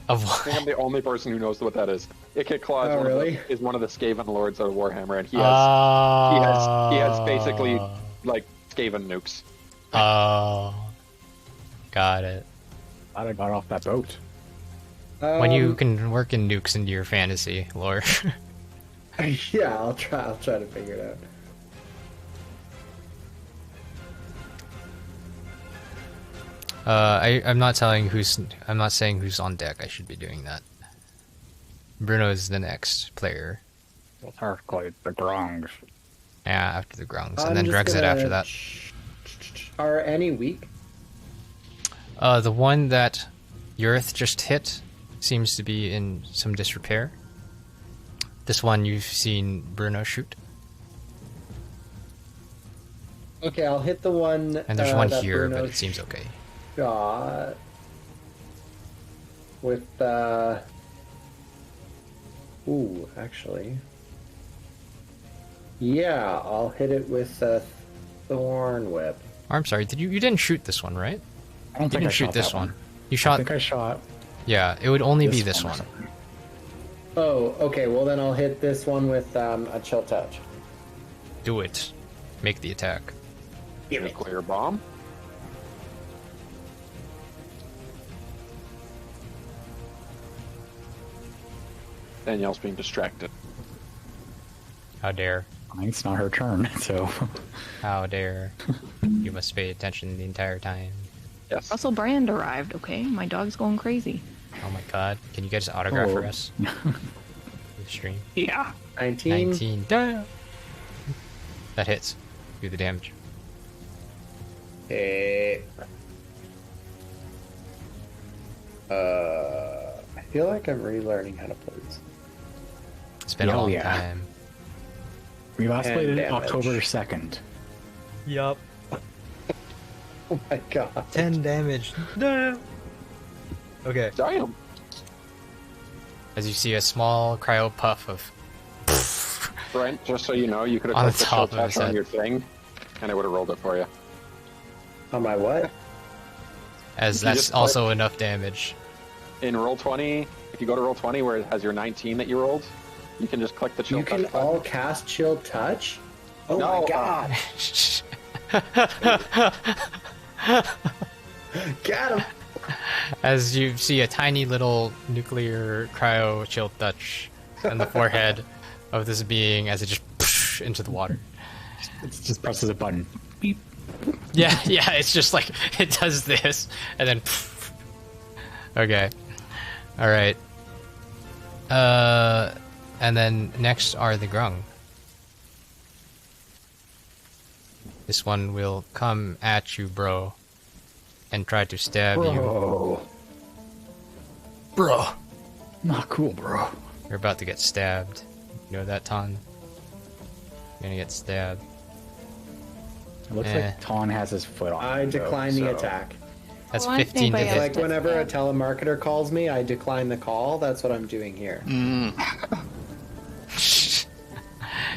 I what? think I'm the only person who knows what that is. Ikit Claw is, Oh, really? is one of the Skaven lords of Warhammer, and he has basically like Skaven nukes. Oh. Got it. Glad I got off that boat. When you can work in nukes into your fantasy lore. Yeah, I'll try to figure it out. I'm not saying who's on deck. I should be doing that. Bruno is the next player. We'll start quite the Grongs. Yeah, after the Grungs, I'm and then just Drexit gonna after that. Are any weak? The one that Yurith just hit seems to be in some disrepair. This one you've seen Bruno shoot. Okay, I'll hit the one. And there's one that here, Bruno but it seems okay. Shot with Ooh, actually. Yeah, I'll hit it with a Thorn Whip. Oh, I'm sorry, you didn't shoot this one, right? I don't You think didn't I shoot shot this that one. one. You I shot. think I shot. Yeah, it would only be this or one. something. Oh, okay. Well, then I'll hit this one with a Chill Touch. Do it. Make the attack. Nuclear bomb. Danielle's being distracted. How dare. It's not her turn, so. How dare. You must pay attention the entire time. Yes. Russell Brand arrived, okay? My dog's going crazy. Oh my god. Can you get his autograph for Oh. us? The stream. Yeah. 19. 19. Damn. That hits. Do the damage. Okay. I feel like I'm relearning how to play this. It's been a Oh, long yeah. time. We last And played it damage. October 2nd. Yup. Oh my god. 10 damage. No. Okay. Damn. As you see a small cryo puff of Brent, just so you know, you could On have the put the top chill of his touch on head. your thing, and I would have rolled it for you. On my what? as You that's just also enough damage. In Roll20, if you go to Roll20 where it has your 19 that you rolled, you can just click the chill You touch can button. all cast Chill Touch? Oh No, my god. Got him. As you see a tiny little nuclear cryo chill touch on the forehead of this being as it just into the water. It just presses a button. Beep. Yeah, it's just like it does this and then okay. Alright. And then next are the Grung. This one will come at you, bro, and try to stab you. Bro. Not cool, bro. You're about to get stabbed. You know that, Ton? You're gonna get stabbed. It looks Eh. like Ton has his foot on I it, though, decline the so- attack. That's Well, I 15 to think I hit. Like whenever a telemarketer calls me, I decline the call. That's what I'm doing here.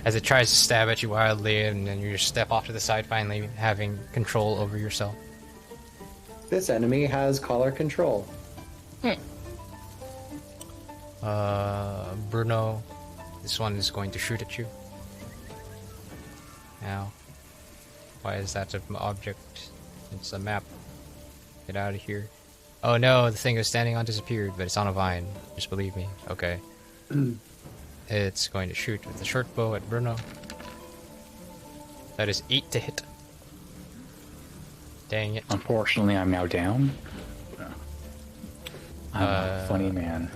As it tries to stab at you wildly, and then you just step off to the side, finally having control over yourself. This enemy has collar control. Bruno, this one is going to shoot at you. Now, why is that an object? It's a map. Get out of here. Oh no, the thing I was standing on disappeared, but it's on a vine. Just believe me. Okay. It's going to shoot with the short bow at Bruno. That is 8 to hit. Dang it. Unfortunately, I'm now down. I'm a funny man.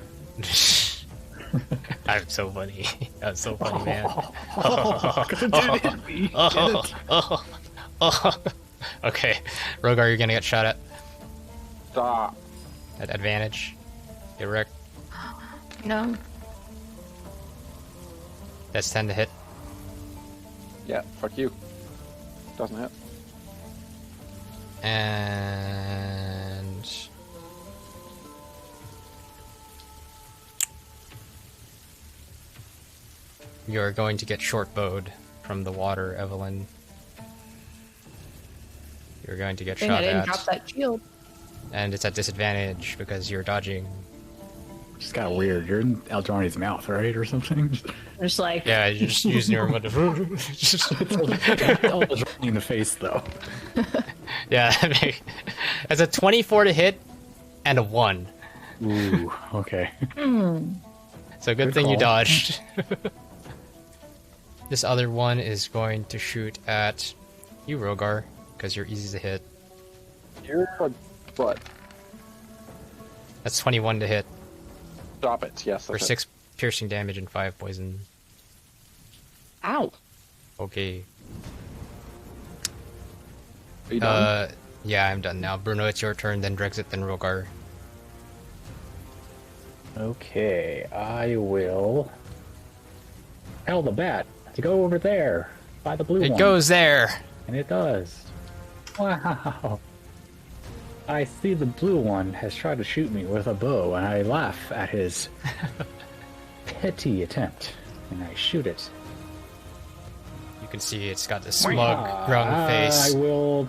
I'm so funny. I'm so funny, man. Okay, Rogar, you're gonna get shot at. Stop. At advantage. Get wrecked. No. That's 10 to hit. Yeah, fuck you. Doesn't hit. And you're going to get short bowed from the water, Evelyn. You're going to get Dang, shot I didn't at. drop that shield. And it's at disadvantage because you're dodging. It's kind of weird. You're in Eldrani's mouth, right, or something? Just like Yeah, you're just using your remote. It's all in the face, though. Yeah, it's a 24 to hit and a 1. Ooh, okay. So good thing call. you dodged. This other one is going to shoot at you, Rogar, because you're easy to hit. You're a butt. That's 21 to hit Stop it. Yes. for that's it. 6 piercing damage and 5 poison. ow. Okay. Are you done? Yeah, I'm done now. Bruno, it's your turn, then Drexit, then Rogar. Okay, I will tell the bat to go over there by the blue one. It goes there! And it does. Wow. I see the blue one has tried to shoot me with a bow, and I laugh at his petty attempt, and I shoot it. You can see it's got this smug, grown face, I will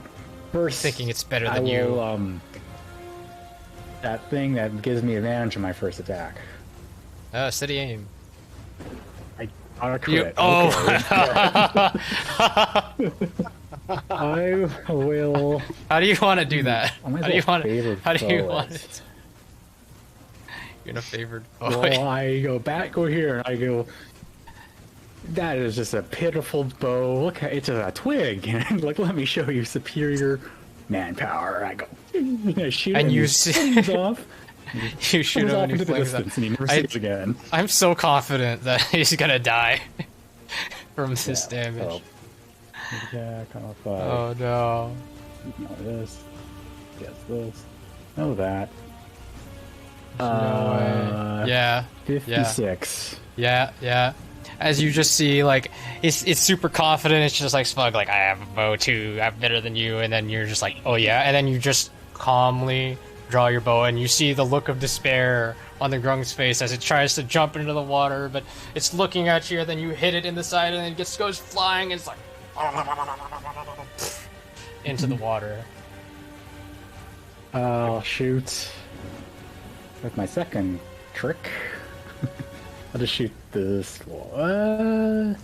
first thinking it's better than I you. will, that thing that gives me advantage on my first attack. Steady aim. I got a You, crit. oh! Okay. I will. How do you want to do that? I might How do you as well want? favor How do you forward. want it? You're in a favored. Well, I go back over here and I go. That is just a pitiful bow. Look, it's a twig. And like, let me show you superior manpower. I go. I shoot And him, you he see- flings off. You shoot Comes him off and he into the flings up. distance, and he never I- sees again. I'm so confident that he's gonna die from this damage. So, attack on a 5. Oh no. No, this. Yes, this. No, that. No way. Yeah. 56. Yeah. As you just see, like, it's super confident. It's just like smug, like, I have a bow too. I'm better than you. And then you're just like, oh yeah. And then you just calmly draw your bow, and you see the look of despair on the Grung's face as it tries to jump into the water, but it's looking at you. And then you hit it in the side, and it goes flying. And it's like into the water. I'll shoot with my second trick. I'll just shoot this one.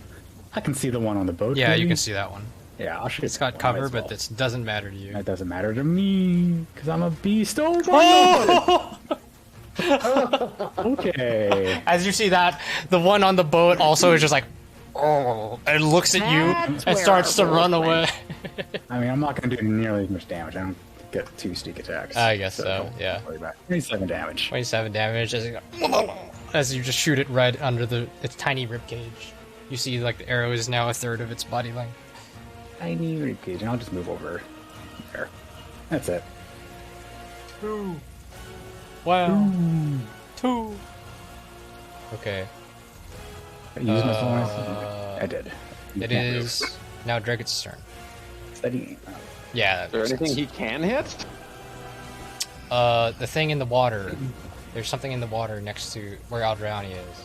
I can see the one on the boat. Yeah, maybe? you can see that one. Yeah, I'll shoot. It's got one cover, as well. but this doesn't matter to you. That doesn't matter to me because I'm a beast. Oh my god! Okay. As you see that, the one on the boat also is just like, oh, and looks at you That's and where starts to our run rules away. I mean, I'm not going to do nearly as much damage. I don't get 2 sneak attacks. I guess so, don't yeah. worry about it. 27 damage. 27 damage as you just shoot it right under its tiny ribcage. You see, like, the arrow is now a third of its body length. Tiny ribcage, and I'll just move over there. That's it. 2. Wow. 2. Okay. I used my bonus. I did. You It can't is now Dragon's turn. move. Steady. Yeah. Is there anything he can hit? The thing in the water. There's something in the water next to where Aldrauni is.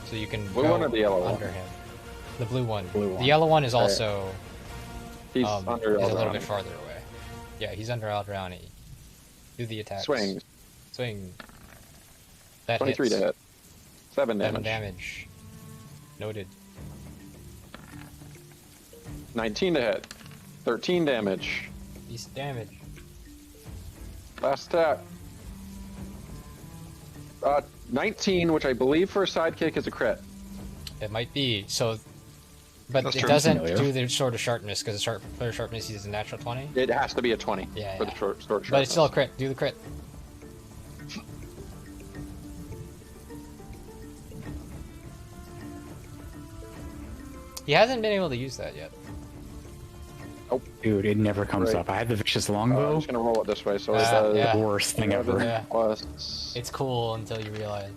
So you can Blue go one or the yellow one? under him. The blue one. Blue one. The yellow one is also He's is under a little Aldrauni. bit farther away. Yeah, he's under Aldrauni. Do the attacks. Swing. Swing. That 23 hits. to hit. 7 damage. 7 damage. Noted. 19 to hit. 13 damage. Decent damage. Last attack. 19, which I believe for a sidekick is a crit. It might be. So, but That's it true. doesn't Familiar. do the sword of sharpness because the player sharpness is a natural 20. It has to be a 20 Yeah, for yeah. the short But it's still a sharpness. crit. Do the crit. He hasn't been able to use that yet. Oh, dude, it never comes up. I had the vicious I'm longbow. just gonna roll it this way, so it Yeah, does yeah. The worst thing ever. Yeah. plus It's cool until you realize.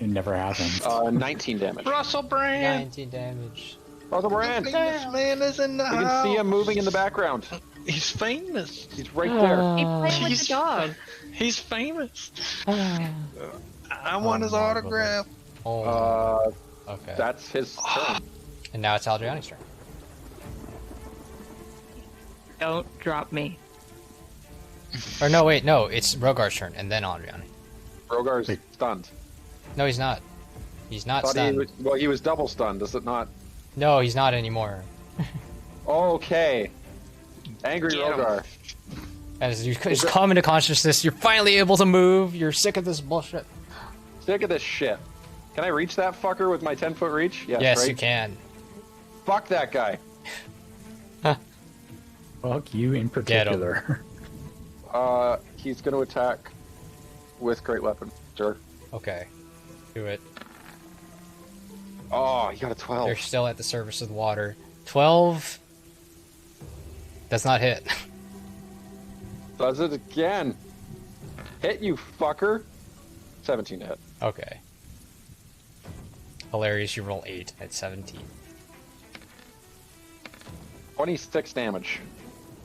It never happens. 19 damage. Russell Brand. 19 damage. Russell Brand! This man is in the You can see him moving in the background. He's famous. He's right there. He played with the He's dog. He's famous. I want his autograph. Oh, okay. That's his turn. And now it's Aldriani's turn. Don't drop me. Or no, wait, no, it's Rogar's turn, and then Aldriani. Rogar's stunned. No, he's not. He's not Thought stunned. he was double stunned, is it not? No, he's not anymore. Okay. Angry Get him. Rogar. As you just come into consciousness, you're finally able to move. You're sick of this bullshit. Sick of this shit. Can I reach that fucker with my 10-foot reach? Yes, right? you can. Fuck that guy. Fuck you in particular. He's gonna attack with great weapon. Sure. Okay. Do it. Oh, you got a 12. They're still at the surface of the water. 12 does not hit. Does it again. Hit you, fucker. 17 to hit. Okay. Hilarious, you roll 8 at 17. 26 damage.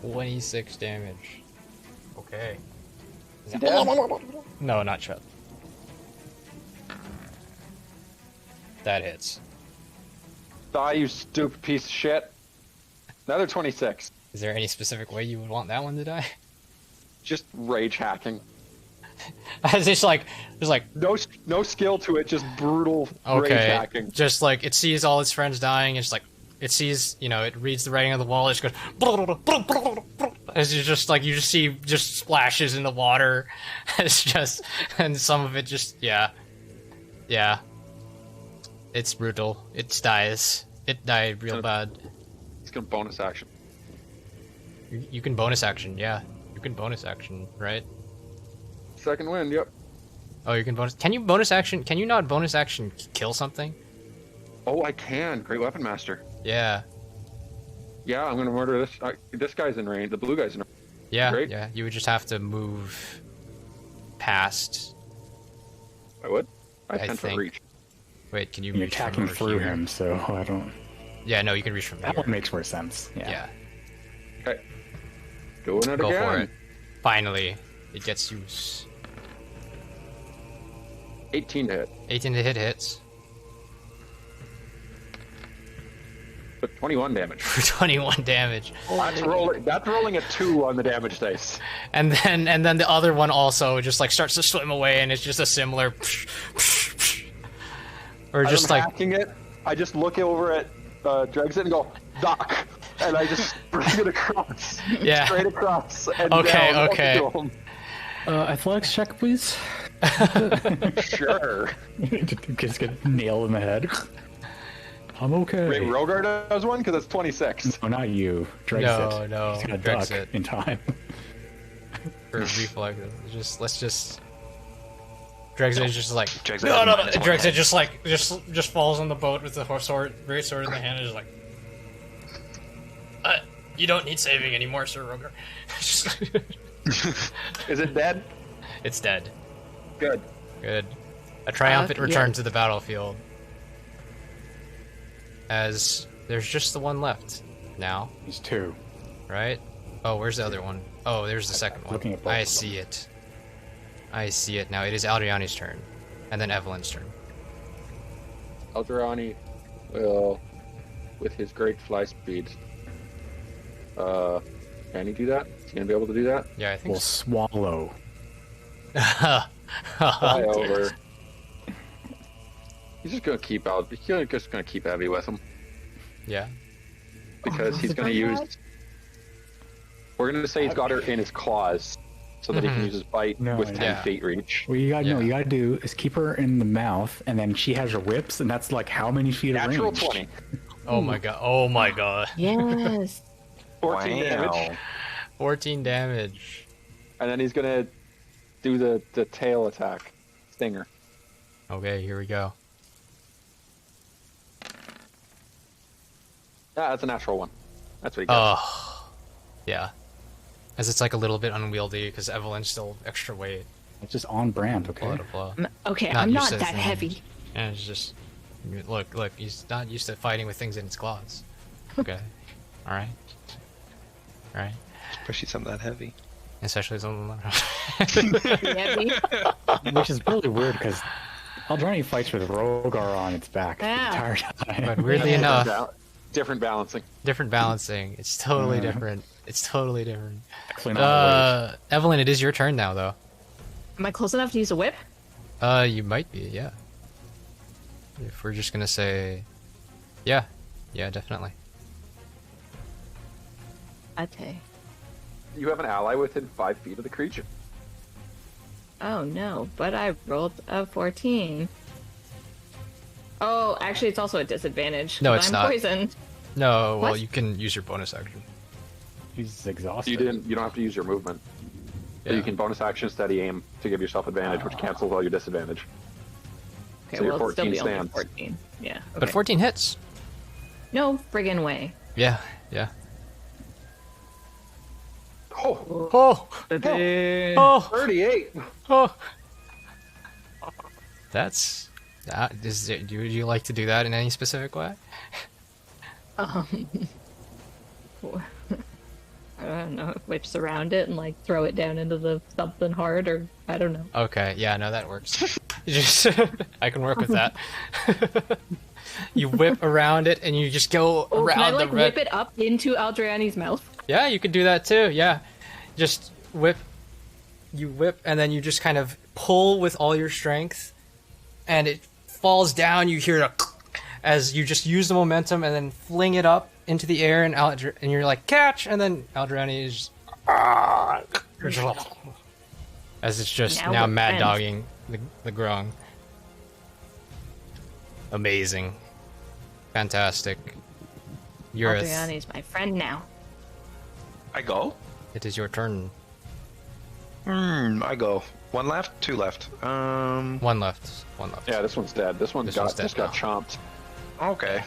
26 damage. Okay. Is he dead? No, not Chub. That hits. Die, you stupid piece of shit. Another 26. Is there any specific way you would want that one to die? Just rage hacking. It's just like, No skill to it, just brutal rage okay, hacking. just like it sees all its friends dying. It's like it sees, you know, it reads the writing on the wall. It just goes as you just like you just see just splashes in the water. It's just, and some of it just yeah. It's brutal. It dies. It died real bad. It's gonna bonus action. You can bonus action, yeah. You can bonus action, right? Second wind, yep. Oh, you can bonus. Can you bonus action? Can you not bonus action kill something? Oh, I can. Great weapon master. Yeah. Yeah, I'm gonna murder this. This guy's in range. The blue guy's in range. Yeah. Great. Yeah. You would just have to move past. I would. I I 10-foot think. reach. Wait, can you? You're reach from attacking over through here? him, so I don't. Yeah. No, you can reach from That here. one makes more sense. Yeah. Okay. Doing it Go again. for it. Finally, it gets you. 18 to hit. 18 to hit hits. But 21 damage. For 21 damage. That's rolling a 2 on the damage dice. And then the other one also just like starts to swim away, and it's just a similar. Or just As I'm like hacking it, I just look over at Dregsit and go, Doc! And I just bring it across. Yeah. Straight across. And Okay, down okay. to him. Athletics check, please. Sure. Just get nailed in the head. I'm okay. Wait, Rogar does one? Because it's 26. No, not you. Drexit. No, He's gonna duck Drexit. in time. for reflex. Let's just. Drexit is just like Drexit no. has -1 Drexit hit. just like just falls on the boat with the great sword in the hand and is like, you don't need saving anymore, Sir Rogar. Is it dead? It's dead. Good. Good. A triumphant Yeah. return to the battlefield. As there's just the one left now, He's 2. right? Oh, where's the other one? Oh, there's the second one. Looking at both I of them. see it. I see it now. It is Aldriani's turn, and then Evelyn's turn. Eldrani will, with his great fly speed, can he do that? Is he gonna be able to do that? Yeah, I think. Will swallow. Fly over. He's just gonna keep out. He's just gonna keep Abby with him Yeah. because he's gonna use. We're gonna say he's got her in his claws, so that he can use his bite No, with 10 yeah. feet reach. What you gotta Yeah. know, you gotta do is keep her in the mouth, and then she has her whips, and that's like how many feet of Natural range? 20, Oh my god. Oh my god. Yes. 14 damage, Wow. 14 damage. and then he's gonna do the tail attack, stinger. Okay, here we go. Yeah, that's a natural one. That's what he gets. Oh, yeah. As it's like a little bit unwieldy because Evelyn's still extra weight. It's just on brand, okay? Blow to blow. Okay, Not I'm used not to that thing. heavy. And it's just look, he's not used to fighting with things in its claws. Okay, all right, Especially something that heavy. especially something. Heavy. Which is really weird because Aldrani fights with Rogar on its back the Yeah. entire time. But weirdly enough, Different balancing. different balancing. It's totally different. It's totally different. Actually not Evelyn, it is your turn now, though. Am I close enough to use a whip? You might be, yeah. If we're just gonna say, yeah, definitely. Okay. You have an ally within 5 feet of the creature. Oh no, but I rolled a 14. Oh, actually, it's also a disadvantage. No, 'cause it's I'm not. poisoned. No, well, What? you can use your bonus action. He's exhausted. You don't have to use your movement. But Yeah. you can bonus action steady aim to give yourself advantage, which cancels all your disadvantage. Okay, So your well, it'll still 14 be only stands. 14. Yeah. Okay. But 14 hits. No friggin' way. Yeah. Oh, Oh, 38! oh. That's. Do you like to do that in any specific way? I don't know. Whips around it and like throw it down into the something hard, or I don't know. Okay, yeah, no, that works. Just, I can work with that. You whip around it and you just go Oh, around can I like the red. whip it up into Aldriani's mouth? Yeah, you could do that too. Yeah, just whip. You whip and then you just kind of pull with all your strength, and it falls down. You hear a as you just use the momentum and then fling it up into the air, and and you're like catch, and then Aldrani is as it's just Now now we're mad friends. dogging the grung. Amazing, fantastic. You're Aldriani's my friend now. I go. It is your turn. I go. 1 left, 2 left. One left. Yeah, this one's dead. This one This one's just dead got chomped. Okay.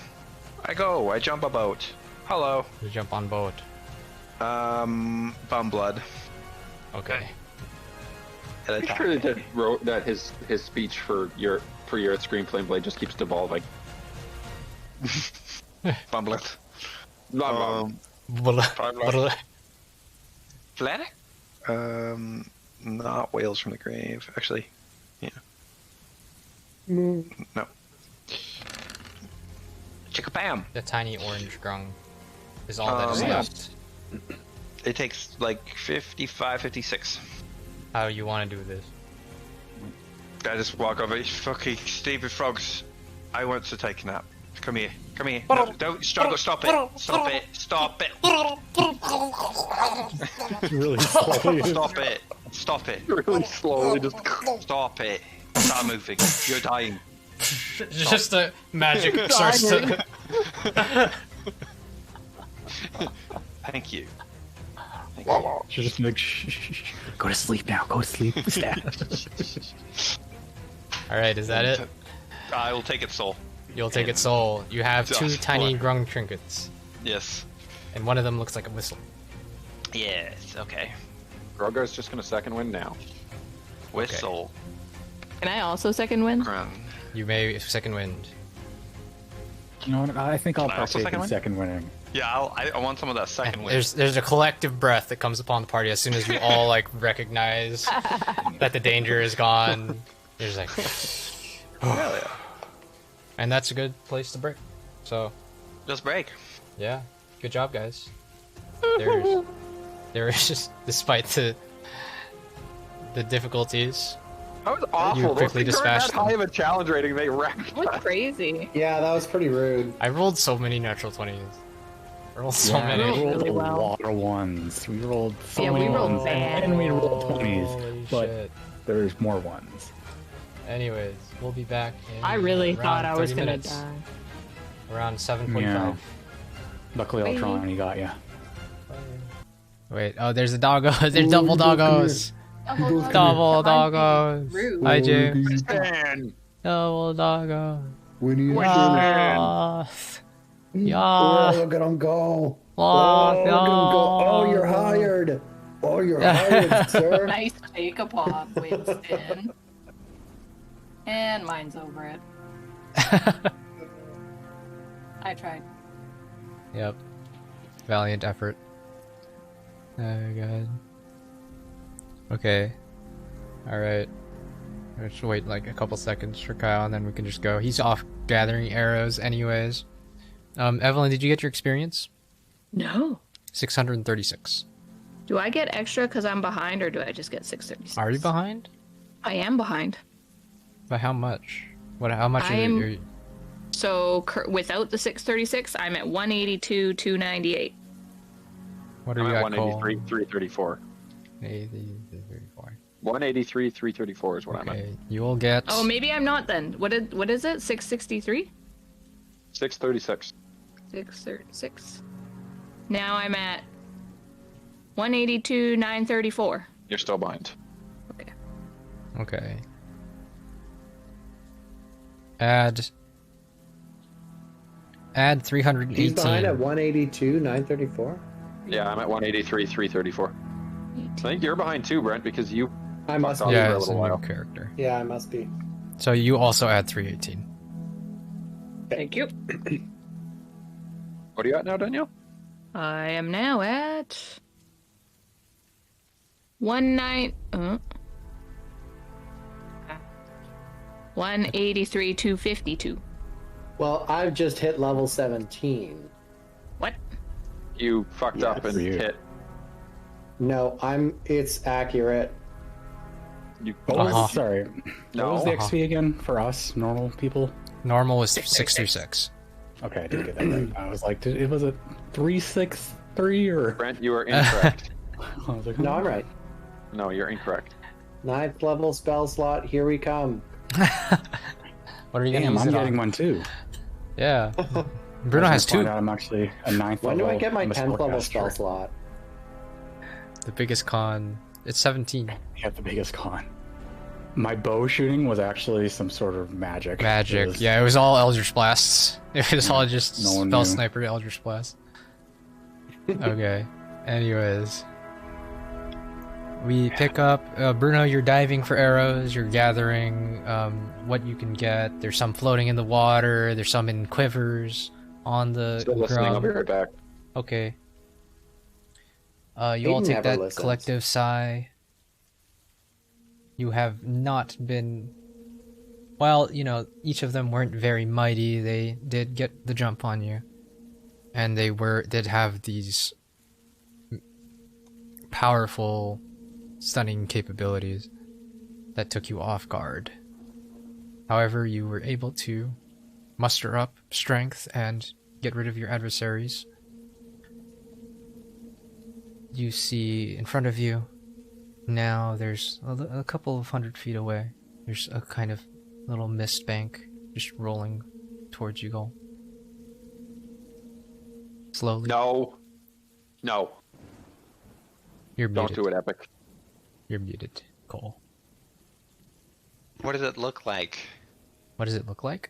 I go. I jump a boat. Hello. You jump on boat. Bum blood. Okay. And Pretty attack. sure that his speech for your Scream Flame Blade just keeps devolving. Bum blood. Flannery? Not Whales from the Grave. Actually, yeah. No. Chickabam! The tiny orange grung is all that is Yeah. left. It takes like 55, 56. How you want to do this? I just walk over. Fucking stupid frogs. I want to take a nap. Come here. No, don't struggle. Stop it. Stop it. Really slowly. Stop it. Really slowly, just Stop it. Stop moving. You're dying. Just the magic starts to. Thank you. Should just make shh. Go to sleep now. Go to sleep. All right, is that it? I will take its soul. You'll take its soul. You have two Just tiny one. grung trinkets, Yes. and one of them looks like a whistle. Yes. Okay. Grogar's just gonna second wind now. Whistle. Can I also second win? Run. You may second wind. You know what? I think I'll Can I also partake second in win? second winning. Yeah, I want some of that second wind. There's a collective breath that comes upon the party as soon as you all like recognize that the danger is gone. You're just like, Hell yeah. and that's a good place to break. So Just break. yeah, good job, guys. There is just, despite the difficulties. That was awful. You Those quickly things aren't dispatched that high of a challenge rating. They wrecked That's us. crazy. Yeah, that was pretty rude. I rolled so many natural 20s. I rolled so Yeah, many. we rolled Really a well. lot of ones. We rolled so Yeah, we many rolled ones, bad. and we rolled 20s, Holy but shit. there's more ones. Anyways, we'll be back in I really around thought I was 30 gonna minutes. die. Around 7:45. Yeah. Luckily, Bye. Ultron, he got you. Wait, oh, there's a doggo. There's double doggos. Double doggos. Rude. Hi, James. Man, Double doggo. When you Ah. Yeah. Oh, look at him go. Oh, Look at him go. Oh, you're hired. Oh, you're hired, sir. Nice take a pop, Winston. And mine's over it. I tried. Yep. Valiant effort. Oh god. Okay. Alright. Let's wait like a couple seconds for Kyle and then we can just go. He's off gathering arrows anyways. Evelyn, did you get your experience? No. 636. Do I get extra because I'm behind, or do I just get 636? Are you behind? I am behind. By how much? How much are you? So without the 636, I'm at 182, 298. What are you I'm at, at Cole? 183, 334. 334. 183, 334 is what I'm at. Okay, you will get... Oh, maybe I'm not then. What is it? 663? 636. 636. Now I'm at 182, 934. You're still behind. Okay. Okay. Add 318. He's behind at 182, 934. Yeah, I'm at 183, 334. I think you're behind too, Brent, because you. I must fucked be. off for Yeah, a it's a little new while. character. Yeah, I must be. So you also add 318. Thank you. What are you at now, Danielle? I am now at 183, 252. Well, I've just hit level 17. What? You fucked Yeah, up and for you. hit. No, it's accurate. You. What was, sorry. No. What was the XP again for us, normal people? Normal is 636. Okay, I didn't get that right. I was like, it was a 363 or? Brent, you are incorrect. I was like, No, I'm right. No, you're incorrect. 9th level spell slot, here we come. What are you gonna Damn, use I'm it getting on? one too. Yeah. Bruno has two. I'm actually a 9th When level. do I get my I'm a 10th level spellcaster. spell slot? The biggest con. It's 17. You have the biggest con. My bow shooting was actually some sort of magic. Magic. It was- Yeah, it was all Eldritch Blasts. It was all just No one spell knew. sniper Eldritch Blast. Okay. Anyways. We pick up, Bruno, you're diving for arrows, you're gathering what you can get. There's some floating in the water, there's some in quivers on the Still listening. I'll be right back. Okay. You all Aiden take never that listens. collective sigh. You have not been... While, each of them weren't very mighty, they did get the jump on you. And they did have these powerful, stunning capabilities that took you off guard. However, you were able to muster up strength and get rid of your adversaries. You see in front of you, now there's a couple of 100 feet away, there's a kind of little mist bank just rolling towards you all. Slowly. No. No. You're muted. Don't do it, Epic. You're muted, Cole. What does it look like? What does it look like?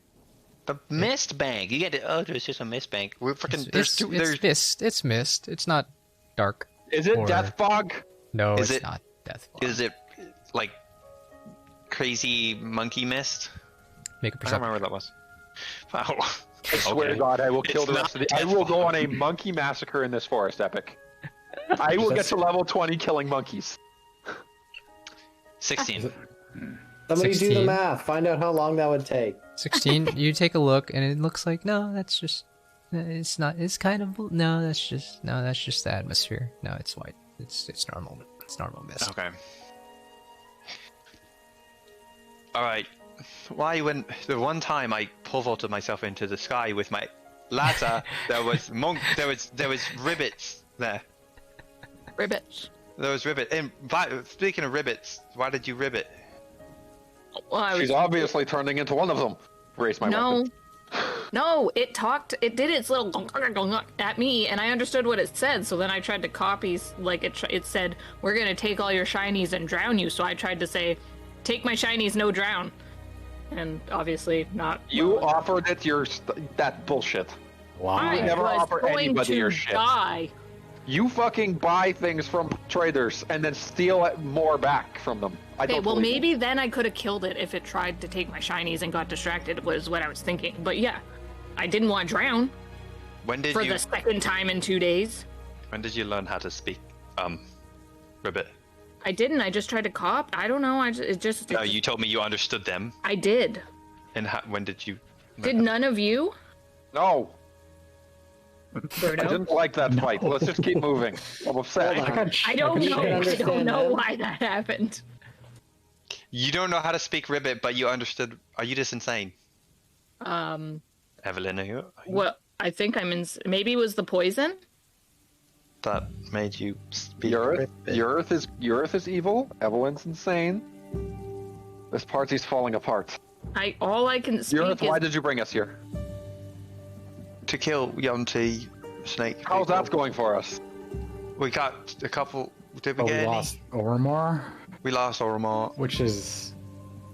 The mist bank. You get it. Oh, there's just a mist bank. We're freaking. It's mist. It's mist. It's not dark. Is it Or- Death Fog? No, Is it's it- not Death Fog. Is it like crazy monkey mist? Make a I don't perception. remember what that was. Wow. I swear to Okay. God, I will kill It's the rest of the. not I will go on a monkey massacre in this forest, Epic. I will get to level 20 killing monkeys. 16. Somebody do 16. the math. Find out how long that would take. 16. You take a look, and it looks like that's kind of that's just the atmosphere. No, it's white. It's normal. It's normal mist. Okay. All right. Why, when the one time I pole vaulted myself into the sky with my ladder, there was ribbits there. Ribbit. There was ribbit. And speaking of ribbits, why did you ribbit? Well, I was... She's obviously turning into one of them. Raise my weapon. No, it did its little at me, and I understood what it said, so then I tried to copy, like, it said, we're gonna take all your shinies and drown you, so I tried to say, take my shinies, no drown. And obviously not. You offered it that bullshit. Why? never was offer going anybody to your shit. die. You fucking buy things from traders and then steal more back from them. I Okay, don't well believe maybe you. then I could have killed it if it tried to take my shinies and got distracted, was what I was thinking. But yeah, I didn't want to drown When did for you the second time in 2 days. when did you learn how to speak Ribbit? I didn't. I just tried to cop. I don't know. No, you told me you understood them. I did. And when did you? Did none of you? No, I Bruno? didn't like that fight. Let's just keep moving. I'm upset. I don't know. I understand don't know that. why that happened. You don't know how to speak Ribbit, but you understood. Are you just insane? Evelyn, are you? Well, I think maybe it was the poison. That made you speak Your Ribbit. Earth is evil. Evelyn's insane. This party's falling apart. All I can speak Your Earth, is why did you bring us here? To kill Yonti, Snake. How's people. that going for us? We got a couple. Did we Oh, get we any? lost Ormar, We lost Oromar. which is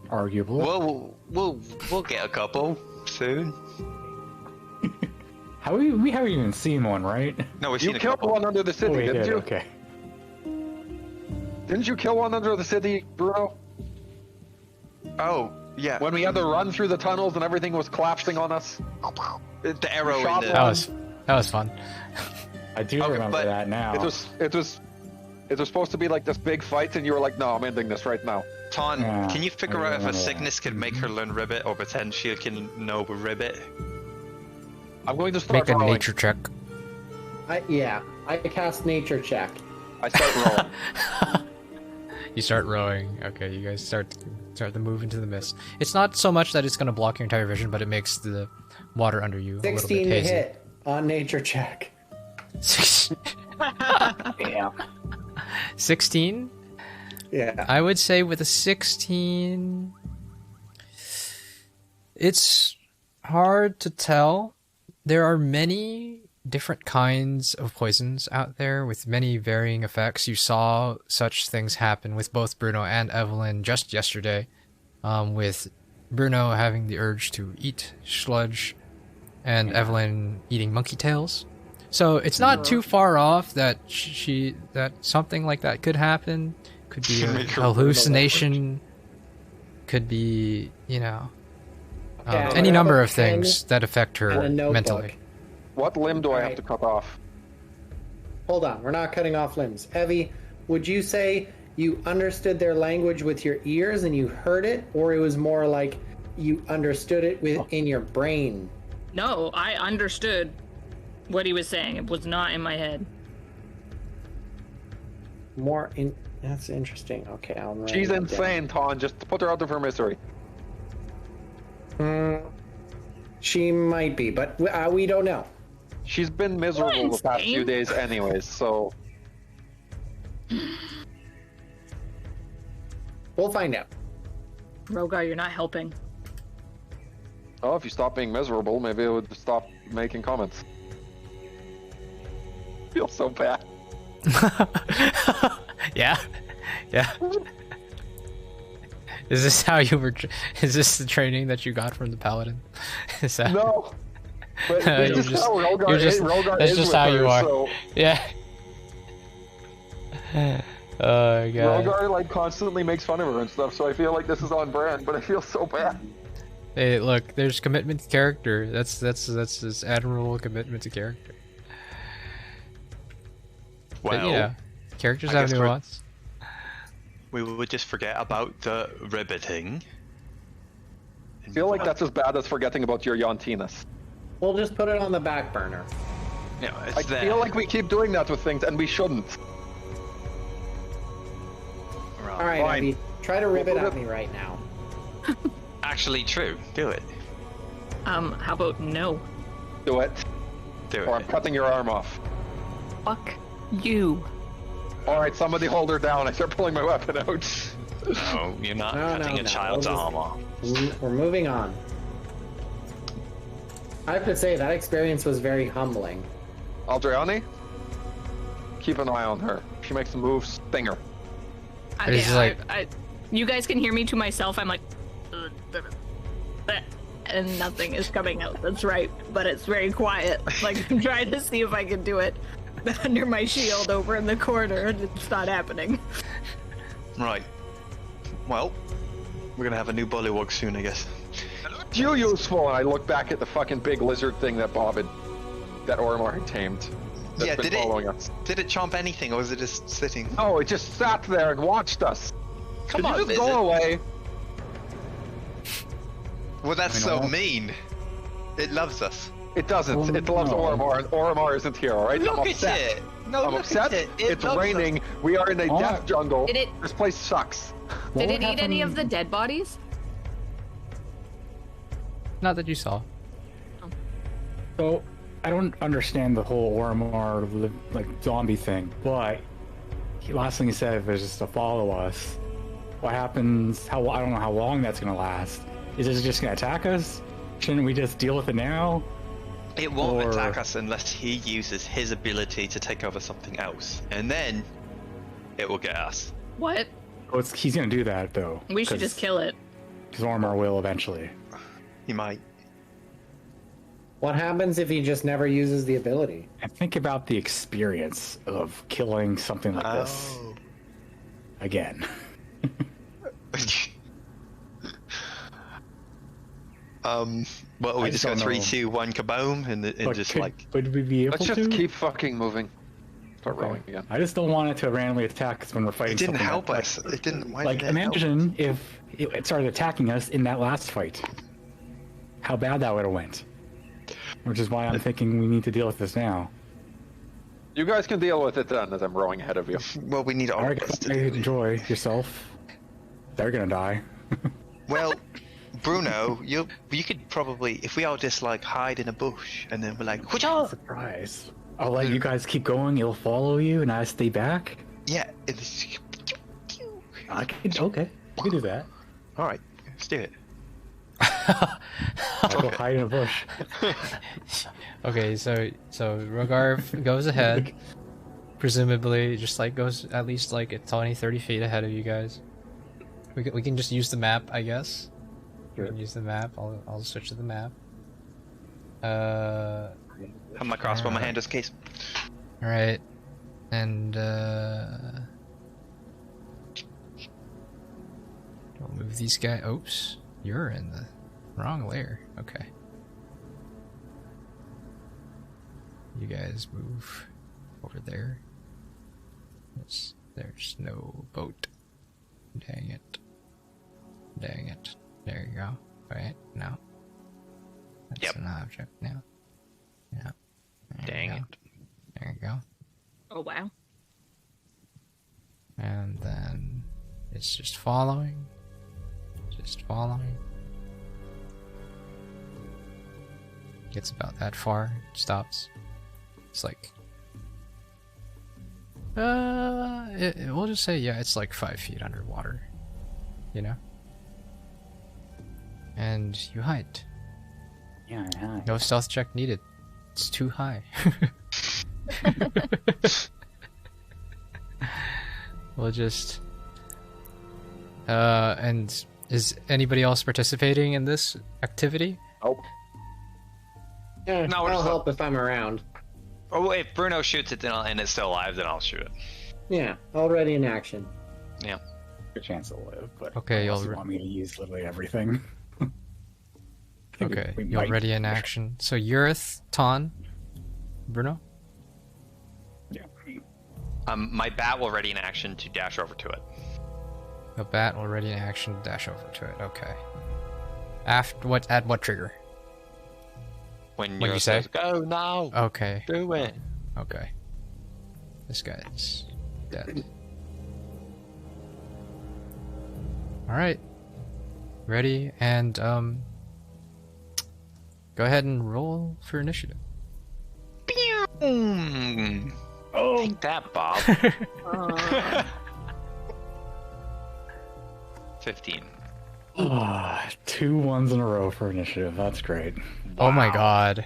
arguable. We'll get a couple soon. We haven't even seen one, right? No, we've You seen a killed couple. one under the city, Oh, we didn't did. you? Okay. Didn't you kill one under the city, Bruno? Oh, yeah. When we had to run through the tunnels and everything was collapsing on us? The arrow in Shot the. That was fun. I do Okay, remember but that now. It was supposed to be like this big fight, and you were like, "No, I'm ending this right now." Ton, Yeah, can you figure I out if a remember that. sickness could make her learn Ribbit or pretend she can know Ribbit? I'm going to start Make a rolling. nature check. I cast nature check. I start rolling. You start rowing. Okay, you guys start to move into the mist. It's not so much that it's going to block your entire vision, but it makes the water under you a little 16 bit to hazy. hit on nature check. 16? Yeah. I would say with a 16, it's hard to tell. There are many different kinds of poisons out there with many varying effects. You saw such things happen with both Bruno and Evelyn just yesterday, with Bruno having the urge to eat sludge and Evelyn eating monkey tails. So it's not too far off that that something like that could happen. Could be a hallucination. Could be, Yeah, any I number have of a pen things that affect her and a notebook. mentally. What limb do I have Alright. to cut off? Hold on, we're not cutting off limbs. Evie, would you say you understood their language with your ears and you heard it, or it was more like you understood it in your brain? No, I understood what he was saying. It was not in my head. That's interesting. Okay, I'll write She's it down. insane, Ton. Just put her out there for misery. She might be, but we don't know. She's been miserable the past few Insane. days anyways, so... We'll find out. Rogar, you're not helping. Oh, if you stop being miserable, maybe I would stop making comments. I feel so bad. Yeah. Is this how you were? Is this the training that you got from the paladin? Is that? No. But You're this is just- how Rogar you're just- is. Rogar that's is just with how her, you are. So Yeah. Oh god. Rogar constantly makes fun of her and stuff, so I feel like this is on brand, but I feel so bad. Hey, look. There's commitment to character. That's this admirable commitment to character. Well, But, characters I have guess we're- nuance. we would just forget about the ribbiting. I feel like that's as bad as forgetting about your Yontinus. We'll just put it on the back burner. It's I there. feel like we keep doing that with things, and we shouldn't. Right. All right, Fine. Evie, try to rip it We'll at put me right now. Actually, true. Do it. How about no? Do it, Do or I'm it. cutting your arm off. Fuck you. Alright, somebody hold her down. I start pulling my weapon out. No, you're not No, cutting no, a no. child's We'll arm just- off. We're moving on. I have to say, that experience was very humbling. Aldriani, keep an eye on her. She makes some moves, sting her. It's Okay, like- you guys can hear me to myself. I'm like, and nothing is coming out. That's right, but it's very quiet. Like, I'm trying to see if I can do it under my shield over in the corner, and it's not happening. Right. Well, we're gonna have a new bullywug soon, I guess. You useful, and I look back at the fucking big lizard thing that Oromar had tamed. That's been following us. Did it chomp anything, or was it just sitting? No, it just sat there and watched us. Come Could on, you just go away? Well, that's so mean. It loves us. It doesn't. It loves Oromar, and Oromar isn't here, alright? Look I'm at upset. it. No, I'm look upset. at it. It's raining. We are in a death jungle. Did it- This place sucks. Did it eat any of the dead bodies? Not that you saw. So, I don't understand the whole Oromar like zombie thing, but last thing he said was just to follow us. What happens? I don't know how long that's gonna last. Is it just gonna attack us? Shouldn't we just deal with it now? It won't Or- attack us unless he uses his ability to take over something else, and then it will get us. What? Oh, he's gonna do that though. We should just kill it. Because Oromar will eventually. He might. What happens if he just never uses the ability? And think about the experience of killing something like this again. Well, we I just don't go 3, know. 2, 1, kaboom, and But just would we be able Let's to? just keep fucking moving. Start rowing again. I just don't want it to randomly attack us when we're fighting. It didn't something help like us. It didn't. Why Like, did it help? imagine if it started attacking us in that last fight. How bad that would have went. Which is why I'm thinking we need to deal with this now. You guys can deal with it then, as I'm rowing ahead of you. Well, we need all Alright, of us to guys, do it. enjoy yourself. They're gonna die. Well, Bruno, you could probably, if we all just like hide in a bush and then we're like, "Hoo-cha!" Surprise. I'll let you guys keep going, it'll follow you, and I stay back. Yeah. It's... Okay, I can do that. All right, let's do it. I'll go hide in a bush. Okay, so Rogarv goes ahead, presumably just like goes at least like 20-30 feet ahead of you guys. We can just use the map, I guess. We can use the map. I'll switch to the map. Have my crossbow in my hand just in case. All right, and we'll move these guys. Oops, you're in the wrong layer. Okay. You guys move over there. There's no boat. Dang it. Dang it. There you go. Right? No. That's an object now. Yeah. Dang it. There you go. Oh, wow. And then it's just following. Just following. Gets about that far, stops. It's like we'll just say it's like 5 feet underwater, you know. And you hide. Yeah, I No stealth check needed. It's too high. We'll just and is anybody else participating in this activity? Nope. Yeah, No, we're I'll just- help if I'm around. Oh, if Bruno shoots it and it's still alive, then I'll shoot it. Yeah, already in action. Yeah. Good chance to live, but Okay, unless you'll you want me to use literally everything. I think Okay, we you're might- ready in action. So Yurith, Ton, Bruno. Yeah. My bat will ready in action to dash over to it. A bat already in action. Dash over to it. Okay. After what? At what trigger? When What'd you you say? says, "Go now, Okay. do it." Okay. This guy's dead. All right. Ready and go ahead and roll for initiative. Boom. Oh, Take that, Bob. 15. 2 ones in a row for initiative. That's great. Oh my god.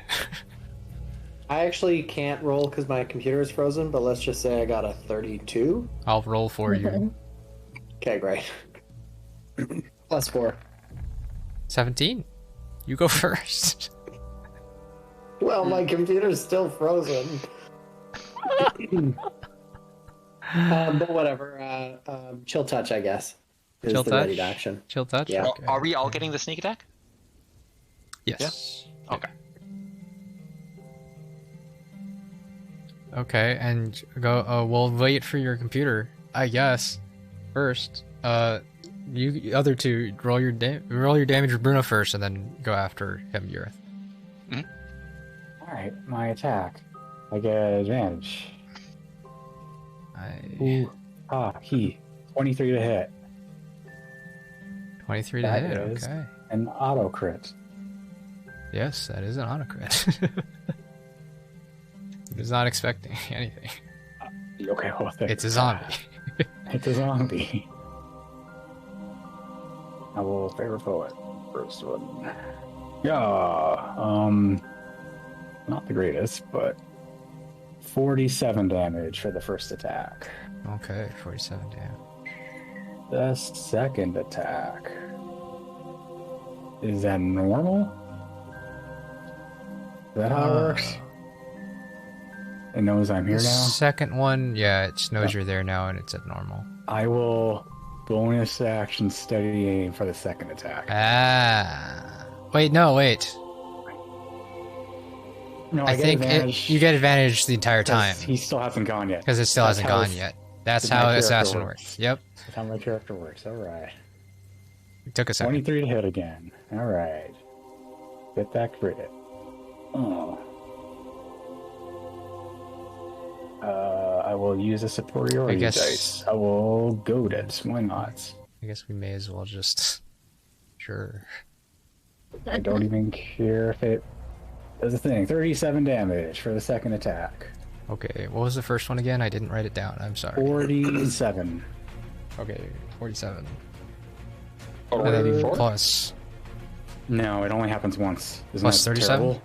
I actually can't roll because my computer is frozen, but let's just say I got a 32. I'll roll for you. Okay, great. +4. 17. You go first. Well, my computer's still frozen. But whatever. Chill touch, I guess. Is Chill the touch? ready to action. Chill touch? Yeah. Okay. Are we all getting the sneak attack? Yes. Okay. Okay, and go. We'll wait for your computer, I guess. First, you other two roll your damage with Bruno first, and then go after him, Urith. All right, my attack. I get advantage. He 23 to hit. 23 to That hit. is Okay. an auto crit. Yes, that is an autocrit. He was not expecting anything. Okay, well, thanks. It's a zombie. It's a zombie. I will favorite poet. First one. Yeah. Not the greatest, but 47 damage for the first attack. Okay, 47 damage. The second attack. Is that normal? Is that how it works? It knows I'm here The now? second one, yeah, it knows you're there now, and it's at normal. I will bonus action steady aim for the second attack. Ah. Wait, no, wait. No, I think you get advantage the entire time. He still hasn't gone yet. Because it still hasn't gone yet. That's how Assassin works. Yep. That's how my character works. Alright. It took a second. 23 to hit again. Alright. Get that crit. Oh. I will use a superiority dice. I will goad it. Why not? I guess we may as well just... Sure. I don't even care if it does a thing. 37 damage for the second attack. Okay, what was the first one again? I didn't write it down. I'm sorry. 47. Okay, 47. Oh, And then 84? plus... No, it only happens once. Isn't Plus that 37? terrible?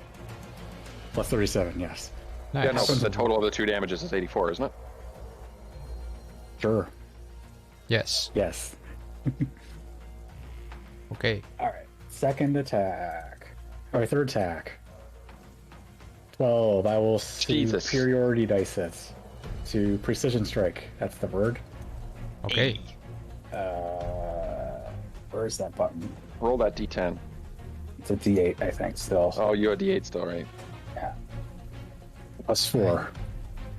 Plus 37, yes. Nice. Yeah, no, but the total of the two damages is 84, isn't it? Sure. Yes. Yes. Okay. Alright. Second attack. Or third attack. 12. I will Jesus. superiority dice it to precision strike. That's the word. Okay. Where's that button? Roll that d10. It's a D8, I think, still. Oh, you have d8 still, right? Yeah. Plus 4.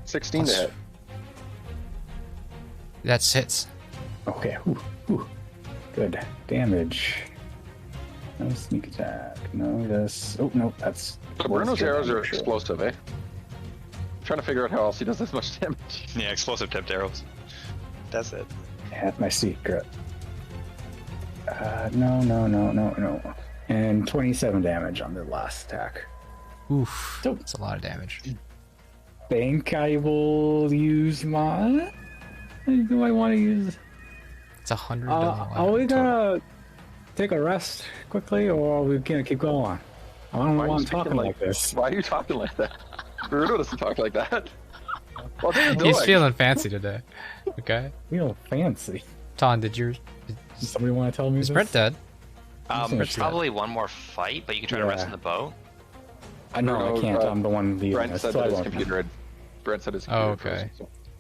16 to hit. That's hits. Okay. Whew. Good. Damage. No sneak attack. No this. Oh, no, that's... So Bruno's arrows are explosive, eh? I'm trying to figure out how else he does this much damage. Yeah, explosive tipped arrows. That's it. That's my secret. No. And 27 damage on the last attack. Oof. So- That's a lot of damage. Think I will use my... Do I want to use... It's 100. Are we gonna take a rest quickly, or are we gonna keep going? I don't know why I'm talking like this. Why are you talking like that? Bruno doesn't talk like that. What are you doing? He's feeling fancy today. Okay. Real fancy. Ton, did yours... Does somebody want to tell me Is this? Brent dead? There's probably one more fight, but you can try to rest in the boat. I know Bruno, I can't. I'm the one leading Brent this. said so I that his won't. computer had... Brent said his computer Oh, had frozen, okay.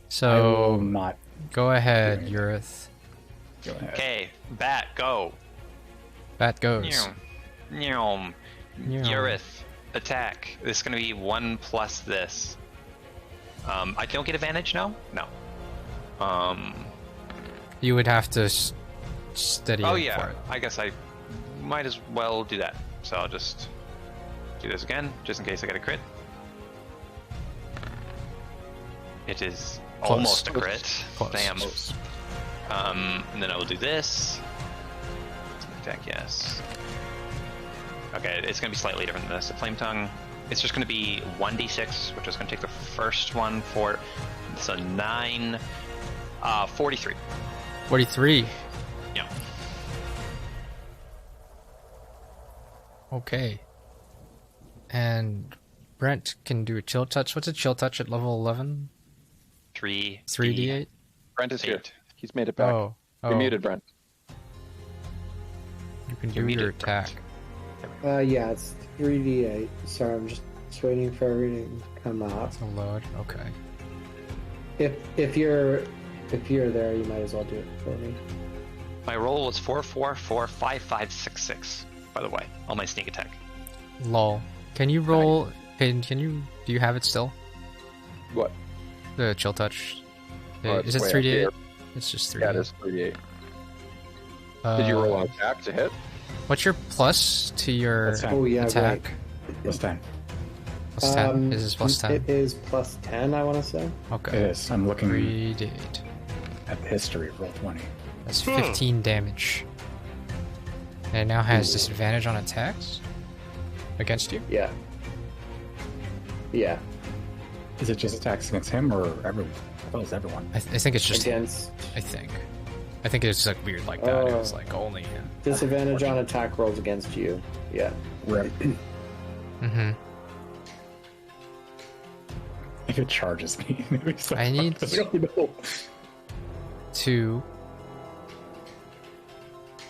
so- I will So, not. go ahead, do anything. Urith. Go ahead. Okay, Bat, go. Bat goes. Nyom. Urith, attack. This is going to be 1 plus this. I don't get advantage, no? No. You would have to steady Oh aim yeah, for it. I guess I might as well do that. So I'll just do this again, just in case I get a crit. It is Close. almost a crit. Close. Damn. And then I will do this. Sneak attack, yes. Okay, it's going to be slightly different than this. The Flame Tongue, it's just going to be 1d6, which is going to take the first one for... So 9... 43. 43. Yeah. Okay. And Brent can do a chill touch. What's a chill touch at level 11? 3d8? Brent is here. He's made it back. Oh. You're muted, Brent. You can do You're your muted, attack. Yeah, it's 3d8. Sorry, I'm just waiting for everything to come up. So load. Okay. If you're there, you might as well do it for me. My roll was 4, 4, 4, 5, 5, 6, 6. By the way, on my sneak attack. Lol. Can you roll? Can you? Do you have it still? What? The chill touch. Is it way up 3d8? here. It's just 3d8. Yeah, it is 3d8. Did you roll an attack to hit? What's your plus to your That's 10. Oh yeah, attack? right. Plus 10. Plus 10? Is this plus 10? It is plus 10, I want to say. Okay. It is. I'm looking 3d8. at the history. Roll 20. That's 15 damage. And it now has disadvantage on attacks against you? Yeah. Yeah. Is it just attacks against him or everyone? I thought it was everyone. I think it's just Against I think it's like weird like that. It was like only him. disadvantage on attack rolls against you. Yeah. Rip. Mm-hmm. If it charges me, maybe so. I need I don't know.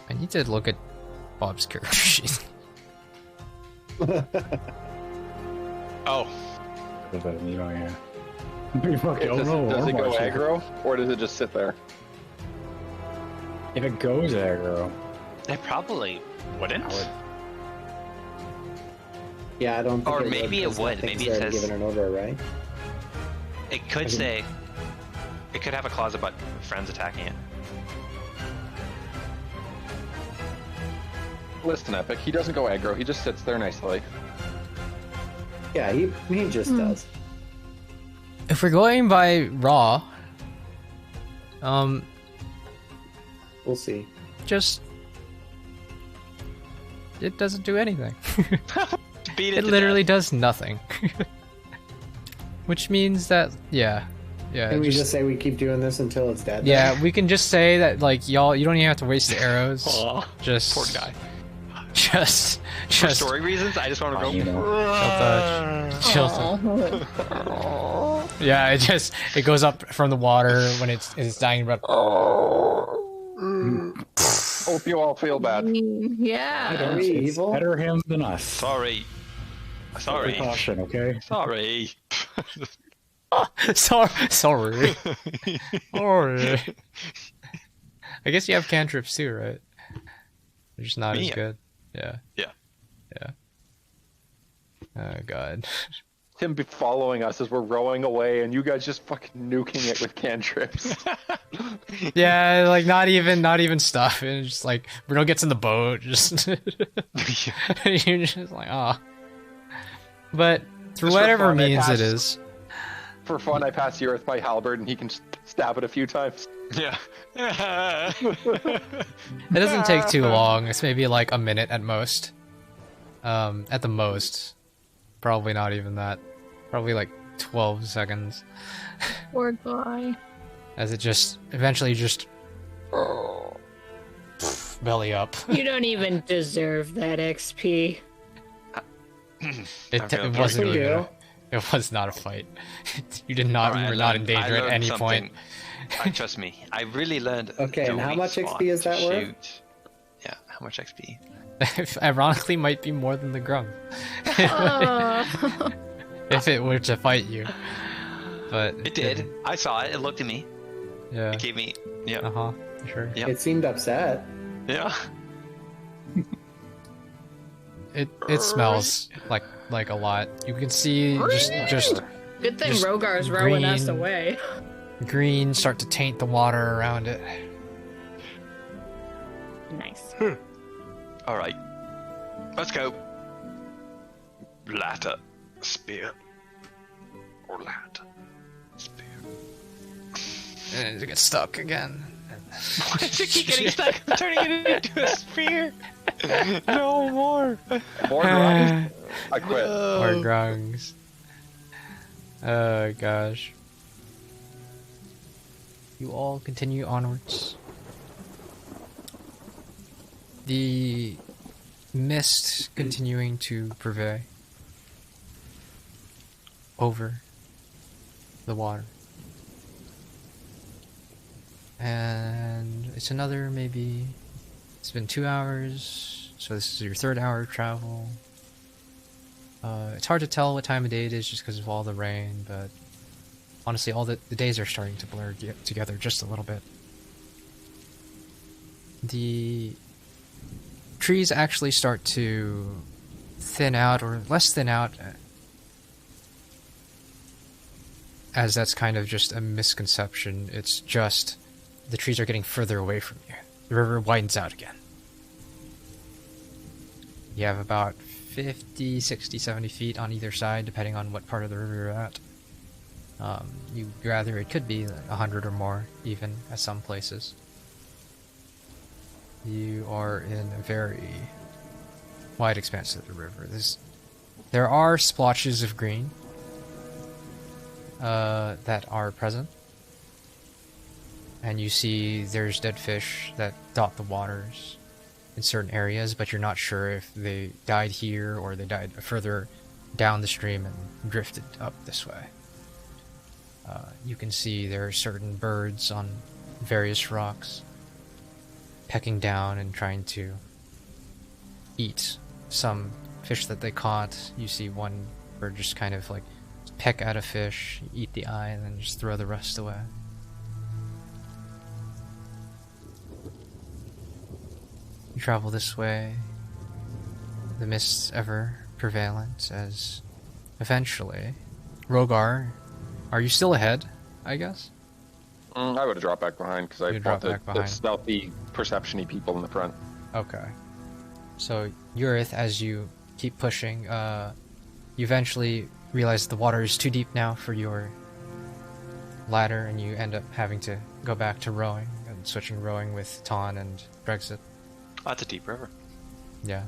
I need to look at Bob's character sheet. Oh, Is that Nemo? Yeah. You fucking don't Does know. it go Overwatch. aggro, or does it just sit there? If it goes aggro, it probably wouldn't. I would. Yeah, I don't think Or it maybe it because would. nothing's Maybe it already says- given an order, right? It could say. It could have a clause about friends attacking it. Listen, Epic, he doesn't go aggro, he just sits there nicely. Yeah, he just does. If we're going by raw, We'll see. just it doesn't do anything. Beat It to literally does nothing. Which means that yeah. Can we just say we keep doing this until it's dead? Yeah, we can just say that like y'all you don't even have to waste the arrows. Aw, Just poor guy. Just For story reasons, I just want to go. You know. chill touch. Yeah, it goes up from the water when it's dying breath. Hope you all feel bad. Yeah. Are we It's evil? better him than us. Sorry. Sorry. Precaution, okay? Sorry. Sorry. Sorry. I guess you have cantrips too, right? They're just not Me? as good. Yeah. Yeah. Oh god. Him be following us as we're rowing away, and you guys just fucking nuking it with cantrips. Yeah, like not even stuff. And it's just like Bruno gets in the boat, just you're just like, ah. But through Just for whatever fun, I means it passed- is. For fun, I pass the earth by halberd, and he can stab it a few times. Yeah. It doesn't take too long. It's maybe like a minute at most. At the most. Probably not even that. Probably like 12 seconds. Poor guy. As it just eventually just belly up. You don't even deserve that XP. It feeling wasn't sorry. even. It was not a fight. You did not. Alright, You were I not in learned- I danger at learned any something. point. Trust me, I really learned. Okay, the and how weak much spot XP is to that worth? shoot. Yeah, how much XP? Ironically, might be more than the Grung Oh. if it were to fight you. But It did. I saw it. It looked at me. Yeah. It gave me. Yeah. Uh huh. Sure. Yeah. It seemed upset. Yeah. It smells like a lot. You can see just Good thing Just Rogar's rowing us green. away. green start to taint the water around it. Nice. All right. Let's go. Ladder, spear, or ladder, spear. And it gets stuck again. Why does it keep getting stuck? I'm turning it into a spear. No more. More drums? I quit. Or grungs. Oh gosh. You all continue onwards. The mist continuing to prevail over the water. And it's another maybe, it's been 2 hours, So this is your 3rd hour of travel. It's hard to tell what time of day it is just because of all the rain, but honestly, all the days are starting to blur together just a little bit. The trees actually start to thin out, or less thin out, as that's kind of just a misconception. It's just the trees are getting further away from you. The river widens out again. You have about 50, 60, 70 feet on either side, depending on what part of the river you're at. You gather it could be 100 or more, even, at some places. You are in a very wide expanse of the river. There are splotches of green that are present. And you see there's dead fish that dot the waters in certain areas, but you're not sure if they died here or they died further down the stream and drifted up this way. You can see there are certain birds on various rocks pecking down and trying to eat some fish that they caught. You see one bird just kind of like peck at a fish, eat the eye, and then just throw the rest away. You travel this way, the mist's ever prevalent, as eventually, Rogar, are you still ahead, I guess? I would have dropped back behind because I thought the stealthy, perception-y people in the front. Okay. So, Urith, as you keep pushing, you eventually realize the water is too deep now for your ladder, and you end up having to go back to rowing, and switching rowing with Ton and Brexit. Oh, that's a deep river. Yeah.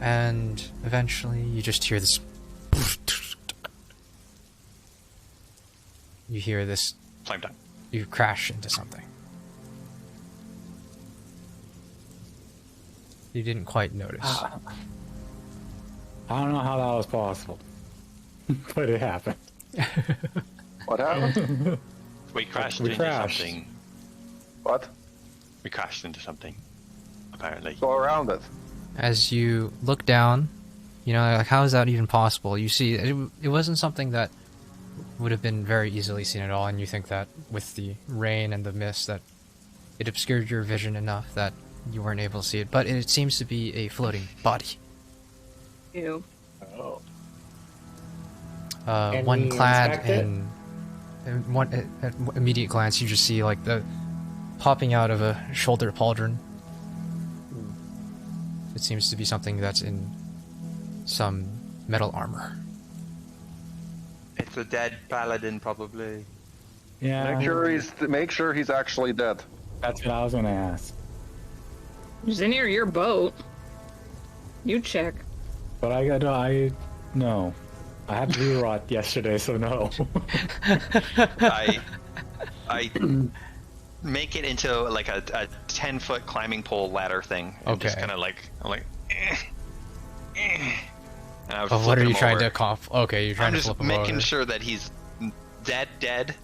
And eventually you just hear this. You hear this. Flame time. You crash into something. You didn't quite notice. I don't know how that was possible, but it happened. What happened? We crashed We into crashed. something. What? We crashed into something, apparently. Go around it. As you look down, you know, like, how is that even possible? You see, it wasn't something that would have been very easily seen at all, and you think that with the rain and the mist that it obscured your vision enough that you weren't able to see it, but it seems to be a floating body. Ew. Oh. Can One we clad inspect it? in one at immediate glance, you just see like the popping out of a shoulder pauldron. It seems to be something that's in some metal armor. It's a dead paladin, probably. Yeah. Make sure he's actually dead. That's what I was gonna ask. He's near your boat. You check. But no. I had to rerot yesterday, so no. I make it into like a 10-foot climbing pole ladder thing. And Okay. just kind of like, I'm like, And I would But what flip are you him trying over. to accomplish? Okay, you're trying I'm to just flip him making over. sure that he's dead,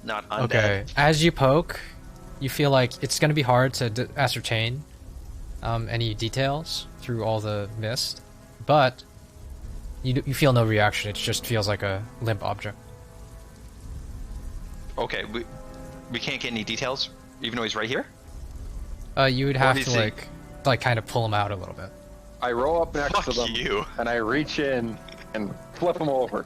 not undead. Okay, as you poke, you feel like it's going to be hard to ascertain any details through all the mist, but you feel no reaction. It just feels like a limp object. Okay, we can't get any details, even though he's right here? You would have do you to see? like kind of pull him out a little bit. I roll up next to Fuck them, you. and I reach in and flip him over.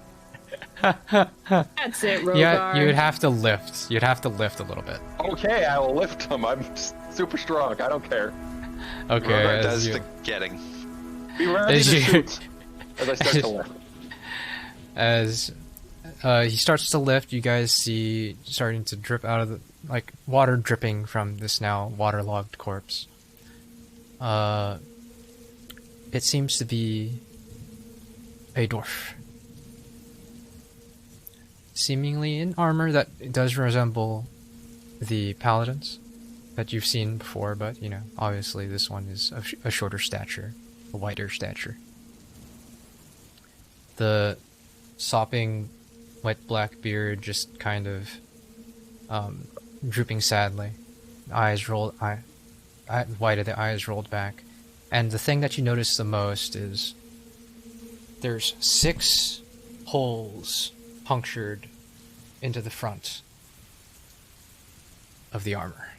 That's it, Rogar. Yeah, you would have to lift. You'd have to lift a little bit. Okay, I will lift him. I'm super strong. I don't care. Okay, Rogar as does you, the getting. Be ready As to you- shoot as I start to lift. as he starts to lift, you guys see starting to drip out of the like water dripping from this now waterlogged corpse. It seems to be a dwarf, seemingly in armor that does resemble the paladins that you've seen before, but you know, obviously this one is a shorter stature, a wider stature. The sopping, wet black beard just kind of drooping sadly. Wide of the eyes rolled back. And the thing that you notice the most is there's 6 holes punctured into the front of the armor.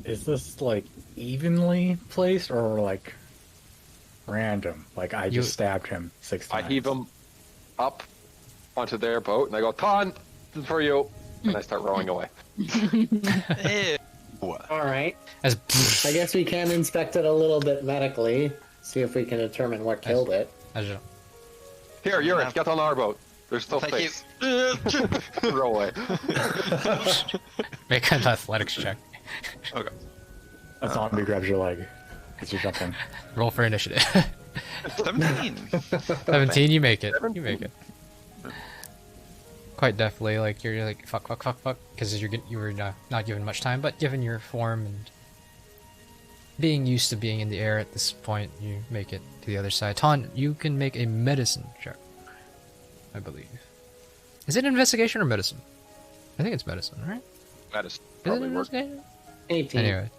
Is this like evenly placed or like random? Like I just stabbed him 6 times. I heave him up onto their boat, and I go, "Ton, this is for you," and I start rowing away. All right. As I guess we can inspect it a little bit medically, see if we can determine what killed it. Here, Yurik, get on our boat. There's still space. Row away. Make an athletics check. Okay. A zombie grabs your leg as you jump in. Roll for initiative. 17. 17, you make it. You make it. Quite definitely, like you're like fuck, because you were not given much time, but given your form and being used to being in the air at this point, you make it to the other side. Ton, you can make a medicine check, I believe. Is it investigation or medicine? I think it's medicine, right? Medicine. Is it Probably works. investigation? 18. Anyway,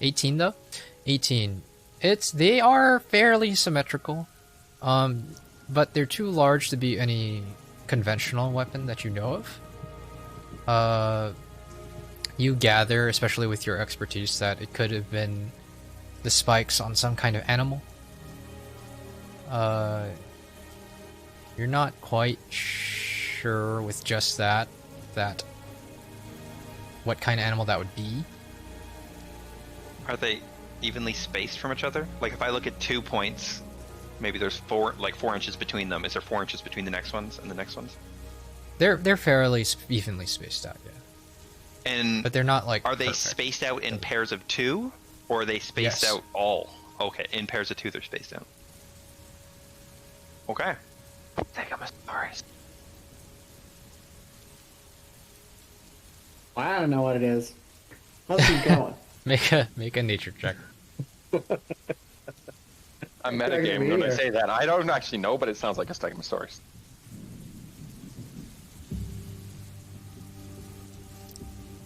18 though. 18. They are fairly symmetrical, but they're too large to be any conventional weapon that you know of. You gather, especially with your expertise, that it could have been the spikes on some kind of animal. You're not quite sure with just that what kind of animal that would be. Are they evenly spaced from each other? Like if I look at 2 points, maybe there's 4 inches between them. Is there 4 inches between the next ones and the next ones? They're fairly evenly spaced out, yeah. But they're not like. Are they spaced out in pairs of 2, or are they spaced out all? Okay, in pairs of 2, they're spaced out. Okay. Take my stories. Well, I don't know what it is. Let's keep going. Make a nature check. I'm metagaming when I say that. I don't actually know, but it sounds like a Stegosaurus.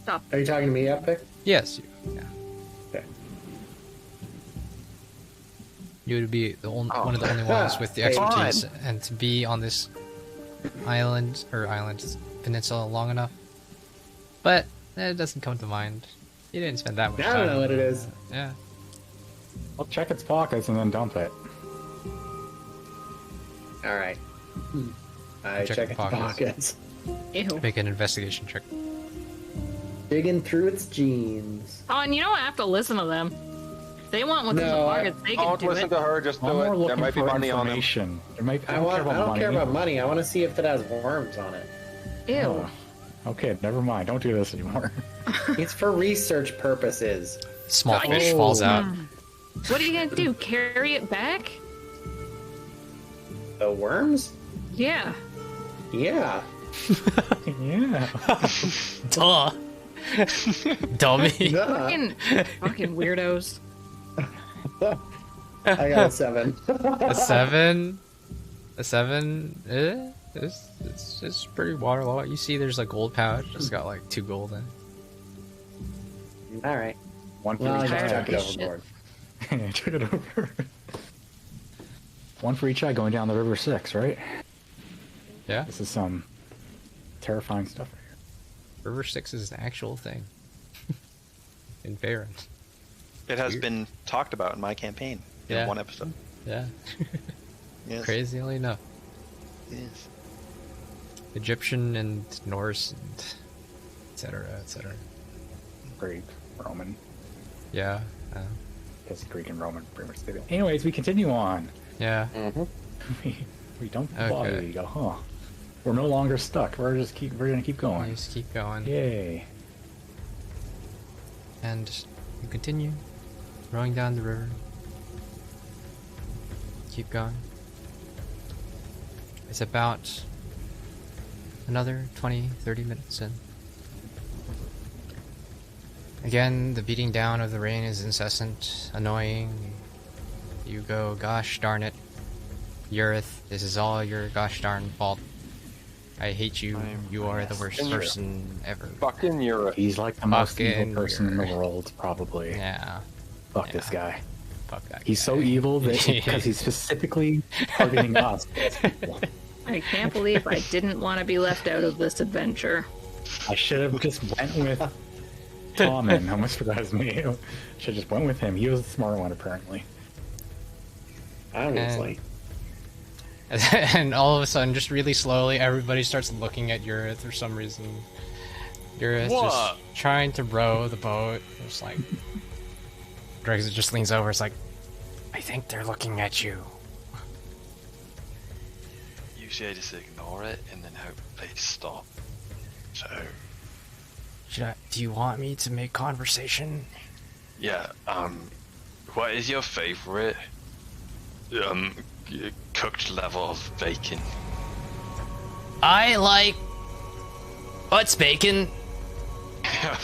Stop. Are you talking to me, Epic? Yes, yeah. Okay. You would be the one of the only ones with the expertise, and to be on this peninsula long enough. But it doesn't come to mind. You didn't spend that much time. I don't know what it is. Yeah. I'll check its pockets and then dump it. All right. I check its pockets. Ew. Make an investigation check. Digging through its jeans. Oh, and you don't have to listen to them. If they want what's in the pockets, they can Don't do listen it. to her, just do I'm more it. There looking might be for money on them. information. There might. I don't care about money. I want to see if it has worms on it. Ew. Oh. Okay, never mind. Don't do this anymore. It's for research purposes. Small fish falls out. What are you gonna do? Carry it back? The worms? Yeah. Yeah. Yeah. Duh. Dummy. Duh. Fucking weirdos. I got a 7. A 7? A 7? It's pretty waterlogged. You see there's a gold pouch. It's got like 2 gold in it. All right. One for Well, I each just eye. took it overboard. Took it over. One for each eye going down the River 6, right? Yeah. This is some terrifying stuff right here. River 6 is an actual thing. In Faerun. It has been talked about in my campaign in one episode. Yeah. Yes. Crazily enough. Yes. Egyptian and Norse and etc. etc. Greek, Roman. Yeah. Because Greek and Roman pretty much did it. Anyways, we continue on. Yeah. We don't bother you go, huh? We're no longer stuck. We're gonna keep going. Just keep going. Yay. And you continue rowing down the river. Keep going. It's about another 20-30 minutes in. Again, the beating down of the rain is incessant, annoying. You go, gosh darn it, Urith, this is all your gosh darn fault. I hate you. You are the worst person ever. Fucking Europe. He's like the most evil Fucking person in the world, probably. Yeah. Fuck this guy. Fuck that He's guy. so evil that because he's specifically targeting us. I can't believe I didn't want to be left out of this adventure. I should have just went with Tom, and I almost forgot his name. Should have just went with him. He was the smart one, apparently. Honestly. And all of a sudden, just really slowly, everybody starts looking at Urith for some reason. Urith just trying to row the boat. It's like Drex just leans over. It's like, I think they're looking at you. Usually I just ignore it and then hope they stop. So Do you want me to make conversation? yeah, what is your favorite cooked level of bacon? I like what's bacon.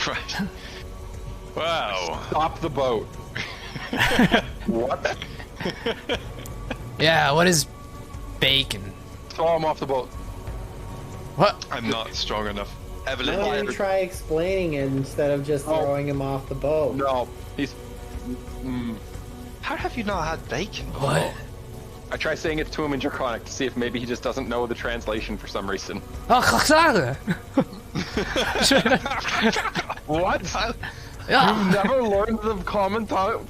Right. Wow. Stop the boat. What? Yeah, what is bacon? Throw him off the boat. What? I'm not strong enough. Why Evelyn, don't you try explaining it instead of just throwing him off the boat? No, he's. How have you not had bacon? What? I try saying it to him in Draconic to see if maybe he just doesn't know the translation for some reason. What? Yeah. You never learned the common tongue?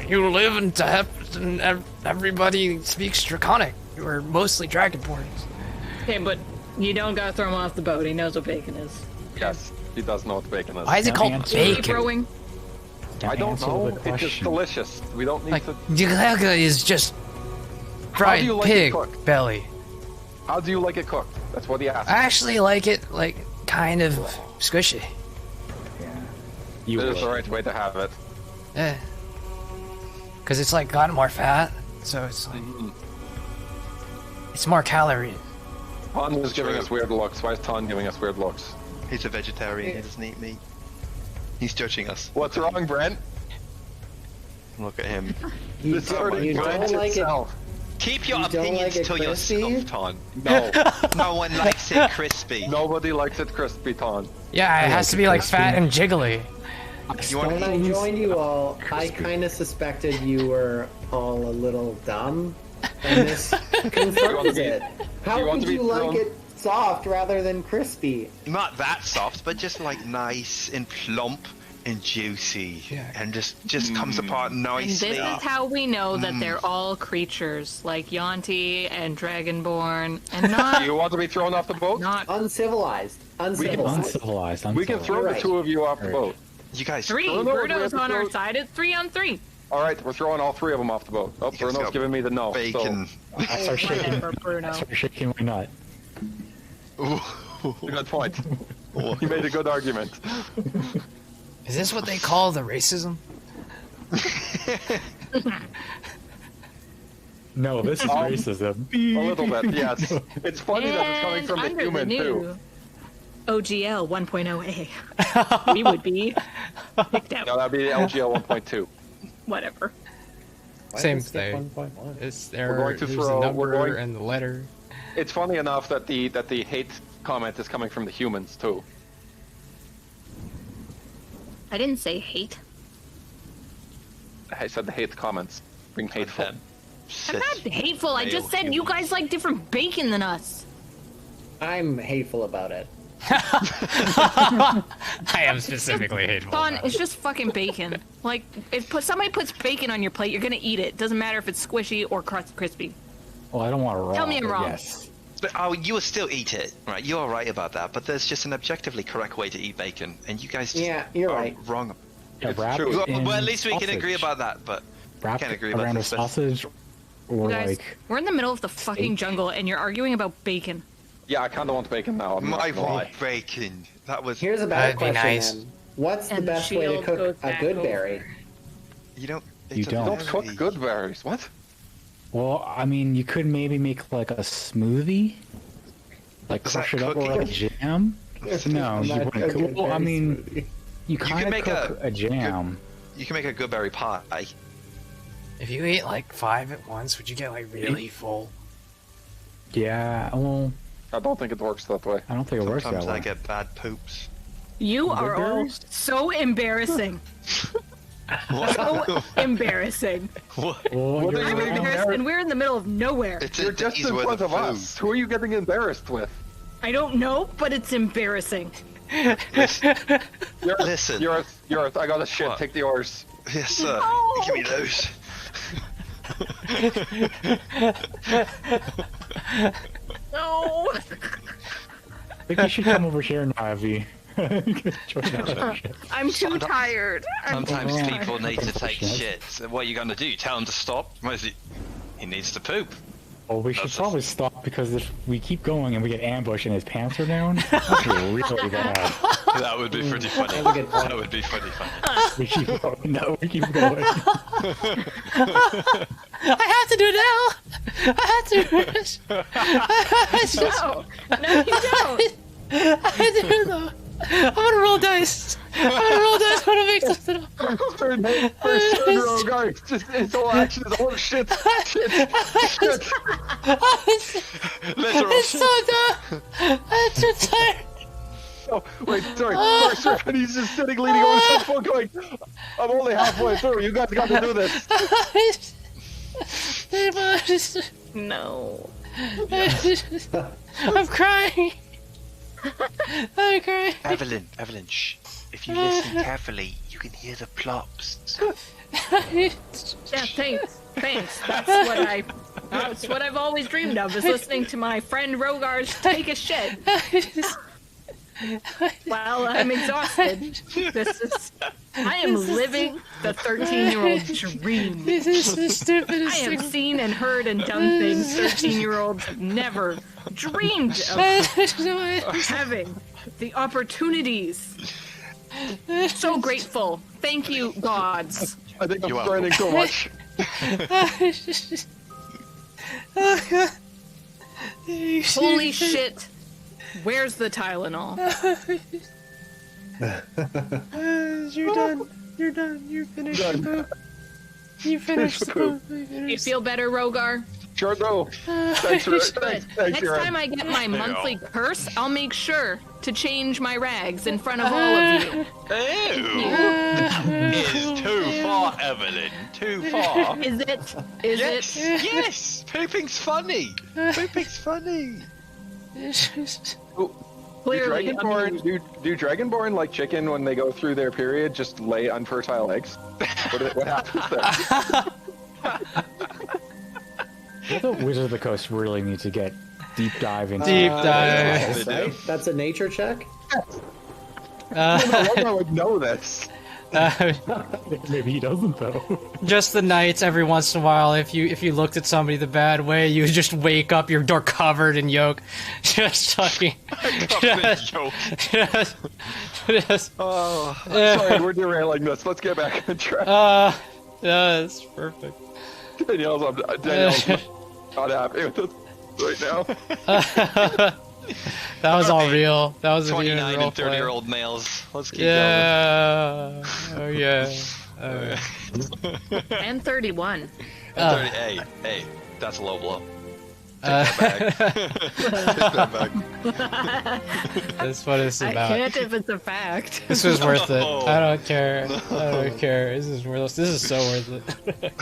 You live in Tehep and everybody speaks Draconic. We're mostly Dragonborns. Okay, but you don't gotta throw him off the boat. He knows what bacon is. Yes, he does know what bacon is. Why is it called Keep bacon? rowing. I don't know. It's just delicious. We don't need Like, to. Jiglega is just How fried do you like pig it cooked? belly. How do you like it cooked? That's what he asked. I actually like it, like, kind of squishy. Yeah. You That is the will. right way to have it. Yeah. Because it's, like, got more fat, so it's, like, it's more calorie. Ton is giving us weird looks. Why is Ton giving us weird looks? He's a vegetarian. He doesn't eat meat. He's judging us. What's wrong, Brent? Look at him. You This don't, already you Brent don't like it. itself. Keep your You don't opinions like it to crispy? yourself, Ton. No, No one likes it crispy. nobody likes it crispy, Ton. Yeah, it has to be, like, fat and jiggly. You want When I joined you all, I kind of suspected you were all a little dumb, and this confirms it. How want could to be you like thrown- it soft rather than crispy? not that soft, but just like nice and plump and juicy, and just comes apart And nicely. this is how we know that they're all creatures, like Yonti and Dragonborn, and Do not you want to be thrown off the boat? not Uncivilized. Uncivilized. We can throw You're the two of you off the Right. boat. You guys, three. Bruno, Bruno's we have on to our throw- side. It's 3-on-3. All right, we're throwing all three of them off the boat. Oh, guys Bruno's got giving me the no. bacon. I start shaking. Whatever, Bruno. I start shaking my nut. So, good point. You made a good argument. Is this what they call the racism? No, this is racism. A little bit, yes. It's funny that it's coming from the under human, the too. new OGL 1.0A. We would be picked out. No, that'd be the LGL 1.2. Whatever. Same thing. It's there. going to There's throw- a number we're going- and the letter. It's funny enough that the hate comment is coming from the humans, too. I didn't say hate. I said the hate comments. Being hateful. I'm not hateful. I just said you guys like different bacon than us. I'm hateful about it. I am specifically hateful. Don, about it's just fucking bacon. Like, if somebody puts bacon on your plate, you're gonna eat it. Doesn't matter if it's squishy or crispy. Well, I don't want to roll. Tell me I'm wrong. Yes. But, you will still eat it, right? You are right about that, but there's just an objectively correct way to eat bacon, and you guys just Yeah, you're are right. wrong. Yeah, wrap true. it Well, in at least we can agree sausage. about that, but Wrap can't it agree about around a this stuff. sausage, or Guys, like we're in the middle of the fucking jungle, and you're arguing about bacon. Yeah, I kind of want bacon now. I'm not my gonna lie. bacon. That was Here's a bad That'd be question, nice. then. What's the And best way to shield goes cook a back good over. berry? you don't. You it's a don't. Don't cook berry. good berries. What? Well, I mean, you could maybe make like a smoothie, like Is crush that it up or cooking? a jam. No, I'm you not wouldn't. cooking Well, I berry mean, smoothie. you kind of make cook a jam. You can make a good berry pie. If you ate like 5 at once, would you get like really full? Yeah, well, I don't think it works that way. I don't think it works that Sometimes way. I get bad poops. You are all Embarrassed? so embarrassing. So embarrassing. What? Well, What you're are I'm you right. embarrassed, and we're in the middle of nowhere. It's You're just in with front of food. us. Who are you getting embarrassed with? I don't know, but it's embarrassing. Listen. You're. I got a shit. What? Take the oars. Yes, sir. No. Give me those. No. I think you should come over here now, Evie. Join our shit. I'm too tired. Sometimes Oh. people need to take Shit. shits. What are you gonna do? Tell him to stop? What is he? He needs to poop. Well, we should That's probably stop because if we keep going and we get ambushed and his pants are down, that's really bad. That would be pretty funny. That's a good point. That would be pretty funny. We keep going. No, we keep going. I have to do it now. I have to. No, no, you don't. I have to do it though. I'm gonna roll dice. I'm gonna roll dice. I'm gonna make something up. First turn, guys. Just his whole action is all shit. Shit. Shit. Literal It's so dumb. I'm too tired. Oh, wait, sorry. First turn, he's just sitting leaning over his phone going, I'm only halfway through. You guys got to do this. No. I'm crying. I'm crying. Evelyn, shh. If you listen carefully, you can hear the plops. Yeah, thanks. That's what I've always dreamed of, is listening to my friend Rogar's take a shit. While I'm exhausted. I am living the 13-year-old dream. This is the stupidest I have thing. seen and heard and done things 13-year-olds have never dreamed of having. The opportunities. So grateful. Thank you, gods. I think I'm grinding so much. Holy shit. Where's the Tylenol? You're done. You're done. You finished the poop. You finished the poop. You feel better, Rogar? Sure do. Thanks, Good. thanks, Next Aaron. time I get my monthly curse, I'll make sure to change my rags in front of all of you. It's too far, Evelyn. Too far. Is it? Is Yes, it? yes. Pooping's funny. Pooping's funny. Clearly, Do Dragonborn like chicken when they go through their period just lay unfertile eggs? What happens there? I thought Wizard of the Coast really need to get deep dive into Deep dive. Yes, right? That's a nature check. I would know this. Maybe he doesn't though. Just the nights every once in a while, if you looked at somebody the bad way, you would just wake up, your door covered in yolk. Just fucking. Just, Oh, sorry, we're derailing this. Let's get back on track. that's perfect. Danielle's not happy with us right now. That was all real. That was a 29 real and 30-year-old males. Let's keep Yeah. Oh yeah. And 31. going. 30, hey, that's a low blow. Take that back. That's what it's I about. can't if it's a fact. This was worth it. No. I don't care. I don't care. This is worth. This is so worth it.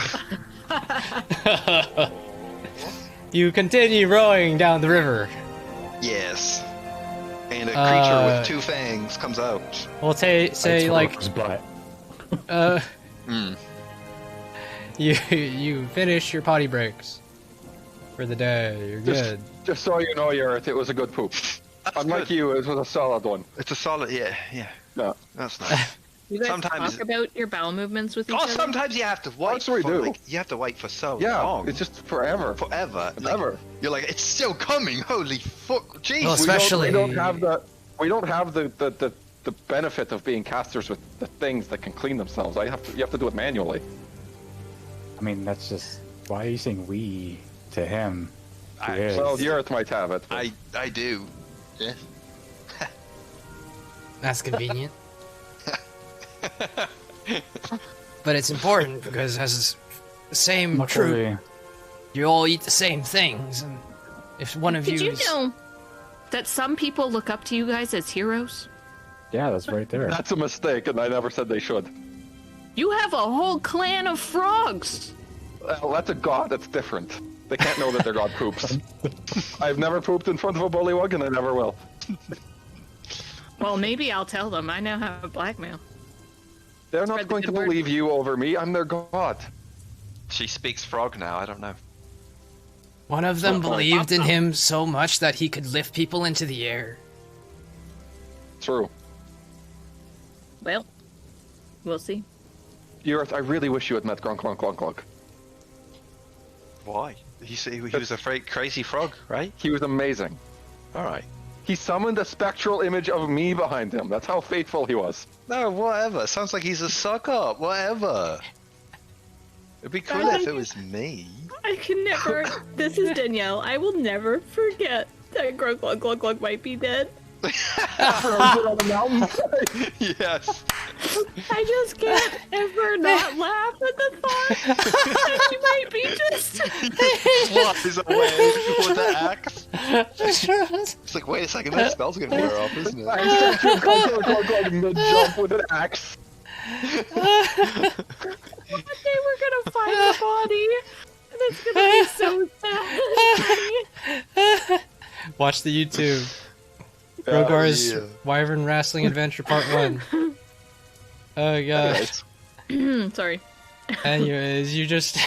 You continue rowing down the river. Yes. And a creature with two fangs comes out. We'll say like His butt. you finish your potty breaks for the day. You're good. Just so you know, Earth, it was a good poop. Unlike good. you, it was a solid one. It's a solid, yeah. No. That's nice. You guys Sometimes- talk about your bowel movements with each Oh, other? sometimes you have to wait. That's what we for, do. Like, you have to wait for so Yeah, long. it's just forever. forever. Like, Forever. you're like, it's still coming. Holy fuck, jeez. Well, especially- we don't have the benefit of being casters with the things that can clean themselves. You have to do it manually. I mean, that's just. Why are you saying we to him? To his? Well, the Earth might have it. I do. Yeah. That's convenient. But it's important because as the same troop, Luckily, you all eat the same things, and If one of Did you you know that some people look up to you guys as heroes? Yeah, that's right there. That's a mistake, and I never said they should. You have a whole clan of frogs. Well, that's a god. That's different. They can't know that their god poops. I've never pooped in front of a bullywug, and I never will. Well, maybe I'll tell them. I now have blackmail. They're Spread not the going to good word. believe you over me. I'm their god. She speaks frog now. I don't know. One of them believed in him so much that he could lift people into the air. True. Well, we'll see. I really wish you had met Grunk Clunk Clunk Clunk. Why? He was a crazy frog, right? He was amazing. All right. He summoned a spectral image of me behind him. That's how faithful he was. No, whatever. Sounds like he's a suck up. Whatever. It'd be cool if it was me. I can never. This is Danielle. I will never forget that Glug Glug Glug Glug might be dead. On the mountainside. Yes. I just can't ever not laugh at the thought that he might be just. Flies away with the axe. It's like, wait a second, that spell's gonna wear off, isn't it? I statue Glug mid-jump with an axe. One day we're gonna find the body, and it's gonna be so sad. Watch the YouTube. Oh, Rogar's yeah. Wyvern Wrestling Adventure Part 1. Oh gosh. Sorry. Anyways, you just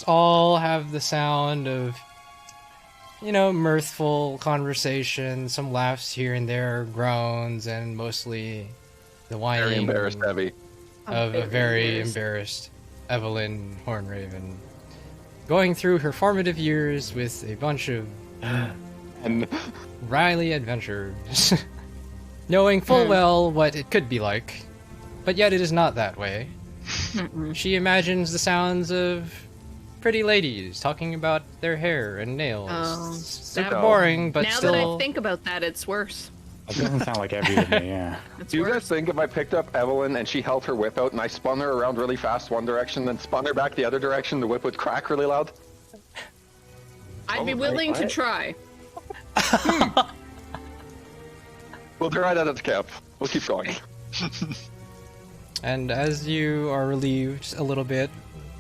all have the sound of, mirthful conversation, some laughs here and there, groans, and mostly the whining Very embarrassed, Abby. of a very embarrassed Evelyn Hornraven, going through her formative years with a bunch of And Riley adventures, knowing full well what it could be like, but yet it is not that way. She imagines the sounds of pretty ladies talking about their hair and nails. Super boring, but now still. that I think about that, it's worse. It doesn't sound like Evie to me, yeah. It's do you guys worse. think if I picked up Evelyn and she held her whip out and I spun her around really fast one direction, then spun her back the other direction, the whip would crack really loud? I'd be willing to try. We'll try that at the camp. We'll keep going. And as you are relieved a little bit,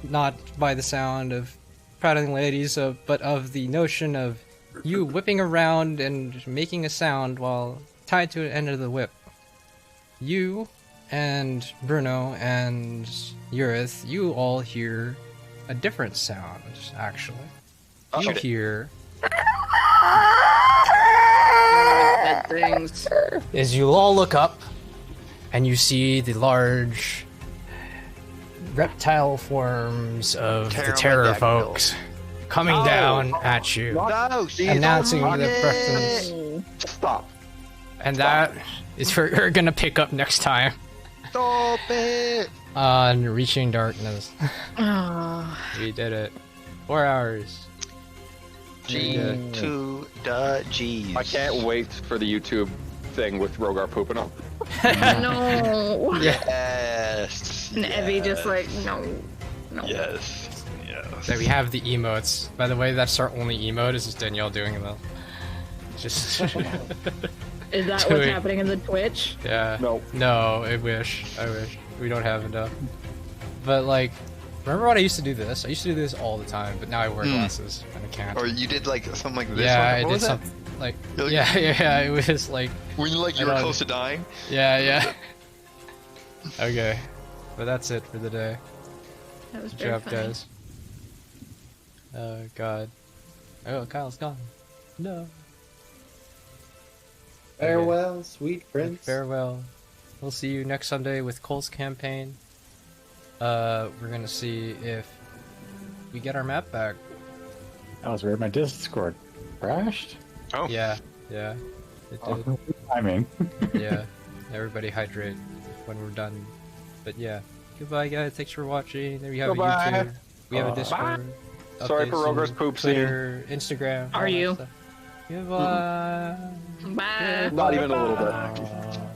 not by the sound of prattling ladies, but of the notion of you whipping around and making a sound while tied to an end of the whip, you and Bruno and Urith, you all hear a different sound, actually. You hear... Dead things. As you all look up, and you see the large reptile forms of the terror folks coming down at you, No, she's announcing on the it. preference. Stop. And that is where we're gonna pick up next time Stop it. on Reaching Darkness. Oh. We did it. 4 hours. G to the G's. I can't wait for the YouTube thing with Rogar pooping up. No. Yes. And Evie just like, no. Yes. Yes. So we have the emotes. By the way, that's our only emote. Is just Danielle doing them. Just Is that what's Doing- happening in the Twitch? yeah. No. No, I wish. We don't have enough. But like, remember when I used to do this? I used to do this all the time, but now I wear glasses and I can't. Or you did like something like this. Yeah, one. I What did was that? something like You're like- yeah. It was like When you I were know. close to dying. yeah. Okay, but that's it for the day. That was Good very job, funny. guys. Oh God. Oh, Kyle's gone. No. Farewell, sweet prince. Farewell. We'll see you next Sunday with Cole's campaign. We're gonna see if we get our map back. That was weird. My Discord crashed. Oh. Yeah. It did. I mean, Yeah. Everybody hydrate when we're done. But yeah. Goodbye, guys. Thanks for watching. There you have Goodbye. a YouTube. We have a Discord. Sorry for updates Roger's and poop scene. Twitter, Instagram. all Are that you? stuff. Goodbye. Bye. Not even a little bit. Bye.